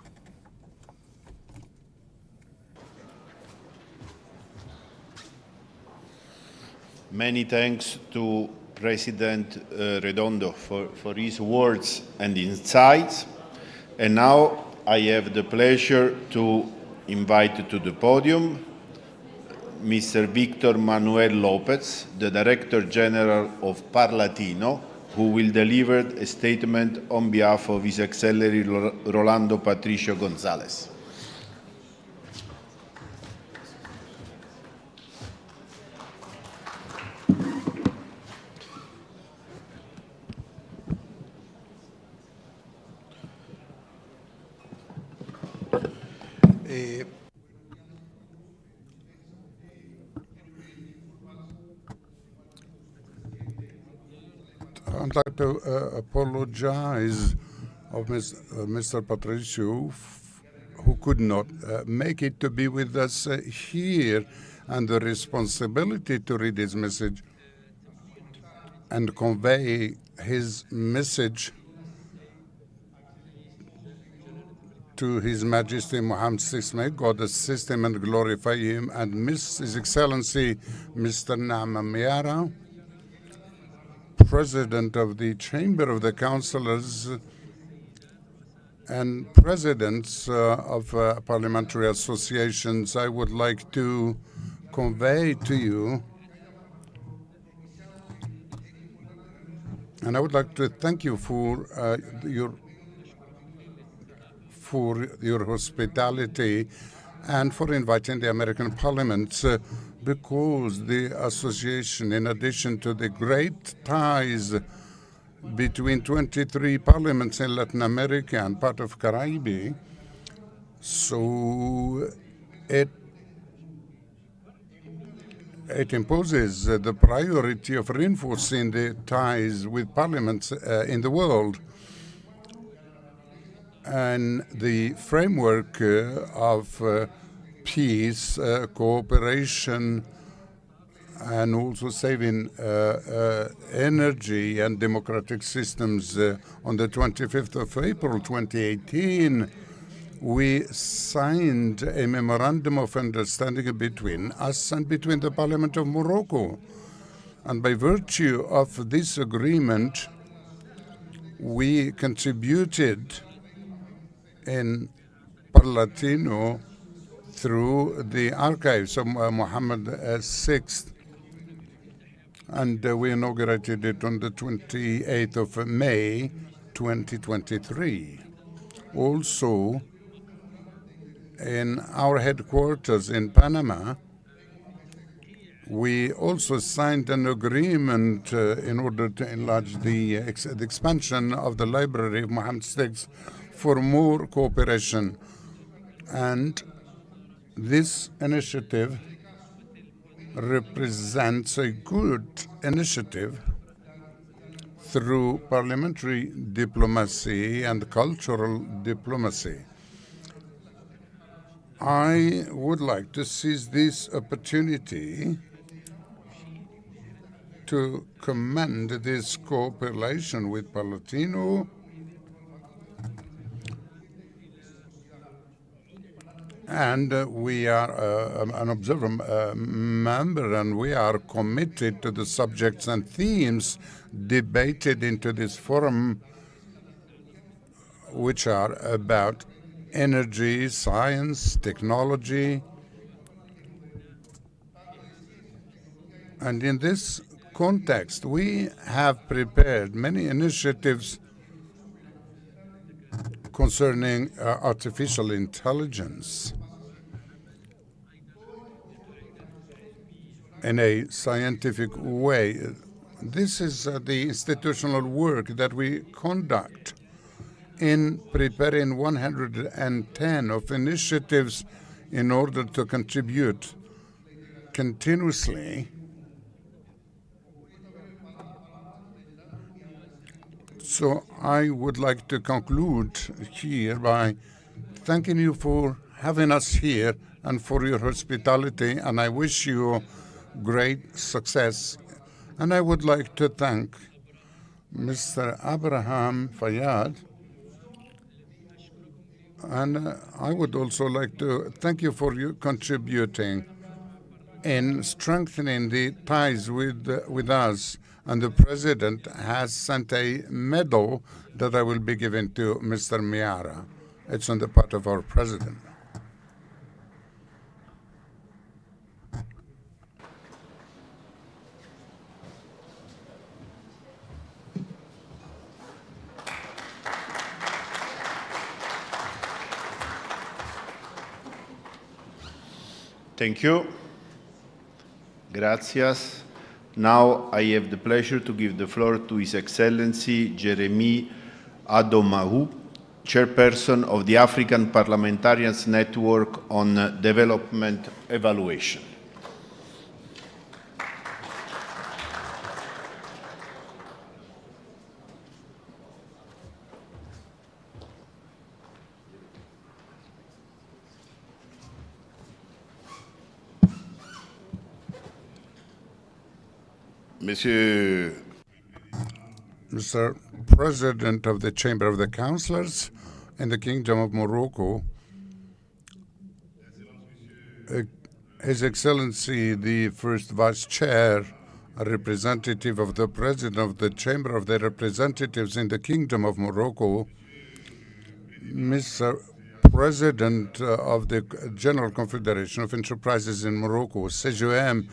S1: Many thanks to President Redondo for his words and insights. And now I have the pleasure to invite to the podium Mr. Victor Manuel Lopez, the Director General of Parlatino, who will deliver a statement on behalf of His Excellency Rolando Patricio González.
S7: I'd like to apologize of Mr. Patricio, who could not make it to be with us here, and the responsibility to read his message and convey his message to His Majesty Mohammed VI. May God assist him and glorify him, and His Excellency Mr. Naama Miara, President of the Chamber of the Councillors and Presidents of Parliamentary Associations. I would like to convey to you, and I would like to thank you for your hospitality and for inviting the American Parliament, because the association, in addition to the great ties between 23 parliaments in Latin America and part of Caribbean, so it imposes the priority of reinforcing the ties with parliaments in the world. And the framework of peace, cooperation, and also saving energy and democratic systems. On the 25th of April 2018, we signed a memorandum of understanding between us and between the Parliament of Morocco. And by virtue of this agreement, we contributed in Parlatino through the archives of Mohammed VI, and we inaugurated it on the 28th of May 2023. Also, in our headquarters in Panama, we also signed an agreement in order to enlarge the expansion of the library of Mohammed VI for more cooperation. And this initiative represents a good initiative through parliamentary diplomacy and cultural diplomacy. I would like to seize this opportunity to commend this cooperation with Palatino and we are an observer member, and we are committed to the subjects and themes debated into this forum, which are about energy, science, technology. And in this context, we have prepared many initiatives concerning artificial intelligence in a scientific way. This is the institutional work that we conduct in preparing 110 of initiatives in order to contribute continuously So I would like to conclude here by thanking you for having us here and for your hospitality, and I wish you great success. And I would like to thank Mr. Abraham Fayyad, and I would also like to thank you for your contributing in strengthening the ties with us. And the President has sent a medal that I will be giving to Mr. Miara. It's on the part of our President.
S1: Thank you. Gracias. Now I have the pleasure to give the floor to His Excellency Jeremy Adomahou, Chairperson of the African Parliamentarians Network on Development Evaluation.
S7: Mr. President of the Chamber of the Councillors in the Kingdom of Morocco, His Excellency the First Vice Chair, a representative of the President of the Chamber of the Representatives in the Kingdom of Morocco, Mr. President of the General Confederation of Enterprises in Morocco, CGM,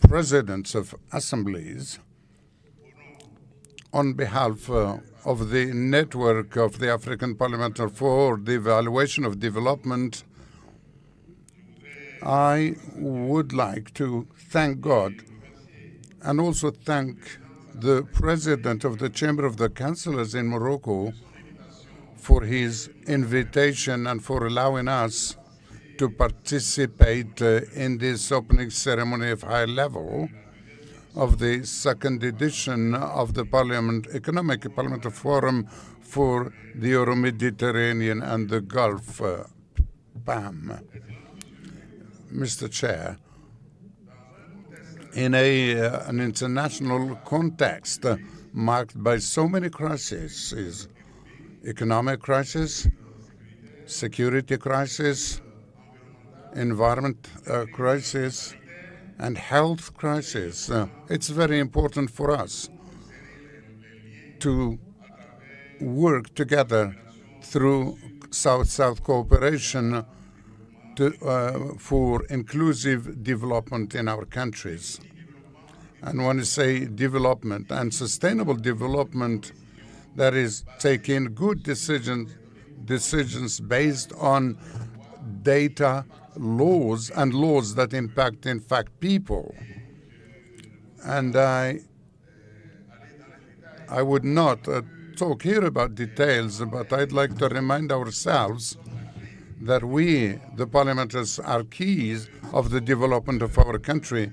S7: presidents of assemblies, on behalf of the network of the African Parliament for the Evaluation of Development, I would like to thank God and also thank the President of the Chamber of the Councillors in Morocco for his invitation and for allowing us to participate in this opening ceremony of high level of the second edition of the Economic Parliamentary Forum for the Euro-Mediterranean and the Gulf, PAM. Mr. Chair, in an international context marked by so many crises, economic crisis, security crisis, environment crisis, and health crisis, it's very important for us to work together through South-South cooperation for inclusive development in our countries. And when I say development and sustainable development, that is taking good decisions based on data, laws, and laws that impact, in fact, people. And I would not talk here about details, but I'd like to remind ourselves that we, the parliamentarians, are keys of the development of our country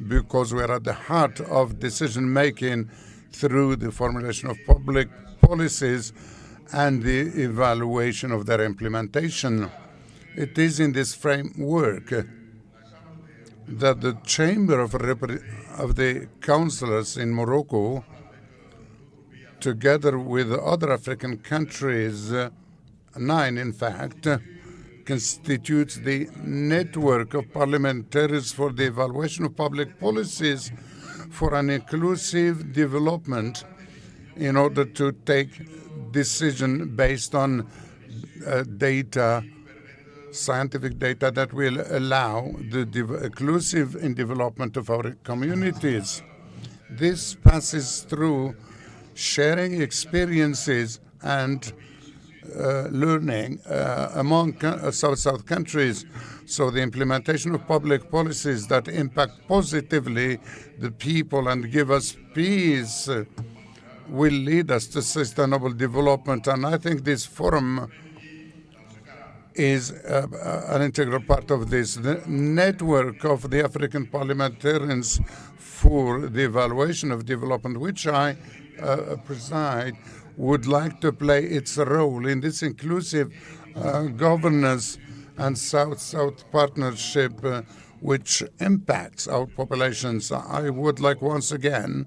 S7: because we are at the heart of decision-making through the formulation of public policies and the evaluation of their implementation. It is in this framework that the Chamber of the Councillors in Morocco, together with other African countries, 9 in fact, constitutes the network of parliamentarians for the evaluation of public policies for an inclusive development in order to take decision based on data, scientific data that will allow the inclusive in development of our communities. This passes through sharing experiences and learning among South-South countries. So the implementation of public policies that impact positively the people and give us peace will lead us to sustainable development. And I think this forum is an integral part of this. The network of the African parliamentarians for the evaluation of development, which I preside, would like to play its role in this inclusive governance and South-South partnership which impacts our populations. I would like once again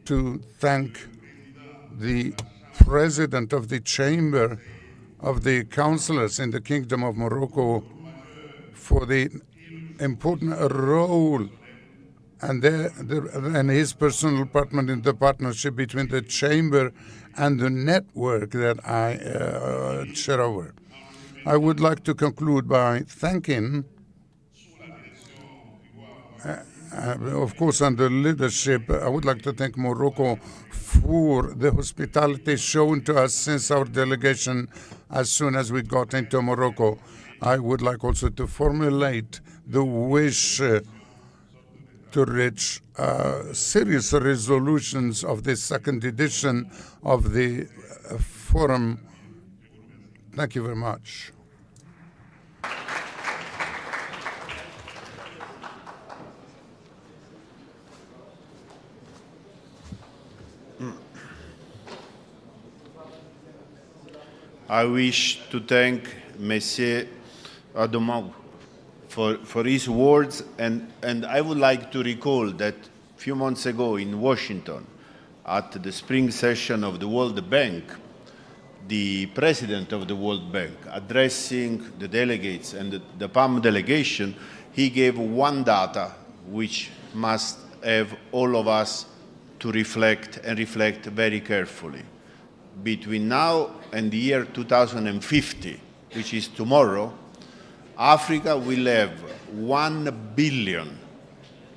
S7: to thank the President of the Chamber of the Councillors in the Kingdom of Morocco for the important role and his personal partner in the partnership between the Chamber and the network that I chair over. I would like to conclude by thanking, of course, under leadership, I would like to thank Morocco for the hospitality shown to us since our delegation as soon as we got into Morocco. I would like also to formulate the wish to reach serious resolutions of this second edition of the forum. Thank you very much.
S1: I wish to thank Monsieur Adomau for his words, and I would like to recall that a few months ago in Washington, at the spring session of the World Bank, the president of the World Bank, addressing the delegates and the PAM delegation, he gave one data which must have all of us to reflect and reflect very carefully. Between now and the year 2050, which is tomorrow, Africa will have 1 billion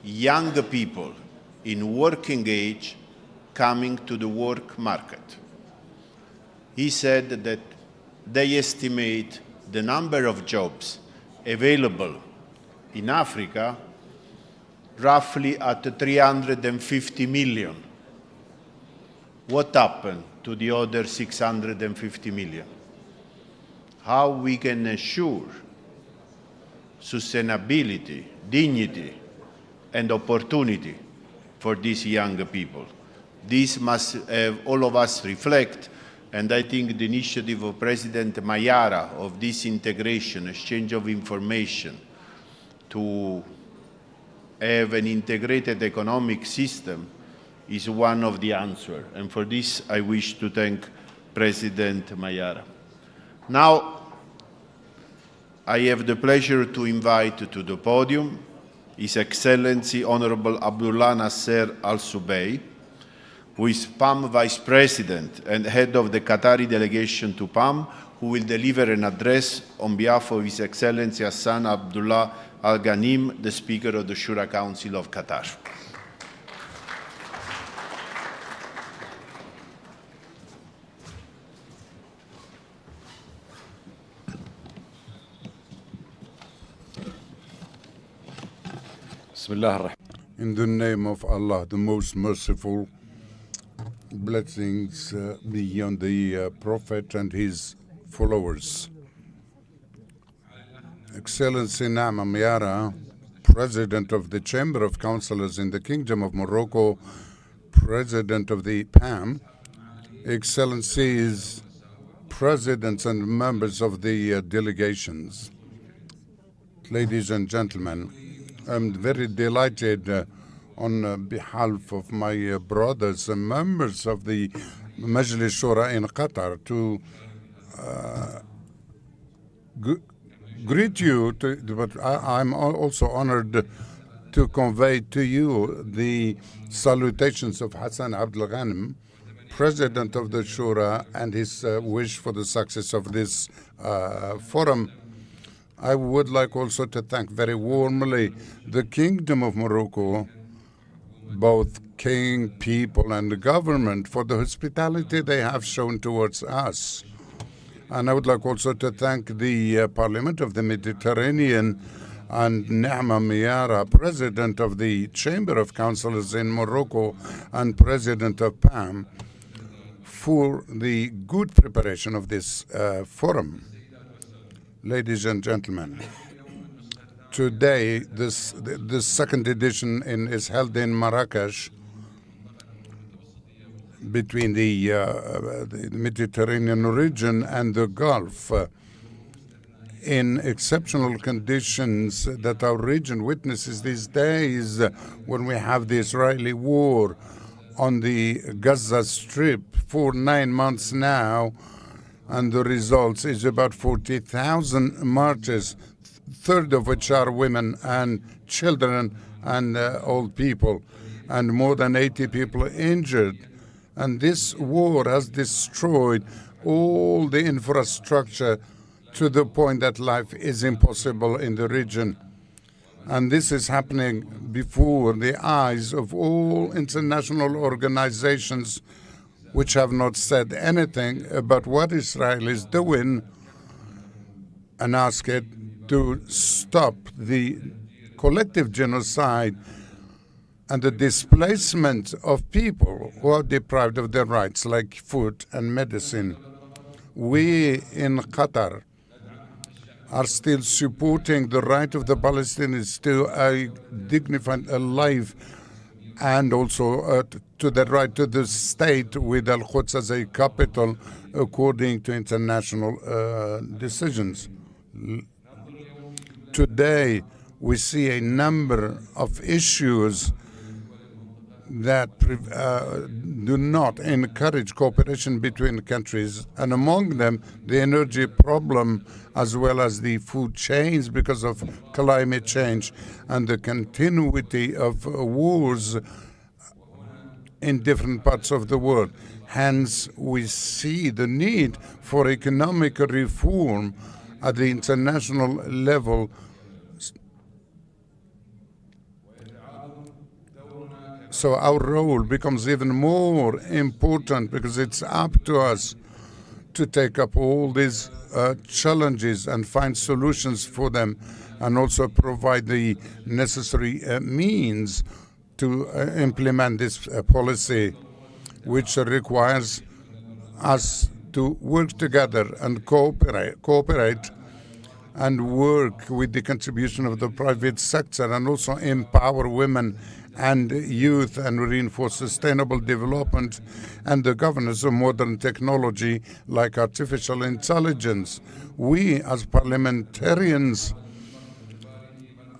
S1: young people in working age coming to the work market. He said that they estimate the number of jobs available in Africa roughly at 350 million. What happened to the other 650 million? How we can ensure sustainability, dignity, and opportunity for these young people? This must have all of us reflect, and I think the initiative of President Mayara of this integration, exchange of information, to have an integrated economic system is one of the answers. And for this, I wish to thank President Mayara. Now, I have the pleasure to invite to the podium His Excellency Honorable Abdullah Nasser Al Subay, who is PAM Vice President and head of the Qatari delegation to PAM, who will deliver an address on behalf of His Excellency Hassan Abdullah Al Ghanim, the Speaker of the Shura Council of Qatar.
S7: In the name of Allah, the most merciful, blessings be on the Prophet and his followers. Excellency Naama Miara, President of the Chamber of Councillors in the Kingdom of Morocco, President of the PAM, Excellencies, Presidents and members of the delegations, ladies and gentlemen, I'm very delighted on behalf of my brothers and members of the Majlis Shura in Qatar to greet you, but I'm also honored to convey to you the salutations of Hassan Abdul Ghanim, President of the Shura, and his wish for the success of this forum. I would like also to thank very warmly the Kingdom of Morocco, both king, people, and the government for the hospitality they have shown towards us. And I would like also to thank the Parliament of the Mediterranean and Naama Miara, President of the Chamber of Councillors in Morocco and President of PAM, for the good preparation of this forum. Ladies and gentlemen, today the second edition is held in Marrakech between the Mediterranean region and the Gulf in exceptional conditions that our region witnesses these days when we have the Israeli war on the Gaza Strip for 9 months now. And the results is about 40,000 marches, third of which are women and children and old people, and more than 80 people injured. And this war has destroyed all the infrastructure to the point that life is impossible in the region. And this is happening before the eyes of all international organizations which have not said anything about what Israel is doing and ask it to stop the collective genocide and the displacement of people who are deprived of their rights, like food and medicine. We in Qatar are still supporting the right of the Palestinians to a dignified life and also to the right to the state with Al-Quds as a capital according to international decisions. Today, we see a number of issues that do not encourage cooperation between countries, and among them, the energy problem, as well as the food chains because of climate change and the continuity of wars in different parts of the world. Hence, we see the need for economic reform at the international level. So our role becomes even more important because it's up to us to take up all these challenges and find solutions for them, and also provide the necessary means to implement this policy, which requires us to work together and cooperate and work with the contribution of the private sector, and also empower women and youth and reinforce sustainable development and the governance of modern technology like artificial intelligence. We as parliamentarians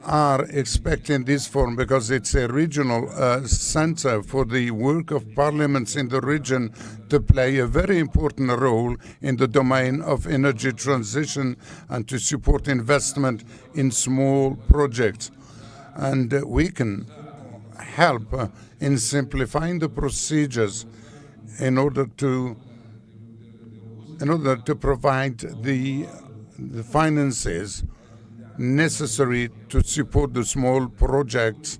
S7: are expecting this forum because it's a regional center for the work of parliaments in the region to play a very important role in the domain of energy transition and to support investment in small projects. and we can help in simplifying the procedures in order to provide the finances necessary to support the small projects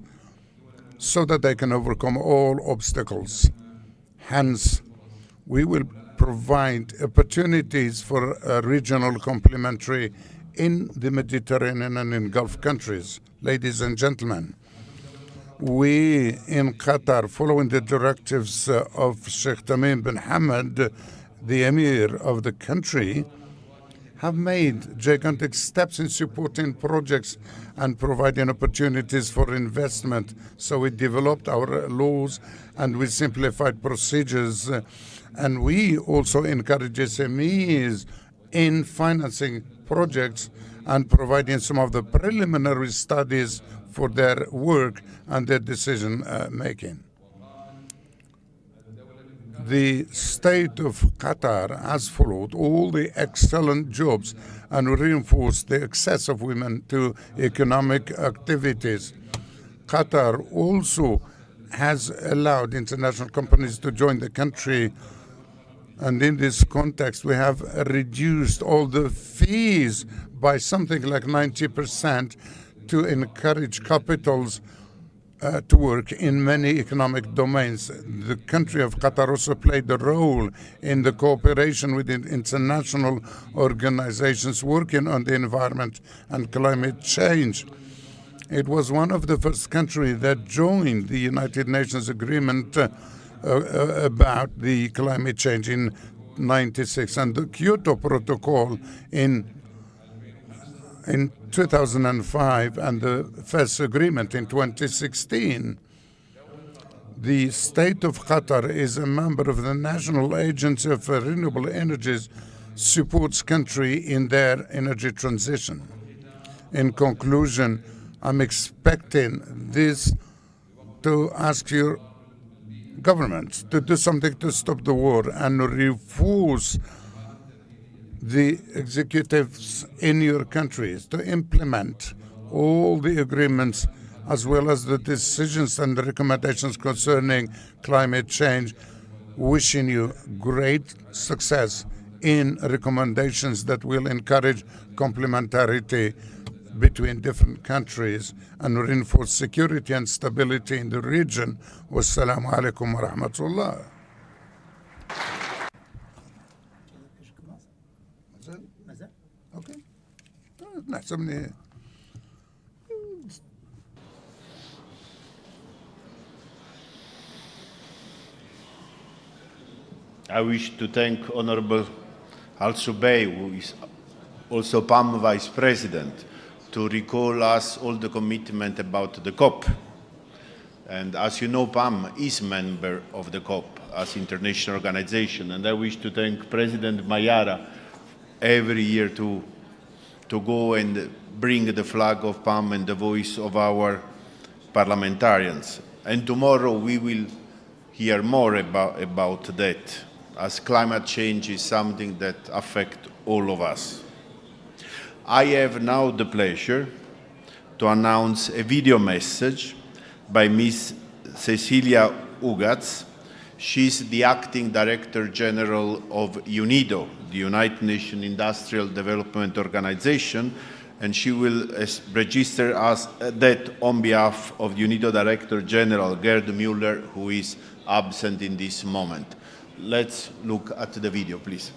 S7: so that they can overcome all obstacles. Hence, we will provide opportunities for regional complementary in the Mediterranean and in Gulf countries. Ladies and gentlemen, we in Qatar, following the directives of Sheikh Tamim bin Hamad, the Emir of the country, have made gigantic steps in supporting projects and providing opportunities for investment. So we developed our laws and we simplified procedures. And we also encourage SMEs in financing projects and providing some of the preliminary studies for their work and their decision making. The state of Qatar has followed all the excellent jobs and reinforced the access of women to economic activities. Qatar also has allowed international companies to join the country, and in this context we have reduced all the fees by something like 90% to encourage capitals to work in many economic domains. The country of Qatar also played a role in the cooperation with international organizations working on the environment and climate change. It was one of the first countries that joined the United Nations agreement about the climate change in '96 and the Kyoto Protocol in 2005 and the first agreement in 2016. The state of Qatar is a member of the National Agency of Renewable Energies, supports country in their energy transition. In conclusion, I'm expecting this to ask your government to do something to stop the war and reinforce the executives in your countries to implement all the agreements as well as the decisions and the recommendations concerning climate change. Wishing you great success in recommendations that will encourage complementarity between different countries and reinforce security and stability in the region. Wassalamu alaikum wa rahmatullah. Okay. نحسبني
S1: I wish to thank Honorable Al-Subay, who is also PAM Vice President, to recall us all the commitment about the COP. And as you know, PAM is member of the COP as international organization. And I wish to thank President Mayara every year to go and bring the flag of PAM and the voice of our parliamentarians. And tomorrow we will hear more about that, as climate change is something that affects all of us. I have now the pleasure to announce a video message by Ms. Cecilia Ugats. She's the Acting Director General of UNIDO, the United Nations Industrial Development Organization, and she will register us that on behalf of UNIDO Director General Gerd Müller, who is absent in this moment. Let's look at the video, please.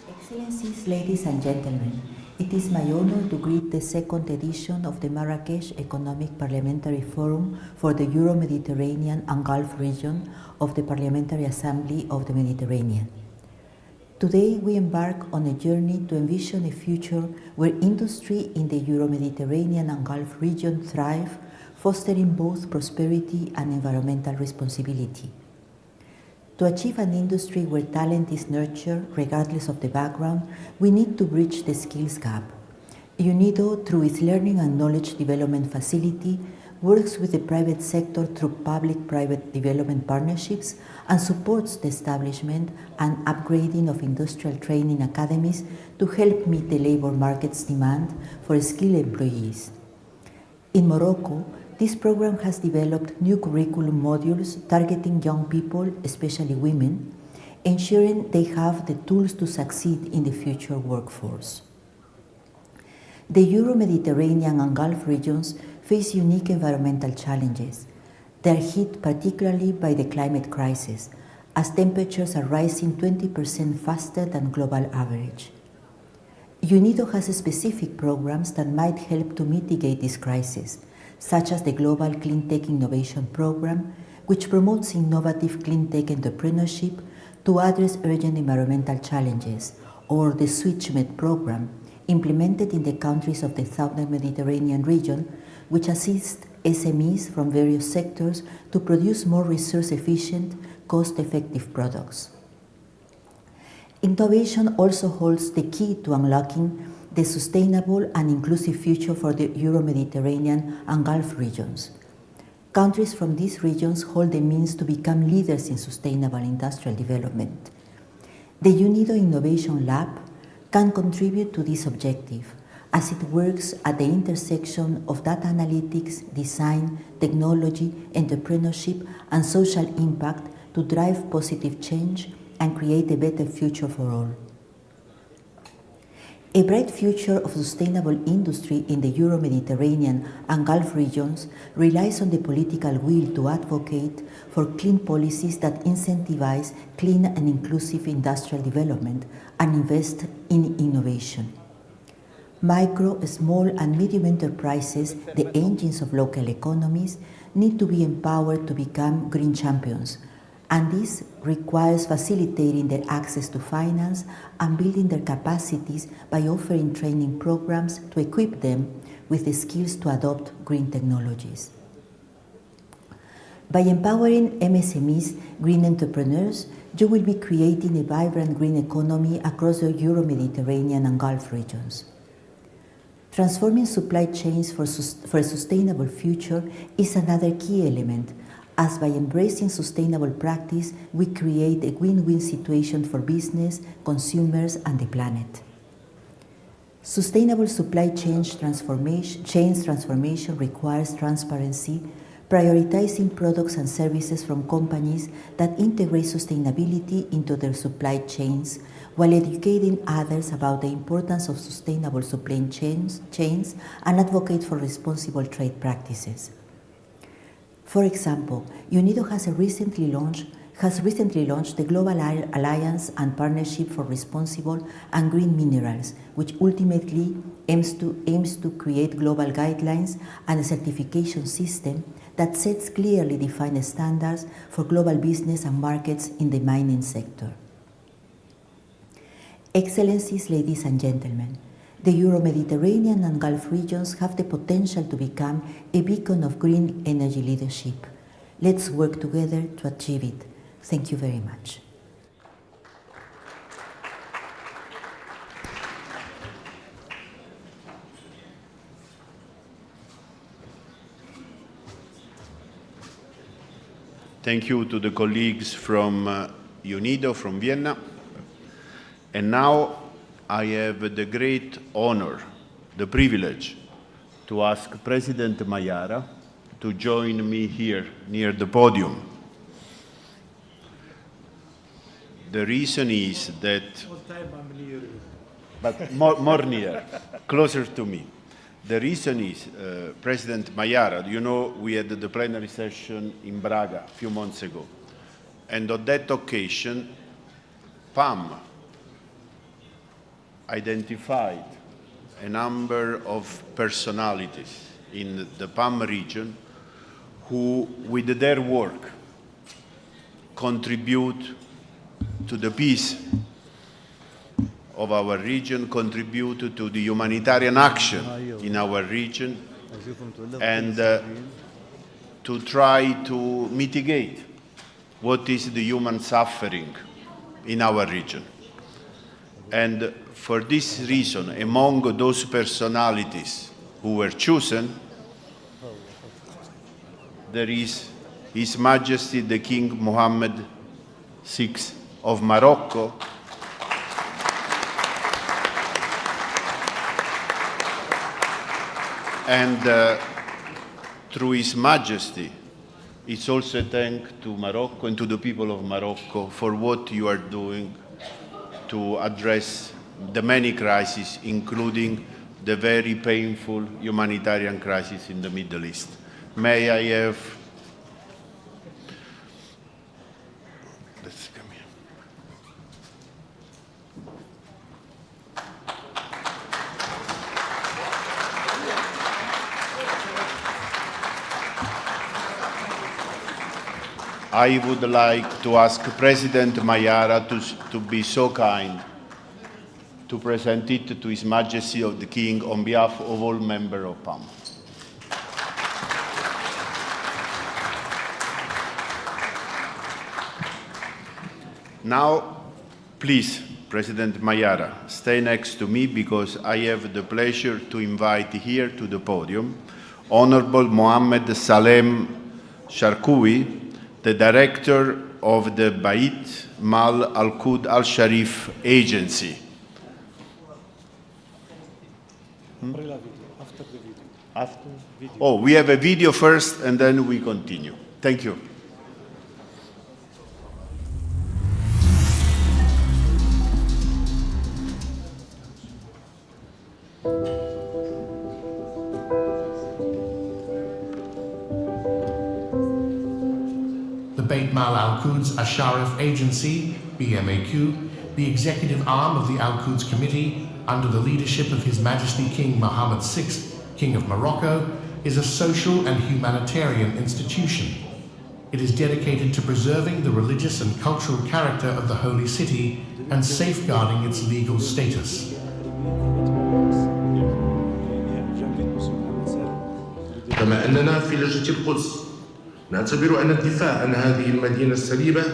S14: Excellencies, ladies and gentlemen, it is my honor to greet the second edition of the Marrakech Economic Parliamentary Forum for the Euro-Mediterranean and Gulf region of the Parliamentary Assembly of the Mediterranean. Today we embark on a journey to envision a future where industry in the Euro-Mediterranean and Gulf region thrive, fostering both prosperity and environmental responsibility. To achieve an industry where talent is nurtured, regardless of the background, we need to bridge the skills gap. UNIDO, through its Learning and Knowledge Development Facility, works with the private sector through public-private development partnerships, and supports the establishment and upgrading of industrial training academies to help meet the labor market's demand for skilled employees. In Morocco, this program has developed new curriculum modules targeting young people, especially women, ensuring they have the tools to succeed in the future workforce. The Euro-Mediterranean and Gulf regions face unique environmental challenges. They are hit particularly by the climate crisis, as temperatures are rising 20% faster than global average. UNIDO has specific programs that might help to mitigate this crisis, such as the Global Clean Tech Innovation Program, which promotes innovative clean tech entrepreneurship to address urgent environmental challenges, or the SwitchMed program, implemented in the countries of the Southern Mediterranean region, which assists SMEs from various sectors to produce more resource-efficient, cost-effective products. Innovation also holds the key to unlocking the sustainable and inclusive future for the Euro-Mediterranean and Gulf regions. Countries from these regions hold the means to become leaders in sustainable industrial development. The UNIDO Innovation Lab can contribute to this objective, as it works at the intersection of data analytics, design, technology, entrepreneurship, and social impact to drive positive change and create a better future for all. A bright future of sustainable industry in the Euro-Mediterranean and Gulf regions relies on the political will to advocate for clean policies that incentivize clean and inclusive industrial development and invest in innovation. Micro, small, and medium enterprises, the engines of local economies, need to be empowered to become green champions, and this requires facilitating their access to finance and building their capacities by offering training programs to equip them with the skills to adopt green technologies. By empowering MSMEs, green entrepreneurs, you will be creating a vibrant green economy across the Euro-Mediterranean and Gulf regions. Transforming supply chains for a sustainable future is another key element, as by embracing sustainable practice, we create a win-win situation for business, consumers, and the planet. Sustainable supply chain transformation requires transparency, prioritizing products and services from companies that integrate sustainability into their supply chains, while educating others about the importance of sustainable supply chains and advocate for responsible trade practices. For example, UNIDO has recently launched the Global Alliance and Partnership for Responsible and Green Minerals, which ultimately aims to create global guidelines and a certification system that sets clearly defined standards for global business and markets in the mining sector. Excellencies, ladies and gentlemen, the Euro-Mediterranean and Gulf regions have the potential to become a beacon of green energy leadership. Let's work together to achieve it. Thank you very much.
S1: Thank you to the colleagues from UNIDO, from Vienna. And now I have the great honor, the privilege, to ask President Mayara to join me here near the podium. The reason is that, but more near, closer to me. The reason is, President Mayara, you know, we had the plenary session in Braga a few months ago. And on that occasion, PAM identified a number of personalities in the PAM region who, with their work, contribute to the peace of our region, contribute to the humanitarian action in our region, and to try to mitigate what is the human suffering in our region. And for this reason, among those personalities who were chosen, there is His Majesty the King Mohammed VI of Morocco, and through His Majesty, it's also a thank to Morocco and to the people of Morocco for what you are doing to address the many crises, including the very painful humanitarian crisis in the Middle East. May I have... Let's come here. I would like to ask President Mayara to be so kind to present it to His Majesty of the King on behalf of all members of PAM. Now, please, President Mayara, stay next to me because I have the pleasure to invite here to the podium Honorable Mohammed Salem Sharkoui, the Director of the Bait Mal Al-Qud Al-Sharif Agency. After video. Oh, we have a video first and then we continue. Thank you.
S15: The Bait Mal Al-Quds Al-Sharif Agency, BMAQ, the executive arm of the Al-Quds Committee, under the leadership of His Majesty King Mohammed VI, King of Morocco, is a social and humanitarian institution. It is dedicated to preserving the religious and cultural character of the Holy City and safeguarding its legal status.
S16: كما أننا في لجنة القدس نعتبر أن الدفاع عن هذه المدينة السليبة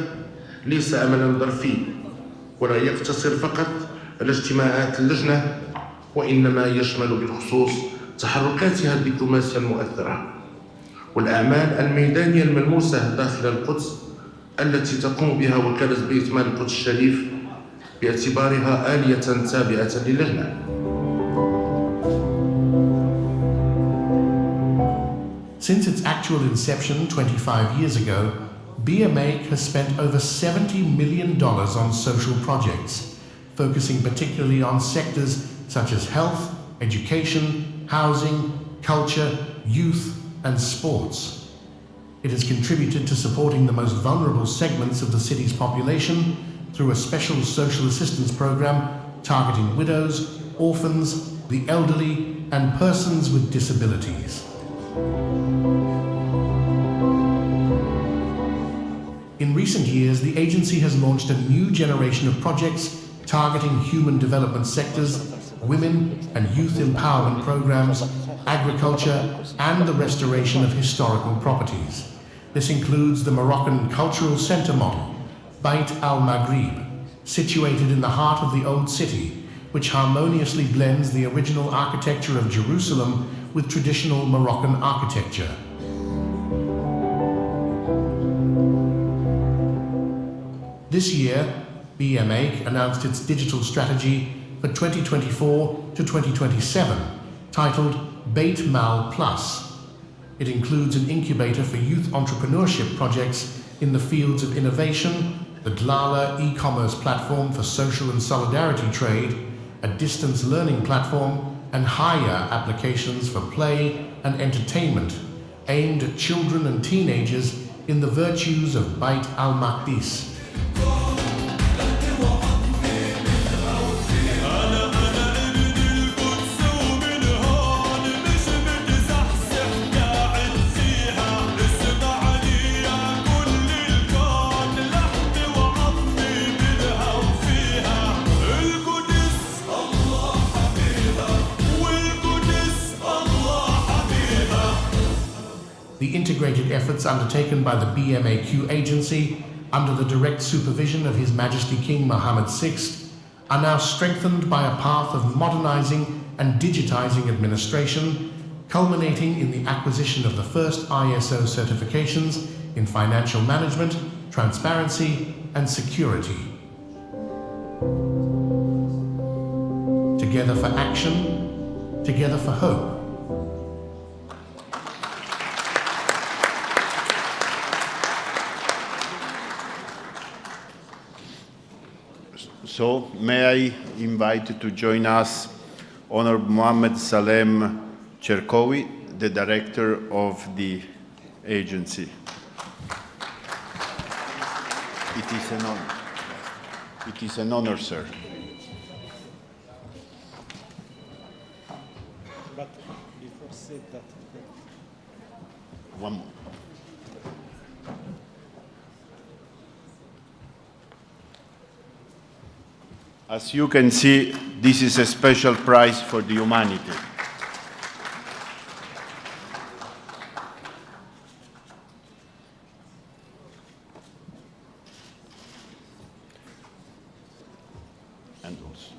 S16: ليس أملا ظرفي ولا يقتصر فقط على اجتماعات اللجنة وإنما يشمل بالخصوص تحركاتها الدبلوماسية المؤثرة والأعمال الميدانية الملموسة داخل القدس التي تقوم بها وكالة بيت مال القدس الشريف باعتبارها آلية تابعة للجنة.
S15: Since its actual inception 25 years ago, BMA has spent over $70 million on social projects, focusing particularly on sectors such as health, education, housing, culture, youth, and sports. It has contributed to supporting the most vulnerable segments of the city's population through a special social assistance program targeting widows, orphans, the elderly, and persons with disabilities. In recent years, the agency has launched a new generation of projects targeting human development sectors, women and youth empowerment programs, agriculture, and the restoration of historical properties. This includes the Moroccan Cultural Center model, Bait al-Maghrib, situated in the heart of the Old City, which harmoniously blends the original architecture of Jerusalem with traditional Moroccan architecture. This year, BMA announced its digital strategy for 2024 to 2027, titled Bait Mal Plus. It includes an incubator for youth entrepreneurship projects in the fields of innovation, the Dlala e-commerce platform for social and solidarity trade, a distance learning platform, and higher applications for play and entertainment aimed at children and teenagers in the virtues of Bait al-Maqdis. The integrated efforts undertaken by the BMAQ agency under the direct supervision of His Majesty King Mohammed VI are now strengthened by a path of modernizing and digitizing administration, culminating in the acquisition of the first ISO certifications in financial management, transparency, and security. Together for action, together for hope.
S1: So, may I invite to join us Honorable Mohammed Salem Cherkowi, the Director of the agency. It is an honor. It is an honor, sir.
S3: But before say that.
S1: One more. As you can see, this is a special prize for the humanity. And also.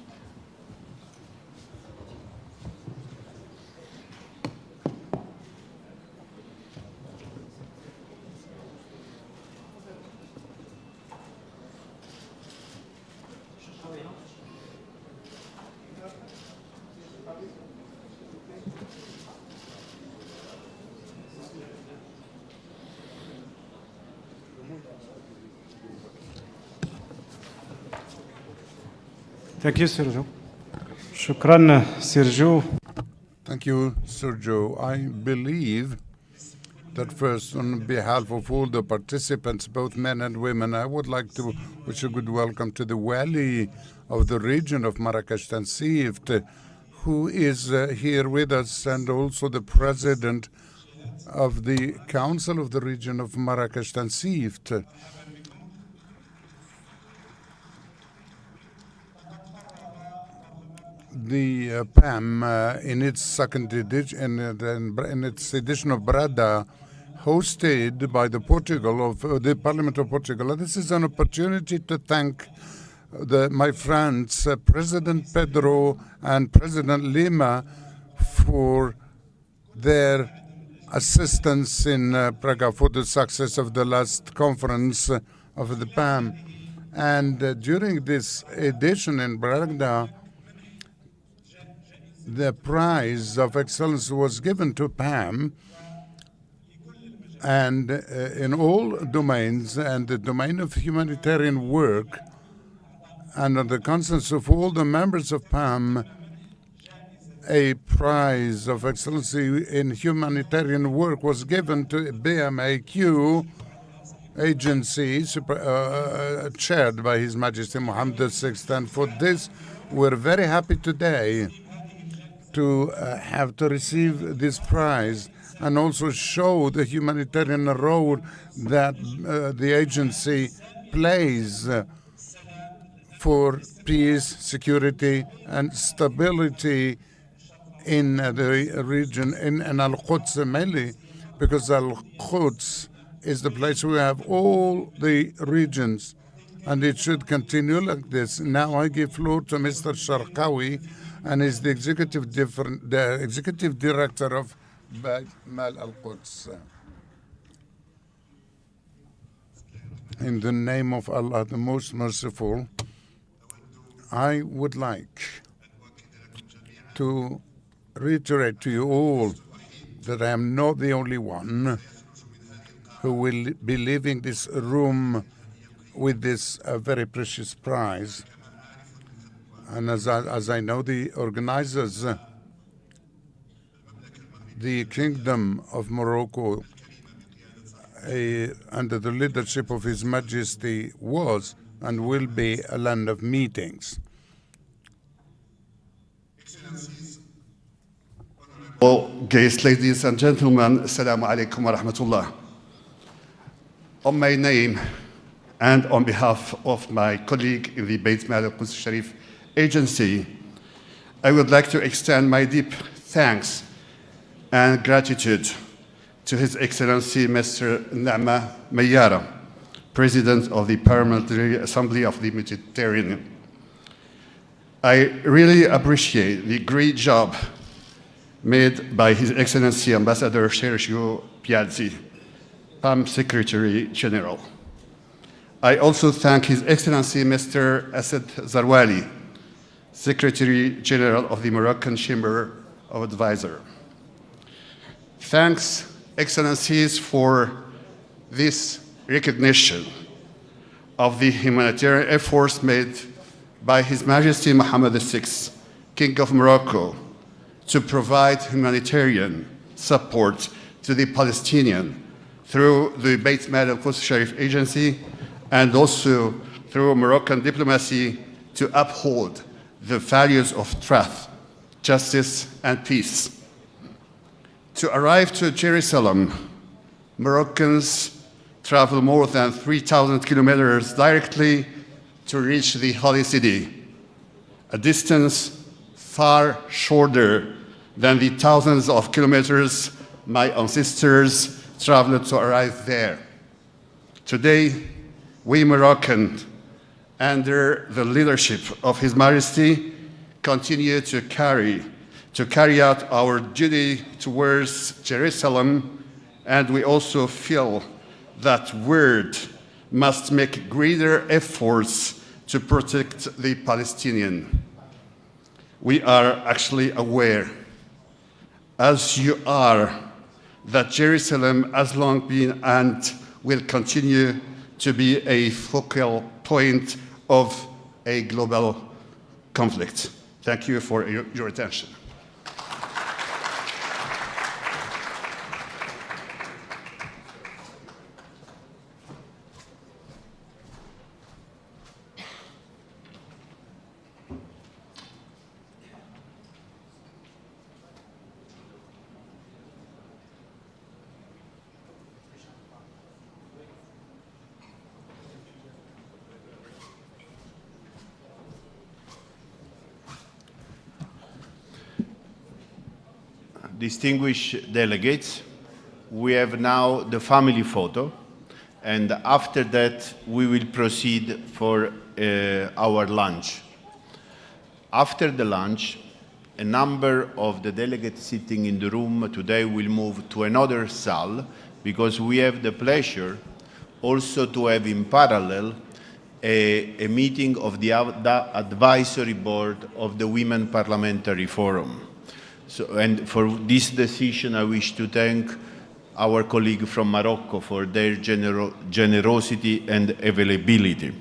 S3: Thank you, Sergio. شكرا Sergio.
S7: Thank you, Sergio. I believe that first, on behalf of all the participants, both men and women, I would like to wish a good welcome to the Wali of the region of Marrakech Tansift, who is here with us, and also the President of the Council of the region of Marrakech Tansift. The PAM, in its second edition, in its edition of Brada, hosted by the Parliament of Portugal. This is an opportunity to thank my friends, President Pedro and President Lima, for their assistance in Praga for the success of the last conference of the PAM. And during this edition in Brada, the prize of excellence was given to PAM, and in all domains, and the domain of humanitarian work, and on the consensus of all the members of PAM, a prize of excellency in humanitarian work was given to BMAQ agency chaired by His Majesty Mohammed VI. And for this, we're very happy today to have to receive this prize and also show the humanitarian role that the agency plays for peace, security, and stability in the region, in Al-Quds mainly, because Al-Quds is the place where we have all the regions, and it should continue like this. Now I give floor to Mr. Sharqawi, and is the executive director of Bait Mal Al-Quds. In the name of Allah, the most merciful, I would like to reiterate to you all that I am not the only one who will be leaving this room with this very precious prize. And as I know, the organizers, the Kingdom of Morocco, under the leadership of His Majesty, was and will be a land of meetings.
S17: Guests, ladies and gentlemen, Assalamu alaikum wa rahmatullah. On my name and on behalf of my colleague in the Beit Mal Al-Quds Sharif agency, I would like to extend my deep thanks and gratitude to His Excellency Mr. Nama Mayara, President of the Parliamentary Assembly of the Mediterranean. I really appreciate the great job made by His Excellency Ambassador Sergio Piazzi, PAM Secretary General. I also thank His Excellency Mr. Asad Zarwali, Secretary General of the Moroccan Chamber of Advisors. Thanks, Excellencies, for this recognition of the humanitarian efforts made by His Majesty Mohammed VI, King of Morocco, to provide humanitarian support to the Palestinians through the Beit Mal al-Quds Sharif Agency and also through Moroccan diplomacy to uphold the values of truth, justice, and peace. To arrive to Jerusalem, Moroccans travel more than 3,000 kilometers directly to reach the holy city, a distance far shorter than the thousands of kilometers my ancestors traveled to arrive there. Today, we Moroccans, under the leadership of His Majesty, continue to carry out our duty towards Jerusalem, and we also feel that world must make greater efforts to protect the Palestinians. We are actually aware, as you are, that Jerusalem has long been and will continue to be a focal point of a global conflict. Thank you for your attention.
S1: Distinguished delegates, we have now the family photo, and after that we will proceed for our lunch. After the lunch, a number of the delegates sitting in the room today will move to another salle because we have the pleasure also to have in parallel a meeting of the advisory board of the Women Parliamentary Forum. And for this decision, I wish to thank our colleague from Morocco for their generosity and availability.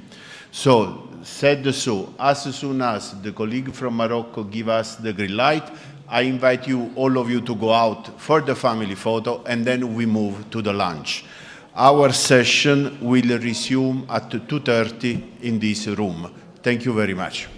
S1: So, said so, as soon as the colleague from Morocco give us the green light, I invite you, all of you, to go out for the family photo, and then we move to the lunch. Our session will resume at 2:30 in this room. Thank you very much.